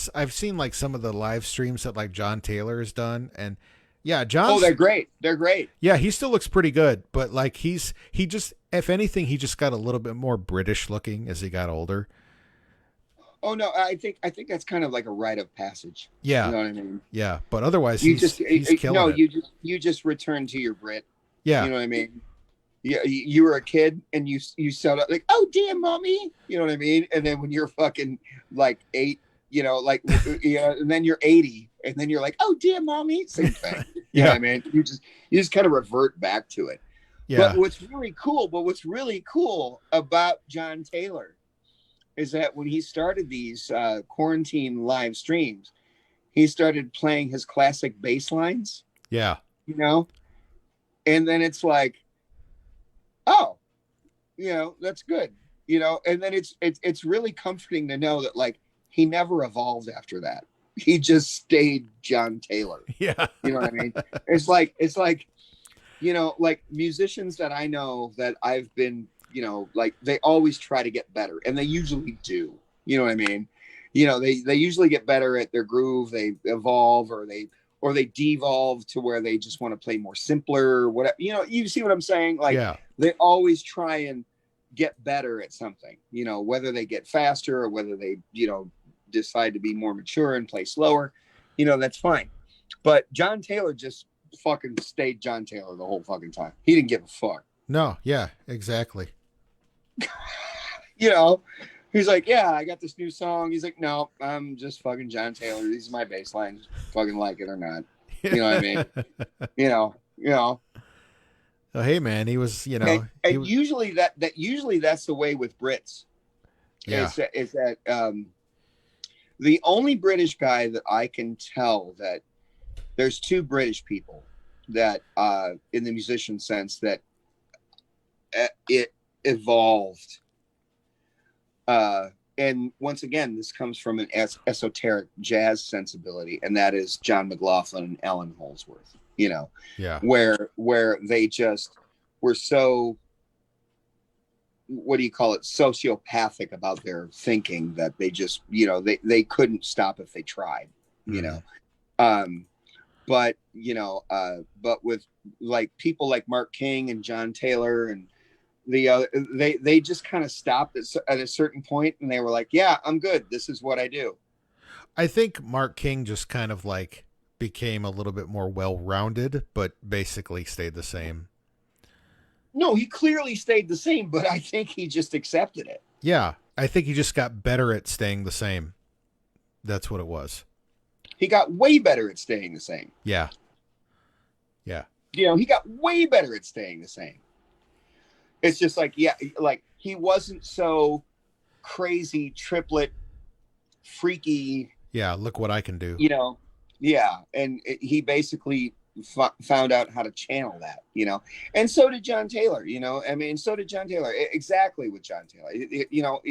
like some of the live streams that like John Taylor has done, and yeah, John. Oh, they're great. They're great. Yeah, he still looks pretty good, but like he just, if anything, he just got a little bit more British looking as he got older. Oh no, I think that's kind of like a rite of passage. Yeah. You know what I mean? Yeah, but otherwise You he's killing no, it. you just return to your Brit. Yeah. You know what I mean? Yeah, you were a kid and you sound like, oh damn, mommy. You know what I mean? And then when you're fucking like 8, you know, like yeah, and then you're 80, and then you're like, oh damn, mommy. Same thing. You know what I mean? You just kind of revert back to it. Yeah. But what's really cool about John Taylor is that when he started these quarantine live streams, he started playing his classic bass lines. Yeah. You know, and then it's like, oh, you know, that's good, you know. And then it's really comforting to know that like he never evolved after that. He just stayed John Taylor. Yeah. You know what I mean? It's like, you know, like musicians that I know that I've been, you know, like they always try to get better, and they usually do. You know what I mean? You know, they usually get better at their groove, they evolve, or they devolve to where they just want to play more simpler or whatever. You know, you see what I'm saying? Like Yeah. they always try and get better at something, you know, whether they get faster or whether they, you know, decide to be more mature and play slower, you know, that's fine. But John Taylor just fucking stayed John Taylor the whole fucking time. He didn't give a fuck. No, yeah, exactly. You know, he's like, yeah, I got this new song. He's like, no, I'm just fucking John Taylor. These are my bass lines. Fucking like it or not. You know what I mean? You know. Oh, hey man, he was, you know, And usually that's the way with Brits. Yeah. Is that the only British guy that I can tell that there's two British people that in the musician sense that it evolved. And once again, this comes from an esoteric jazz sensibility, and that is John McLaughlin and Ellen Holdsworth. You know, yeah, where they just were so, what do you call it, sociopathic about their thinking that they just, you know, they couldn't stop if they tried. You know, but you know, but with like people like Mark King and John Taylor and they just kind of stopped at a certain point, and they were like, yeah, I'm good. This is what I do. I think Mark King just kind of like became a little bit more well-rounded, but basically stayed the same. No, he clearly stayed the same, but I think he just accepted it. Yeah, I think he just got better at staying the same. That's what it was. He got way better at staying the same. Yeah. Yeah. You know, he got way better at staying the same. It's just like, yeah, like he wasn't so crazy triplet freaky. Yeah, look what I can do. You know, yeah, and he basically found out how to channel that. You know, and so did John Taylor. You know, I mean, so did John Taylor. Exactly with John Taylor. You know,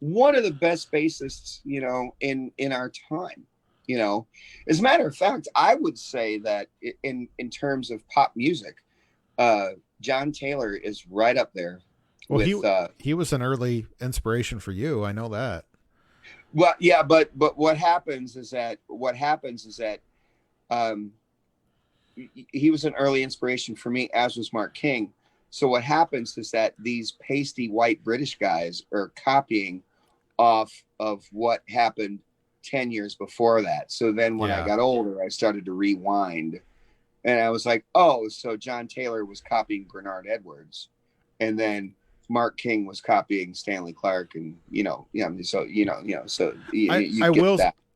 one of the best bassists. You know, in our time. You know, as a matter of fact, I would say that in terms of pop music, John Taylor is right up there. Well, with, he was an early inspiration for you. I know that. Well, yeah, but what happens is that he was an early inspiration for me, as was Mark King. So what happens is that these pasty white British guys are copying off of what happened 10 years before that. So then when I got older, I started to rewind, and I was like, oh, so John Taylor was copying Bernard Edwards, and then Mark King was copying Stanley Clarke, and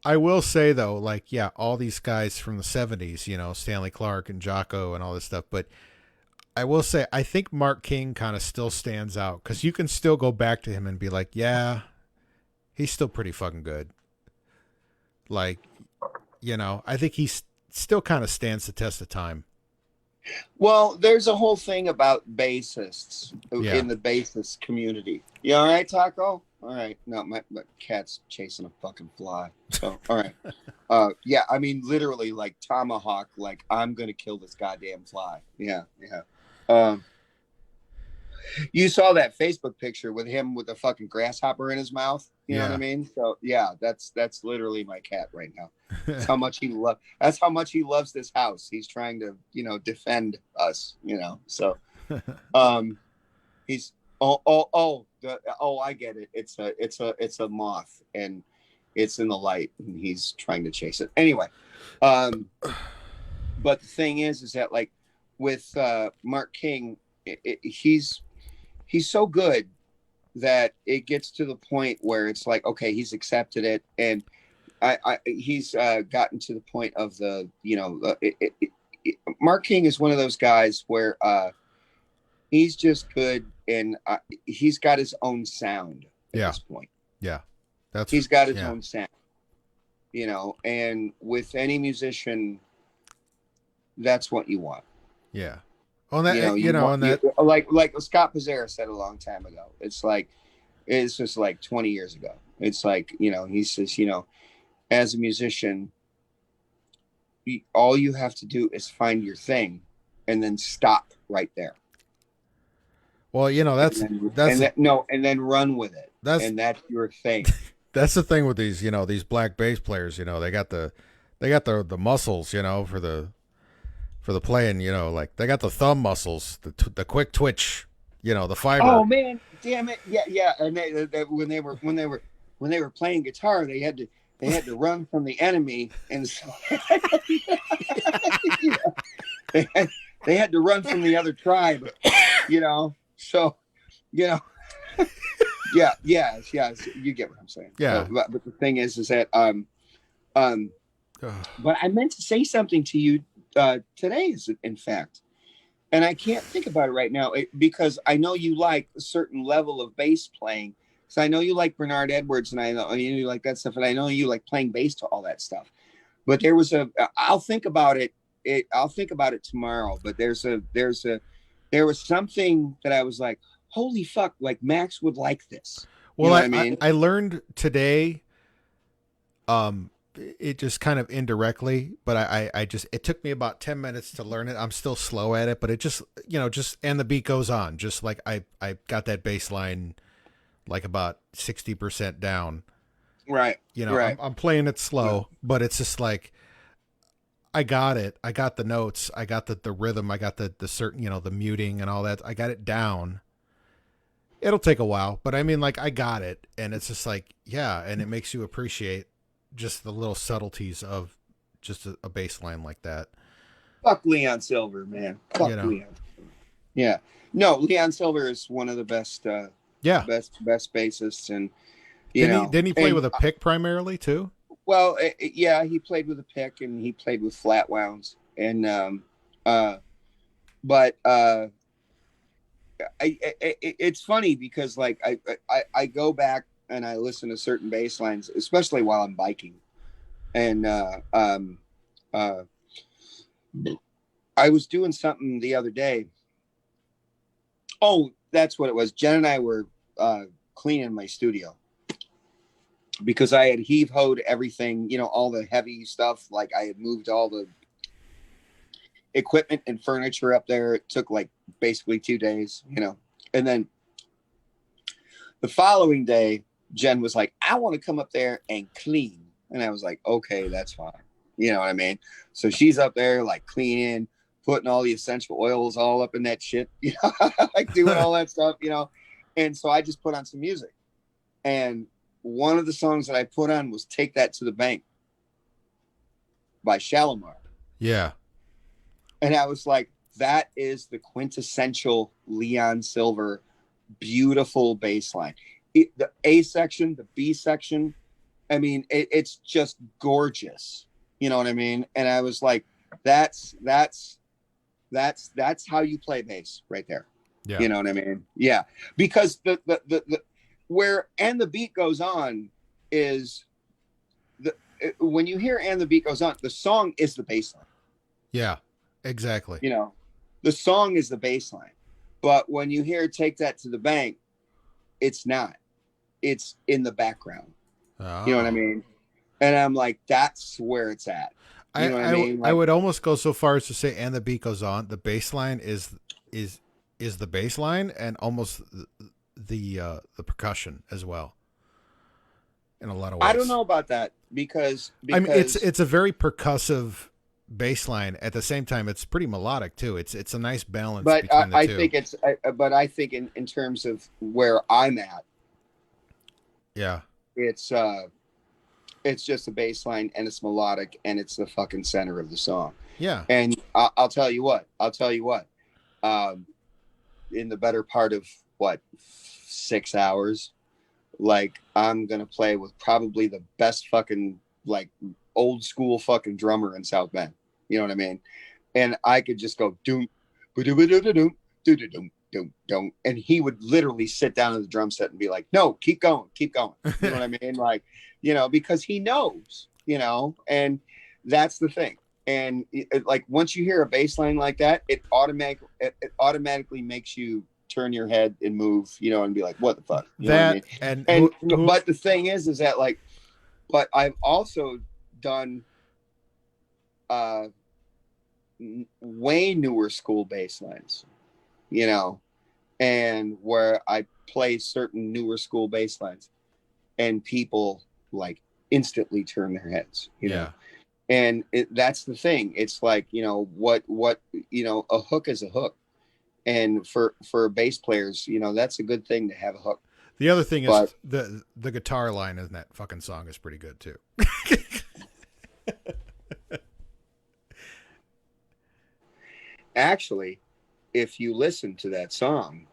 I will say though, like, yeah, all these guys from the 70s, you know, Stanley Clarke and Jocko and all this stuff, but I will say I think Mark King kind of still stands out, because you can still go back to him and be like, yeah, he's still pretty fucking good. Like, you know, I think he's still kind of stands the test of time. Well, there's a whole thing about bassists in the bassist community. You all right, Taco? All right. No, my cat's chasing a fucking fly. So, all right. Yeah, I mean, literally, like tomahawk, like I'm gonna kill this goddamn fly. Yeah, yeah. You saw that Facebook picture with him with a fucking grasshopper in his mouth. You know what I mean? So yeah, that's literally my cat right now. That's how much he loves this house. He's trying to, you know, defend us, you know. So he's I get it. It's a moth, and it's in the light, and he's trying to chase it. Anyway, but the thing is that like with Mark King, he's so good that it gets to the point where it's like, okay, he's accepted it, and he's gotten to the point of the, you know, Mark King is one of those guys where he's just good, and he's got his own sound at this point. Yeah, he's got his own sound, you know, and with any musician, that's what you want. Yeah. On that, like Scott Pizzera said a long time ago. It's just like 20 years ago. It's like, you know, he says, you know, as a musician, all you have to do is find your thing, and then stop right there. Well, you know, and then run with it. That's your thing. That's the thing with these, you know, these black bass players. You know, they got the muscles, you know, for the playing, you know, like they got the thumb muscles, the quick twitch, you know, the fiber. Oh man, damn it, yeah. And they when they were playing guitar, they had to run from the enemy, and so you know, they had to run from the other tribe, you know. So, you know, yeah, you get what I'm saying. Yeah. But the thing is that but I meant to say something to you today, in fact, and I can't think about it right now because I know you like a certain level of bass playing. So I know you like Bernard Edwards, and I know you like that stuff, and I know you like playing bass to all that stuff. But there was I'll think about it. I'll think about it tomorrow. But there was something that I was like, holy fuck, like Max would like this. Well, you know what I mean? I learned today. It just kind of indirectly, but I just, it took me about 10 minutes to learn it. I'm still slow at it, but it just, you know, and the beat goes on. Just like I got that bass line like about 60% down. Right. You know, right. I'm playing it slow, but it's just like, I got it. I got the notes. I got the rhythm. I got the certain, you know, the muting and all that. I got it down. It'll take a while, but I mean, like, I got it. And it's just like, yeah. And it makes you appreciate just the little subtleties of just a bass line like that. Fuck Leon Silver, man. Fuck Leon. Yeah. No, Leon Silver is one of the best, best bassists. And, didn't he play with a pick primarily too? Well, yeah, he played with a pick and he played with flat wounds. And, it's funny because like I go back and I listen to certain bass lines, especially while I'm biking. And I was doing something the other day. Oh, that's what it was. Jen and I were cleaning my studio because I had heave-hoed everything, you know, all the heavy stuff. Like I had moved all the equipment and furniture up there. It took like basically 2 days, you know. And then the following day, Jen was like, I want to come up there and clean. And I was like, okay, that's fine. You know what I mean? So she's up there like cleaning, putting all the essential oils all up in that shit, you know, like doing all that stuff, you know. And so I just put on some music. And one of the songs that I put on was Take That to the Bank by Shalimar. Yeah. And I was like, that is the quintessential Leon Silver, beautiful bass line. The A section, the B section, I mean, it's just gorgeous. You know what I mean? And I was like, that's how you play bass right there. Yeah. You know what I mean? Yeah. Because the where And the Beat Goes On is when you hear And the Beat Goes On, the song is the bass line. Yeah, exactly. You know, the song is the bass line. But when you hear Take That to the Bank, it's not. It's in the background. Oh. You know what I mean? And I'm like, that's where it's at. You know what I mean? Like, I would almost go so far as to say, And the Beat Goes On, the bass line is the bass line, and almost the percussion as well. In a lot of ways. I don't know about that because I mean, it's a very percussive bass line. At the same time, it's pretty melodic too. It's a nice balance. But between the I two. think I think in terms of where I'm at, yeah, it's just a bass line and it's melodic and it's the fucking center of the song. Yeah. And I'll tell you what, in the better part of 6 hours, like I'm going to play with probably the best fucking like old school fucking drummer in South Bend. You know what I mean? And I could just go doom, doom, doom, doom, and he would literally sit down at the drum set and be like, no, keep going. You know what I mean? Like, you know, because he knows, you know, and that's the thing. And like, once you hear a bass line like that, it automatically makes you turn your head and move, you know, and be like, what the fuck? You know what I mean? But the thing is that like, but I've also done way newer school bass lines, you know, and where I play certain newer school bass lines and people like instantly turn their heads, you know. And that's the thing. It's like, you know, what, you know, a hook is a hook. And for bass players, you know, that's a good thing to have a hook. The other thing is the guitar line in that fucking song is pretty good too. Actually, if you listen to that song,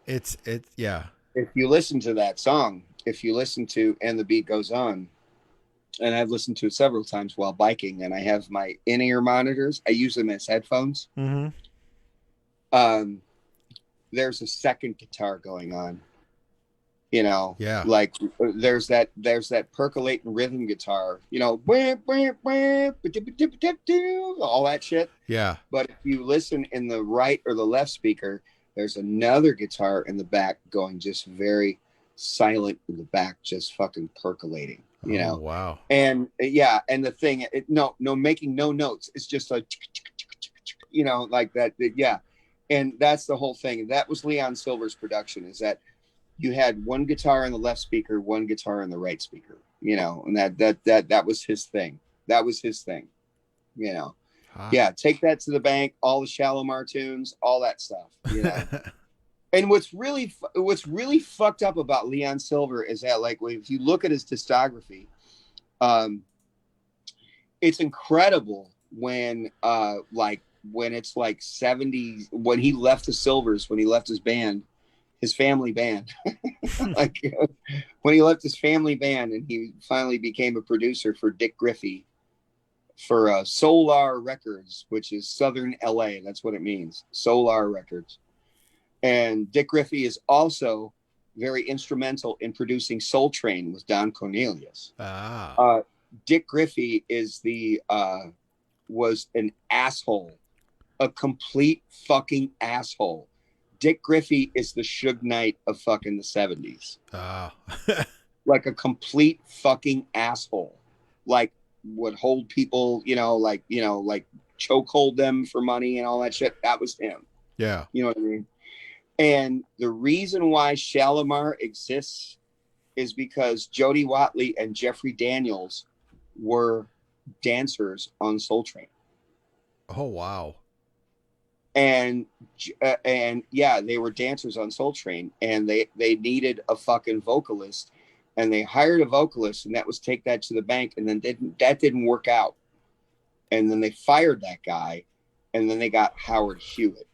yeah. If you listen to that song, if you listen to And the Beat Goes On, and I've listened to it several times while biking, and I have my in-ear monitors. I use them as headphones. Mm-hmm. There's a second guitar going on. You know, yeah, like there's that percolating rhythm guitar. You know, all that shit. Yeah. But if you listen in the right or the left speaker, there's another guitar in the back going just very silent in the back, just fucking percolating. You know, wow. And yeah, and the thing, no, making no notes. It's just like, you know, like that. Yeah. And that's the whole thing. That was Leon Silver's production, is that you had one guitar in the left speaker, one guitar in the right speaker, you know, and that was his thing. That was his thing, you know. Yeah. Take That to the Bank, all the Shalimar tunes, all that stuff, you know. And what's really fucked up about Leon Silver is that, like, if you look at his discography, it's incredible when it's like 70s, when he left the Silvers, when he left his band, his family band, like when he left his family band and he finally became a producer for Dick Griffey for Solar Records, which is Southern LA. That's what it means. Solar Records. And Dick Griffey is also very instrumental in producing Soul Train was Don Cornelius. Ah. Dick Griffey is was an asshole, a complete fucking asshole. Dick Griffey is the Suge Knight of fucking the 70s. Like a complete fucking asshole. Like would hold people, like chokehold them for money and all that shit. That was him. Yeah. You know what I mean? And the reason why Shalimar exists is because Jody Watley and Jeffrey Daniels were dancers on Soul Train. Oh, wow. And yeah, they were dancers on Soul Train, and they needed a fucking vocalist, and they hired a vocalist, and that was Take That to the Bank, and then that didn't work out. And then they fired that guy, and then they got Howard Hewitt.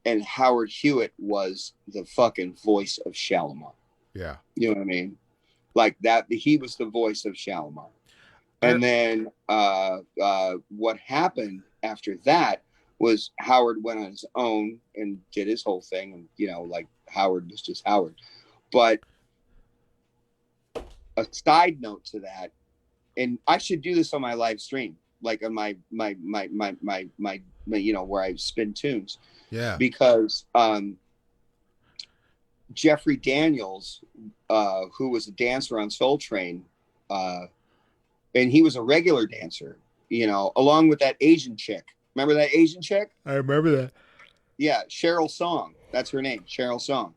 And Howard Hewitt was the fucking voice of Shalimar. Yeah. You know what I mean? Like that, he was the voice of Shalimar. And then what happened after that was Howard went on his own and did his whole thing. And, like Howard was just Howard. But a side note to that, and I should do this on my live stream, like on my where I spin tunes. Yeah. Because Jeffrey Daniels, who was a dancer on Soul Train, and he was a regular dancer, along with that Asian chick. Remember that Asian chick? I remember that. Yeah, Cheryl Song. That's her name, Cheryl Song.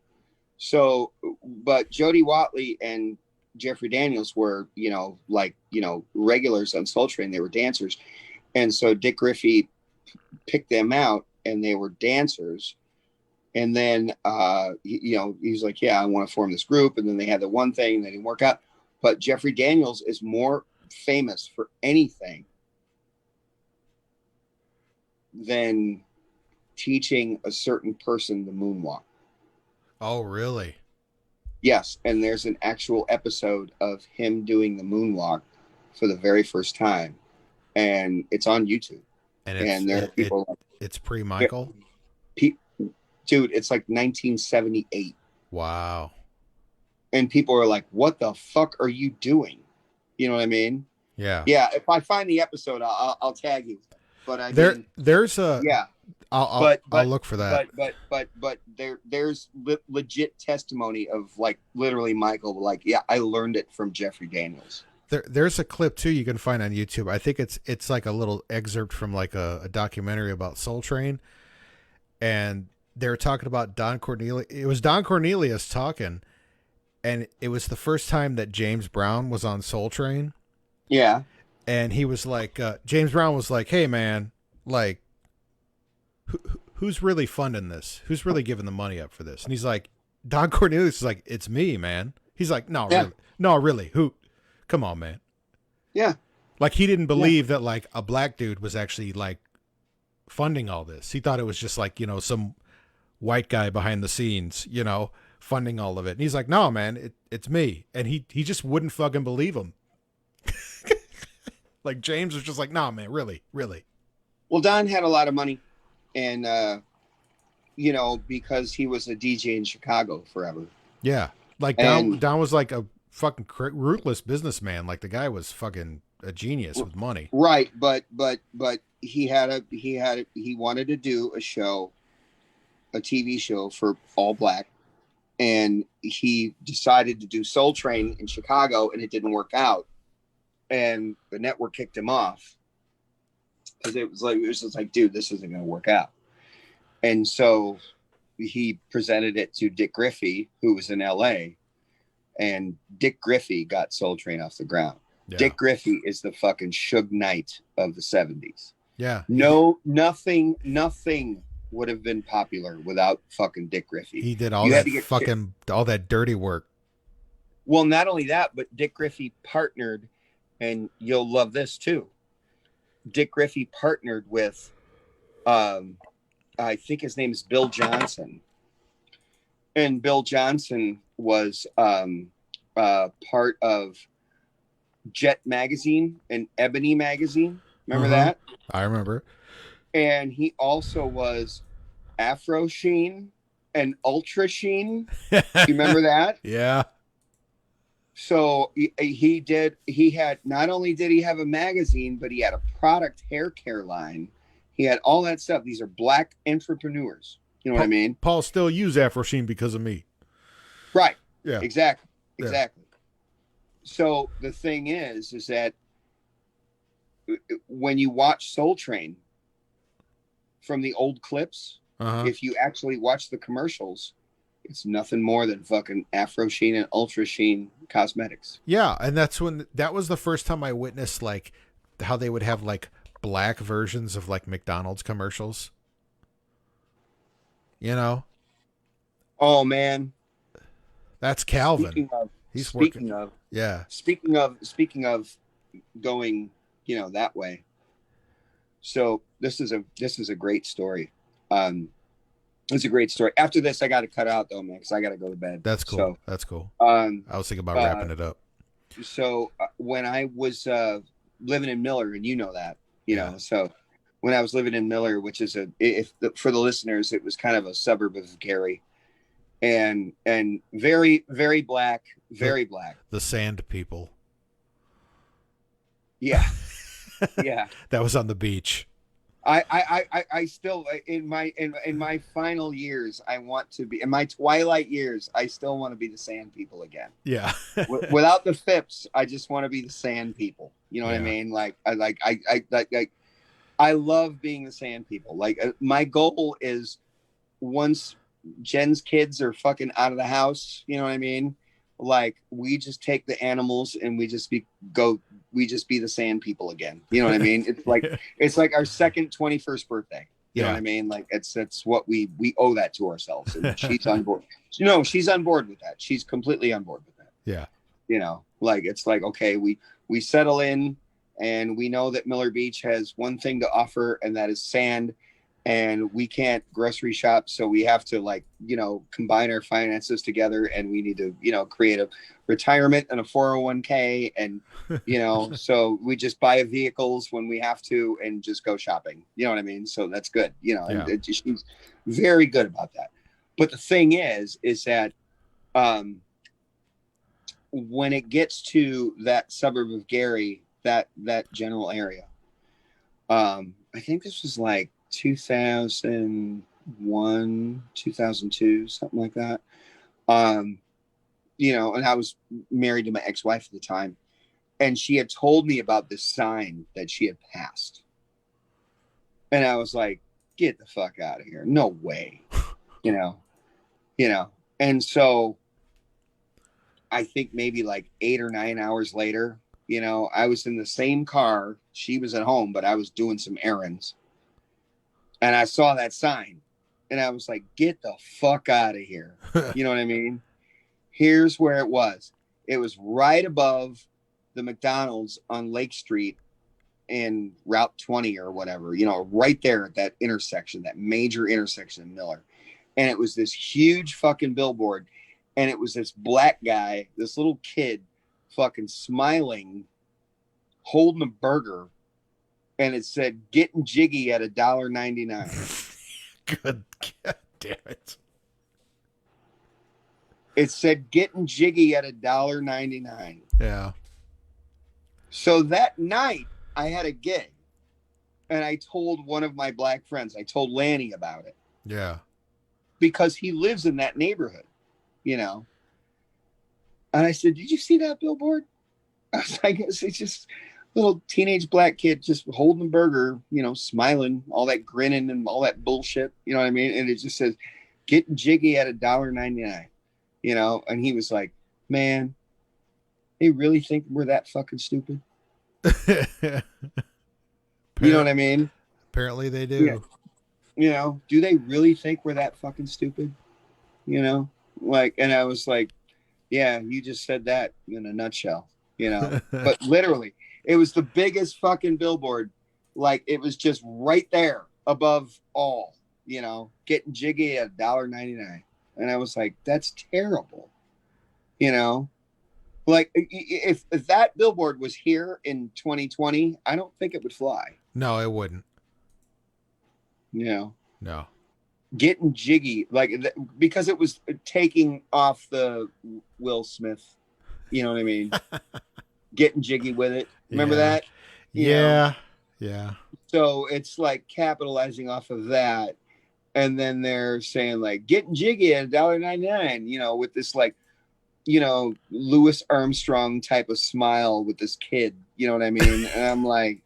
So, but Jody Watley and Jeffrey Daniels were, regulars on Soul Train. They were dancers. And so Dick Griffey picked them out, and they were dancers. And then, he was like, yeah, I want to form this group. And then they had the one thing that didn't work out. But Jeffrey Daniels is more famous for anything than teaching a certain person the moonwalk. Oh, really? Yes. And there's an actual episode of him doing the moonwalk for the very first time. And it's on YouTube. And there are people it's pre-Michael? Dude, it's like 1978. Wow. And people are like, what the fuck are you doing? You know what I mean? Yeah. Yeah. If I find the episode, I'll tag you. But there's a yeah. I'll look for that. But there's legit testimony of like literally Michael, like, yeah, I learned it from Jeffrey Daniels. There's a clip too you can find on YouTube. I think it's like a little excerpt from like a documentary about Soul Train, and they were talking about Don Cornelius. It was Don Cornelius talking, and it was the first time that James Brown was on Soul Train. Yeah. And he was like, James Brown was like, hey man, like, who's really funding this? Who's really giving the money up for this? And he's like, Don Cornelius is like, it's me, man. He's like, really, who? Come on, man. Yeah. Like he didn't believe that like a black dude was actually like funding all this. He thought it was just like, some white guy behind the scenes, funding all of it. And he's like, no, man, it's me. And he just wouldn't fucking believe him. Like James was just like, nah, man, really. Well, Don had a lot of money, and because he was a DJ in Chicago forever. Yeah, like Don was like a fucking ruthless businessman. Like the guy was fucking a genius with money. Right, but he wanted to do a TV show for all black, and he decided to do Soul Train in Chicago, and it didn't work out. And the network kicked him off because it was just like, dude, this isn't going to work out. And so he presented it to Dick Griffey, who was in LA, and Dick Griffey got Soul Train off the ground. Yeah. Dick Griffey is the fucking Suge Knight of the 70s. Yeah. Nothing would have been popular without fucking Dick Griffey. He did all that dirty work. Well, not only that, but Dick Griffey partnered, and you'll love this too. Dick Griffey partnered with, I think his name is Bill Johnson. And Bill Johnson was part of Jet Magazine and Ebony Magazine. Remember that? I remember. And he also was Afro Sheen and Ultra Sheen. You remember that? Yeah. So he had, not only did he have a magazine, but he had a product hair care line. He had all that stuff. These are black entrepreneurs. You know what I mean? Paul still used Afro Sheen because of me. Right. Yeah. Exactly. Yeah. Exactly. So the thing is that when you watch Soul Train from the old clips, if you actually watch the commercials, it's nothing more than fucking Afro Sheen and Ultra Sheen cosmetics. Yeah, and that was the first time I witnessed like how they would have like black versions of like McDonald's commercials. You know? Oh man. That's Calvin. Speaking of going, that way. So this is a great story. It's a great story. After this, I got to cut out though, man, because I got to go to bed. That's cool. So, that's cool. I was thinking about wrapping it up. So when I was living in Miller, and you know that, know, so when I was living in Miller, which is for the listeners, it was kind of a suburb of Gary, and very, very black, very black. The sand people. Yeah. Yeah. That was on the beach. I still in my final years, I want to be in my twilight years. I still want to be the sand people again. Yeah. Without the fips, I just want to be the sand people. You know what I mean? I love being the sand people. Like my goal is once Jen's kids are fucking out of the house. You know what I mean? Like we just take the animals and we just be the sand people again. You know what I mean? It's like our second 21st birthday. You know what I mean? Like it's what we owe that to ourselves. And she's on board. She's on board with that. She's completely on board with that. Yeah. It's like, okay, we settle in and we know that Miller Beach has one thing to offer, and that is sand. And we can't grocery shop, so we have to combine our finances together, and we need to create a retirement and a 401k, and so we just buy vehicles when we have to and just go shopping. You know what I mean? So that's good. And she's very good about that. But the thing is that when it gets to that suburb of Gary, that general area, I think this was like 2001, 2002, something like that. And I was married to my ex-wife at the time, and she had told me about this sign that she had passed. And I was like, get the fuck out of here. No way. And so I think maybe like 8 or 9 hours later, I was in the same car. She was at home, but I was doing some errands. And I saw that sign and I was like, get the fuck out of here. You know what I mean? Here's where it was. It was right above the McDonald's on Lake Street in Route 20 or whatever, right there at that intersection, that major intersection in Miller. And it was this huge fucking billboard. And it was this black guy, this little kid fucking smiling, holding a burger. And it said, getting jiggy at $1.99. God damn it. It said, getting jiggy at $1.99. Yeah. So that night, I had a gig. And I told one of my black friends, I told Lanny about it. Yeah. Because he lives in that neighborhood, And I said, did you see that billboard? I guess it's just little teenage black kid just holding a burger, smiling, all that grinning and all that bullshit. You know what I mean? And it just says, getting jiggy at $1.99, and he was like, man, they really think we're that fucking stupid. You know what I mean? Apparently they do. Yeah. Do they really think we're that fucking stupid? And I was like, yeah, you just said that in a nutshell, but literally, it was the biggest fucking billboard. Like it was just right there above all, getting jiggy at $1.99. And I was like, that's terrible. Like if that billboard was here in 2020, I don't think it would fly. No, it wouldn't. No. Getting Jiggy, because it was taking off the Will Smith. You know what I mean? Getting jiggy with it. Remember that? Yeah. So it's like capitalizing off of that. And then they're saying like getting jiggy at $1.99, with this Louis Armstrong type of smile with this kid. You know what I mean? And I'm like,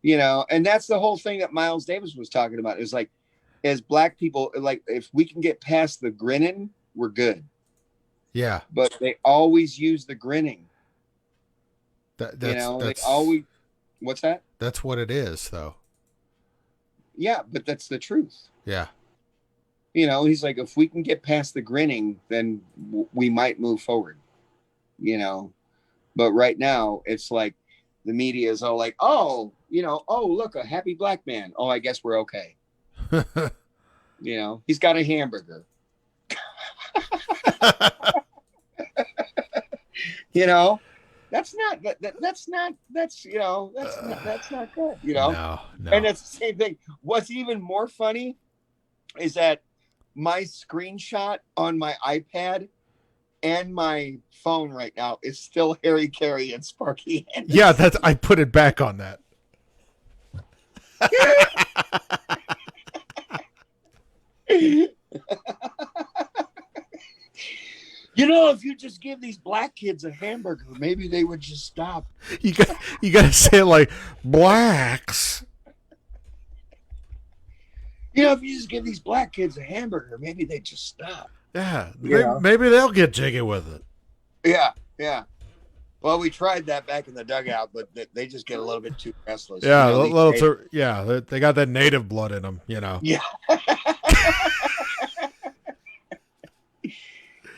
and that's the whole thing that Miles Davis was talking about. It was like, as black people, like if we can get past the grinning, we're good. Yeah. But they always use the grinning. That's they always. What's that? That's what it is, though. Yeah, but that's the truth. Yeah. He's like, if we can get past the grinning, then we might move forward. But right now it's like the media is all like, oh, look, a happy black man. Oh, I guess we're okay. He's got a hamburger. That's not good. That's not good. No. And that's the same thing. What's even more funny is that my screenshot on my iPad and my phone right now is still Harry Carey and Sparky Anderson. Yeah, I put it back on that. If you just give these black kids a hamburger, maybe they would just stop. You got to say it like blacks. If you just give these black kids a hamburger, maybe they just stop. Yeah, maybe they'll get jiggy with it. Yeah. Well, we tried that back in the dugout, but they just get a little bit too restless. Yeah, they got that native blood in them, Yeah.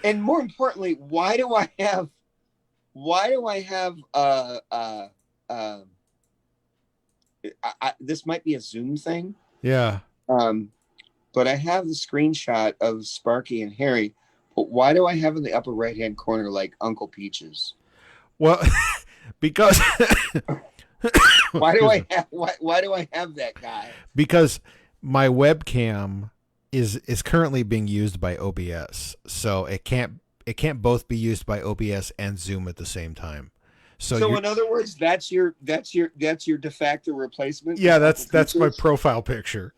And more importantly, why do I have this might be a Zoom thing. Yeah. But I have the screenshot of Sparky and Harry, but why do I have in the upper right-hand corner like Uncle Peaches? Well, because why do I have that guy? Because my webcam is currently being used by OBS, so it can't both be used by OBS and Zoom at the same time. So in other words, that's your de facto replacement. Yeah, that's my profile picture.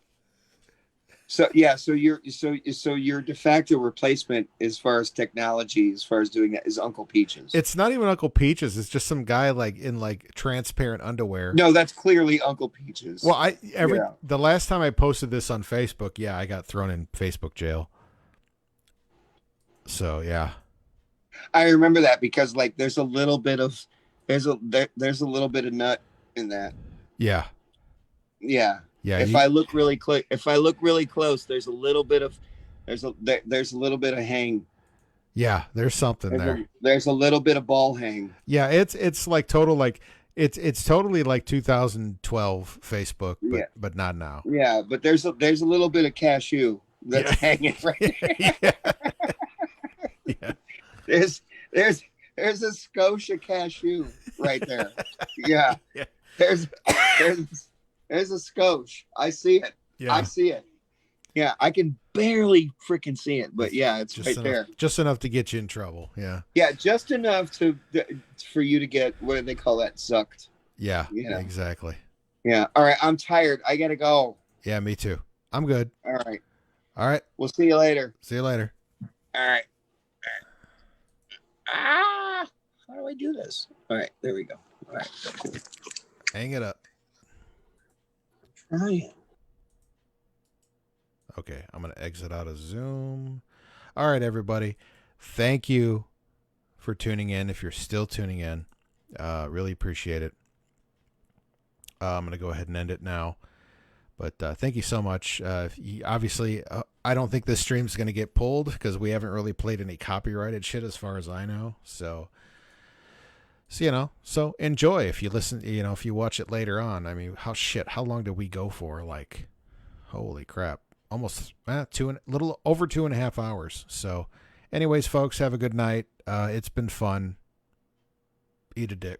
So yeah, so your de facto replacement as far as technology, as far as doing that, is Uncle Peaches. It's not even Uncle Peaches. It's just some guy in transparent underwear. No, that's clearly Uncle Peaches. Well, the last time I posted this on Facebook, I got thrown in Facebook jail. So yeah, I remember that because there's a little bit of nut in that. Yeah. Yeah. Yeah. If I look really close, there's a little bit of hang. Yeah, there's something there. There's a little bit of ball hang. Yeah, it's like total it's totally like 2012 Facebook, but not now. Yeah, but there's a little bit of cashew that's hanging right there. Yeah. There's a Scotia cashew right there. Yeah. There's a Scotia. I see it. Yeah. I see it. Yeah, I can barely freaking see it, but yeah, it's just right there. Just enough to get you in trouble. Yeah. Yeah, just enough for you to get, what do they call that? Sucked. Yeah. Exactly. Yeah. All right. I'm tired. I gotta go. Yeah, me too. I'm good. All right. All right. We'll see you later. See you later. All right. How do I do this? All right. There we go. All right. Cool. Hang it up. Trying. Okay, I'm going to exit out of Zoom. All right, everybody. Thank you for tuning in. If you're still tuning in, really appreciate it. I'm going to go ahead and end it now. But thank you so much. Obviously, I don't think this stream's going to get pulled because we haven't really played any copyrighted shit as far as I know. So so enjoy if you listen, if you watch it later on. I mean, how long did we go for? Like, holy crap. Almost little over 2.5 hours. So anyways, folks, have a good night. It's been fun. Eat a dick.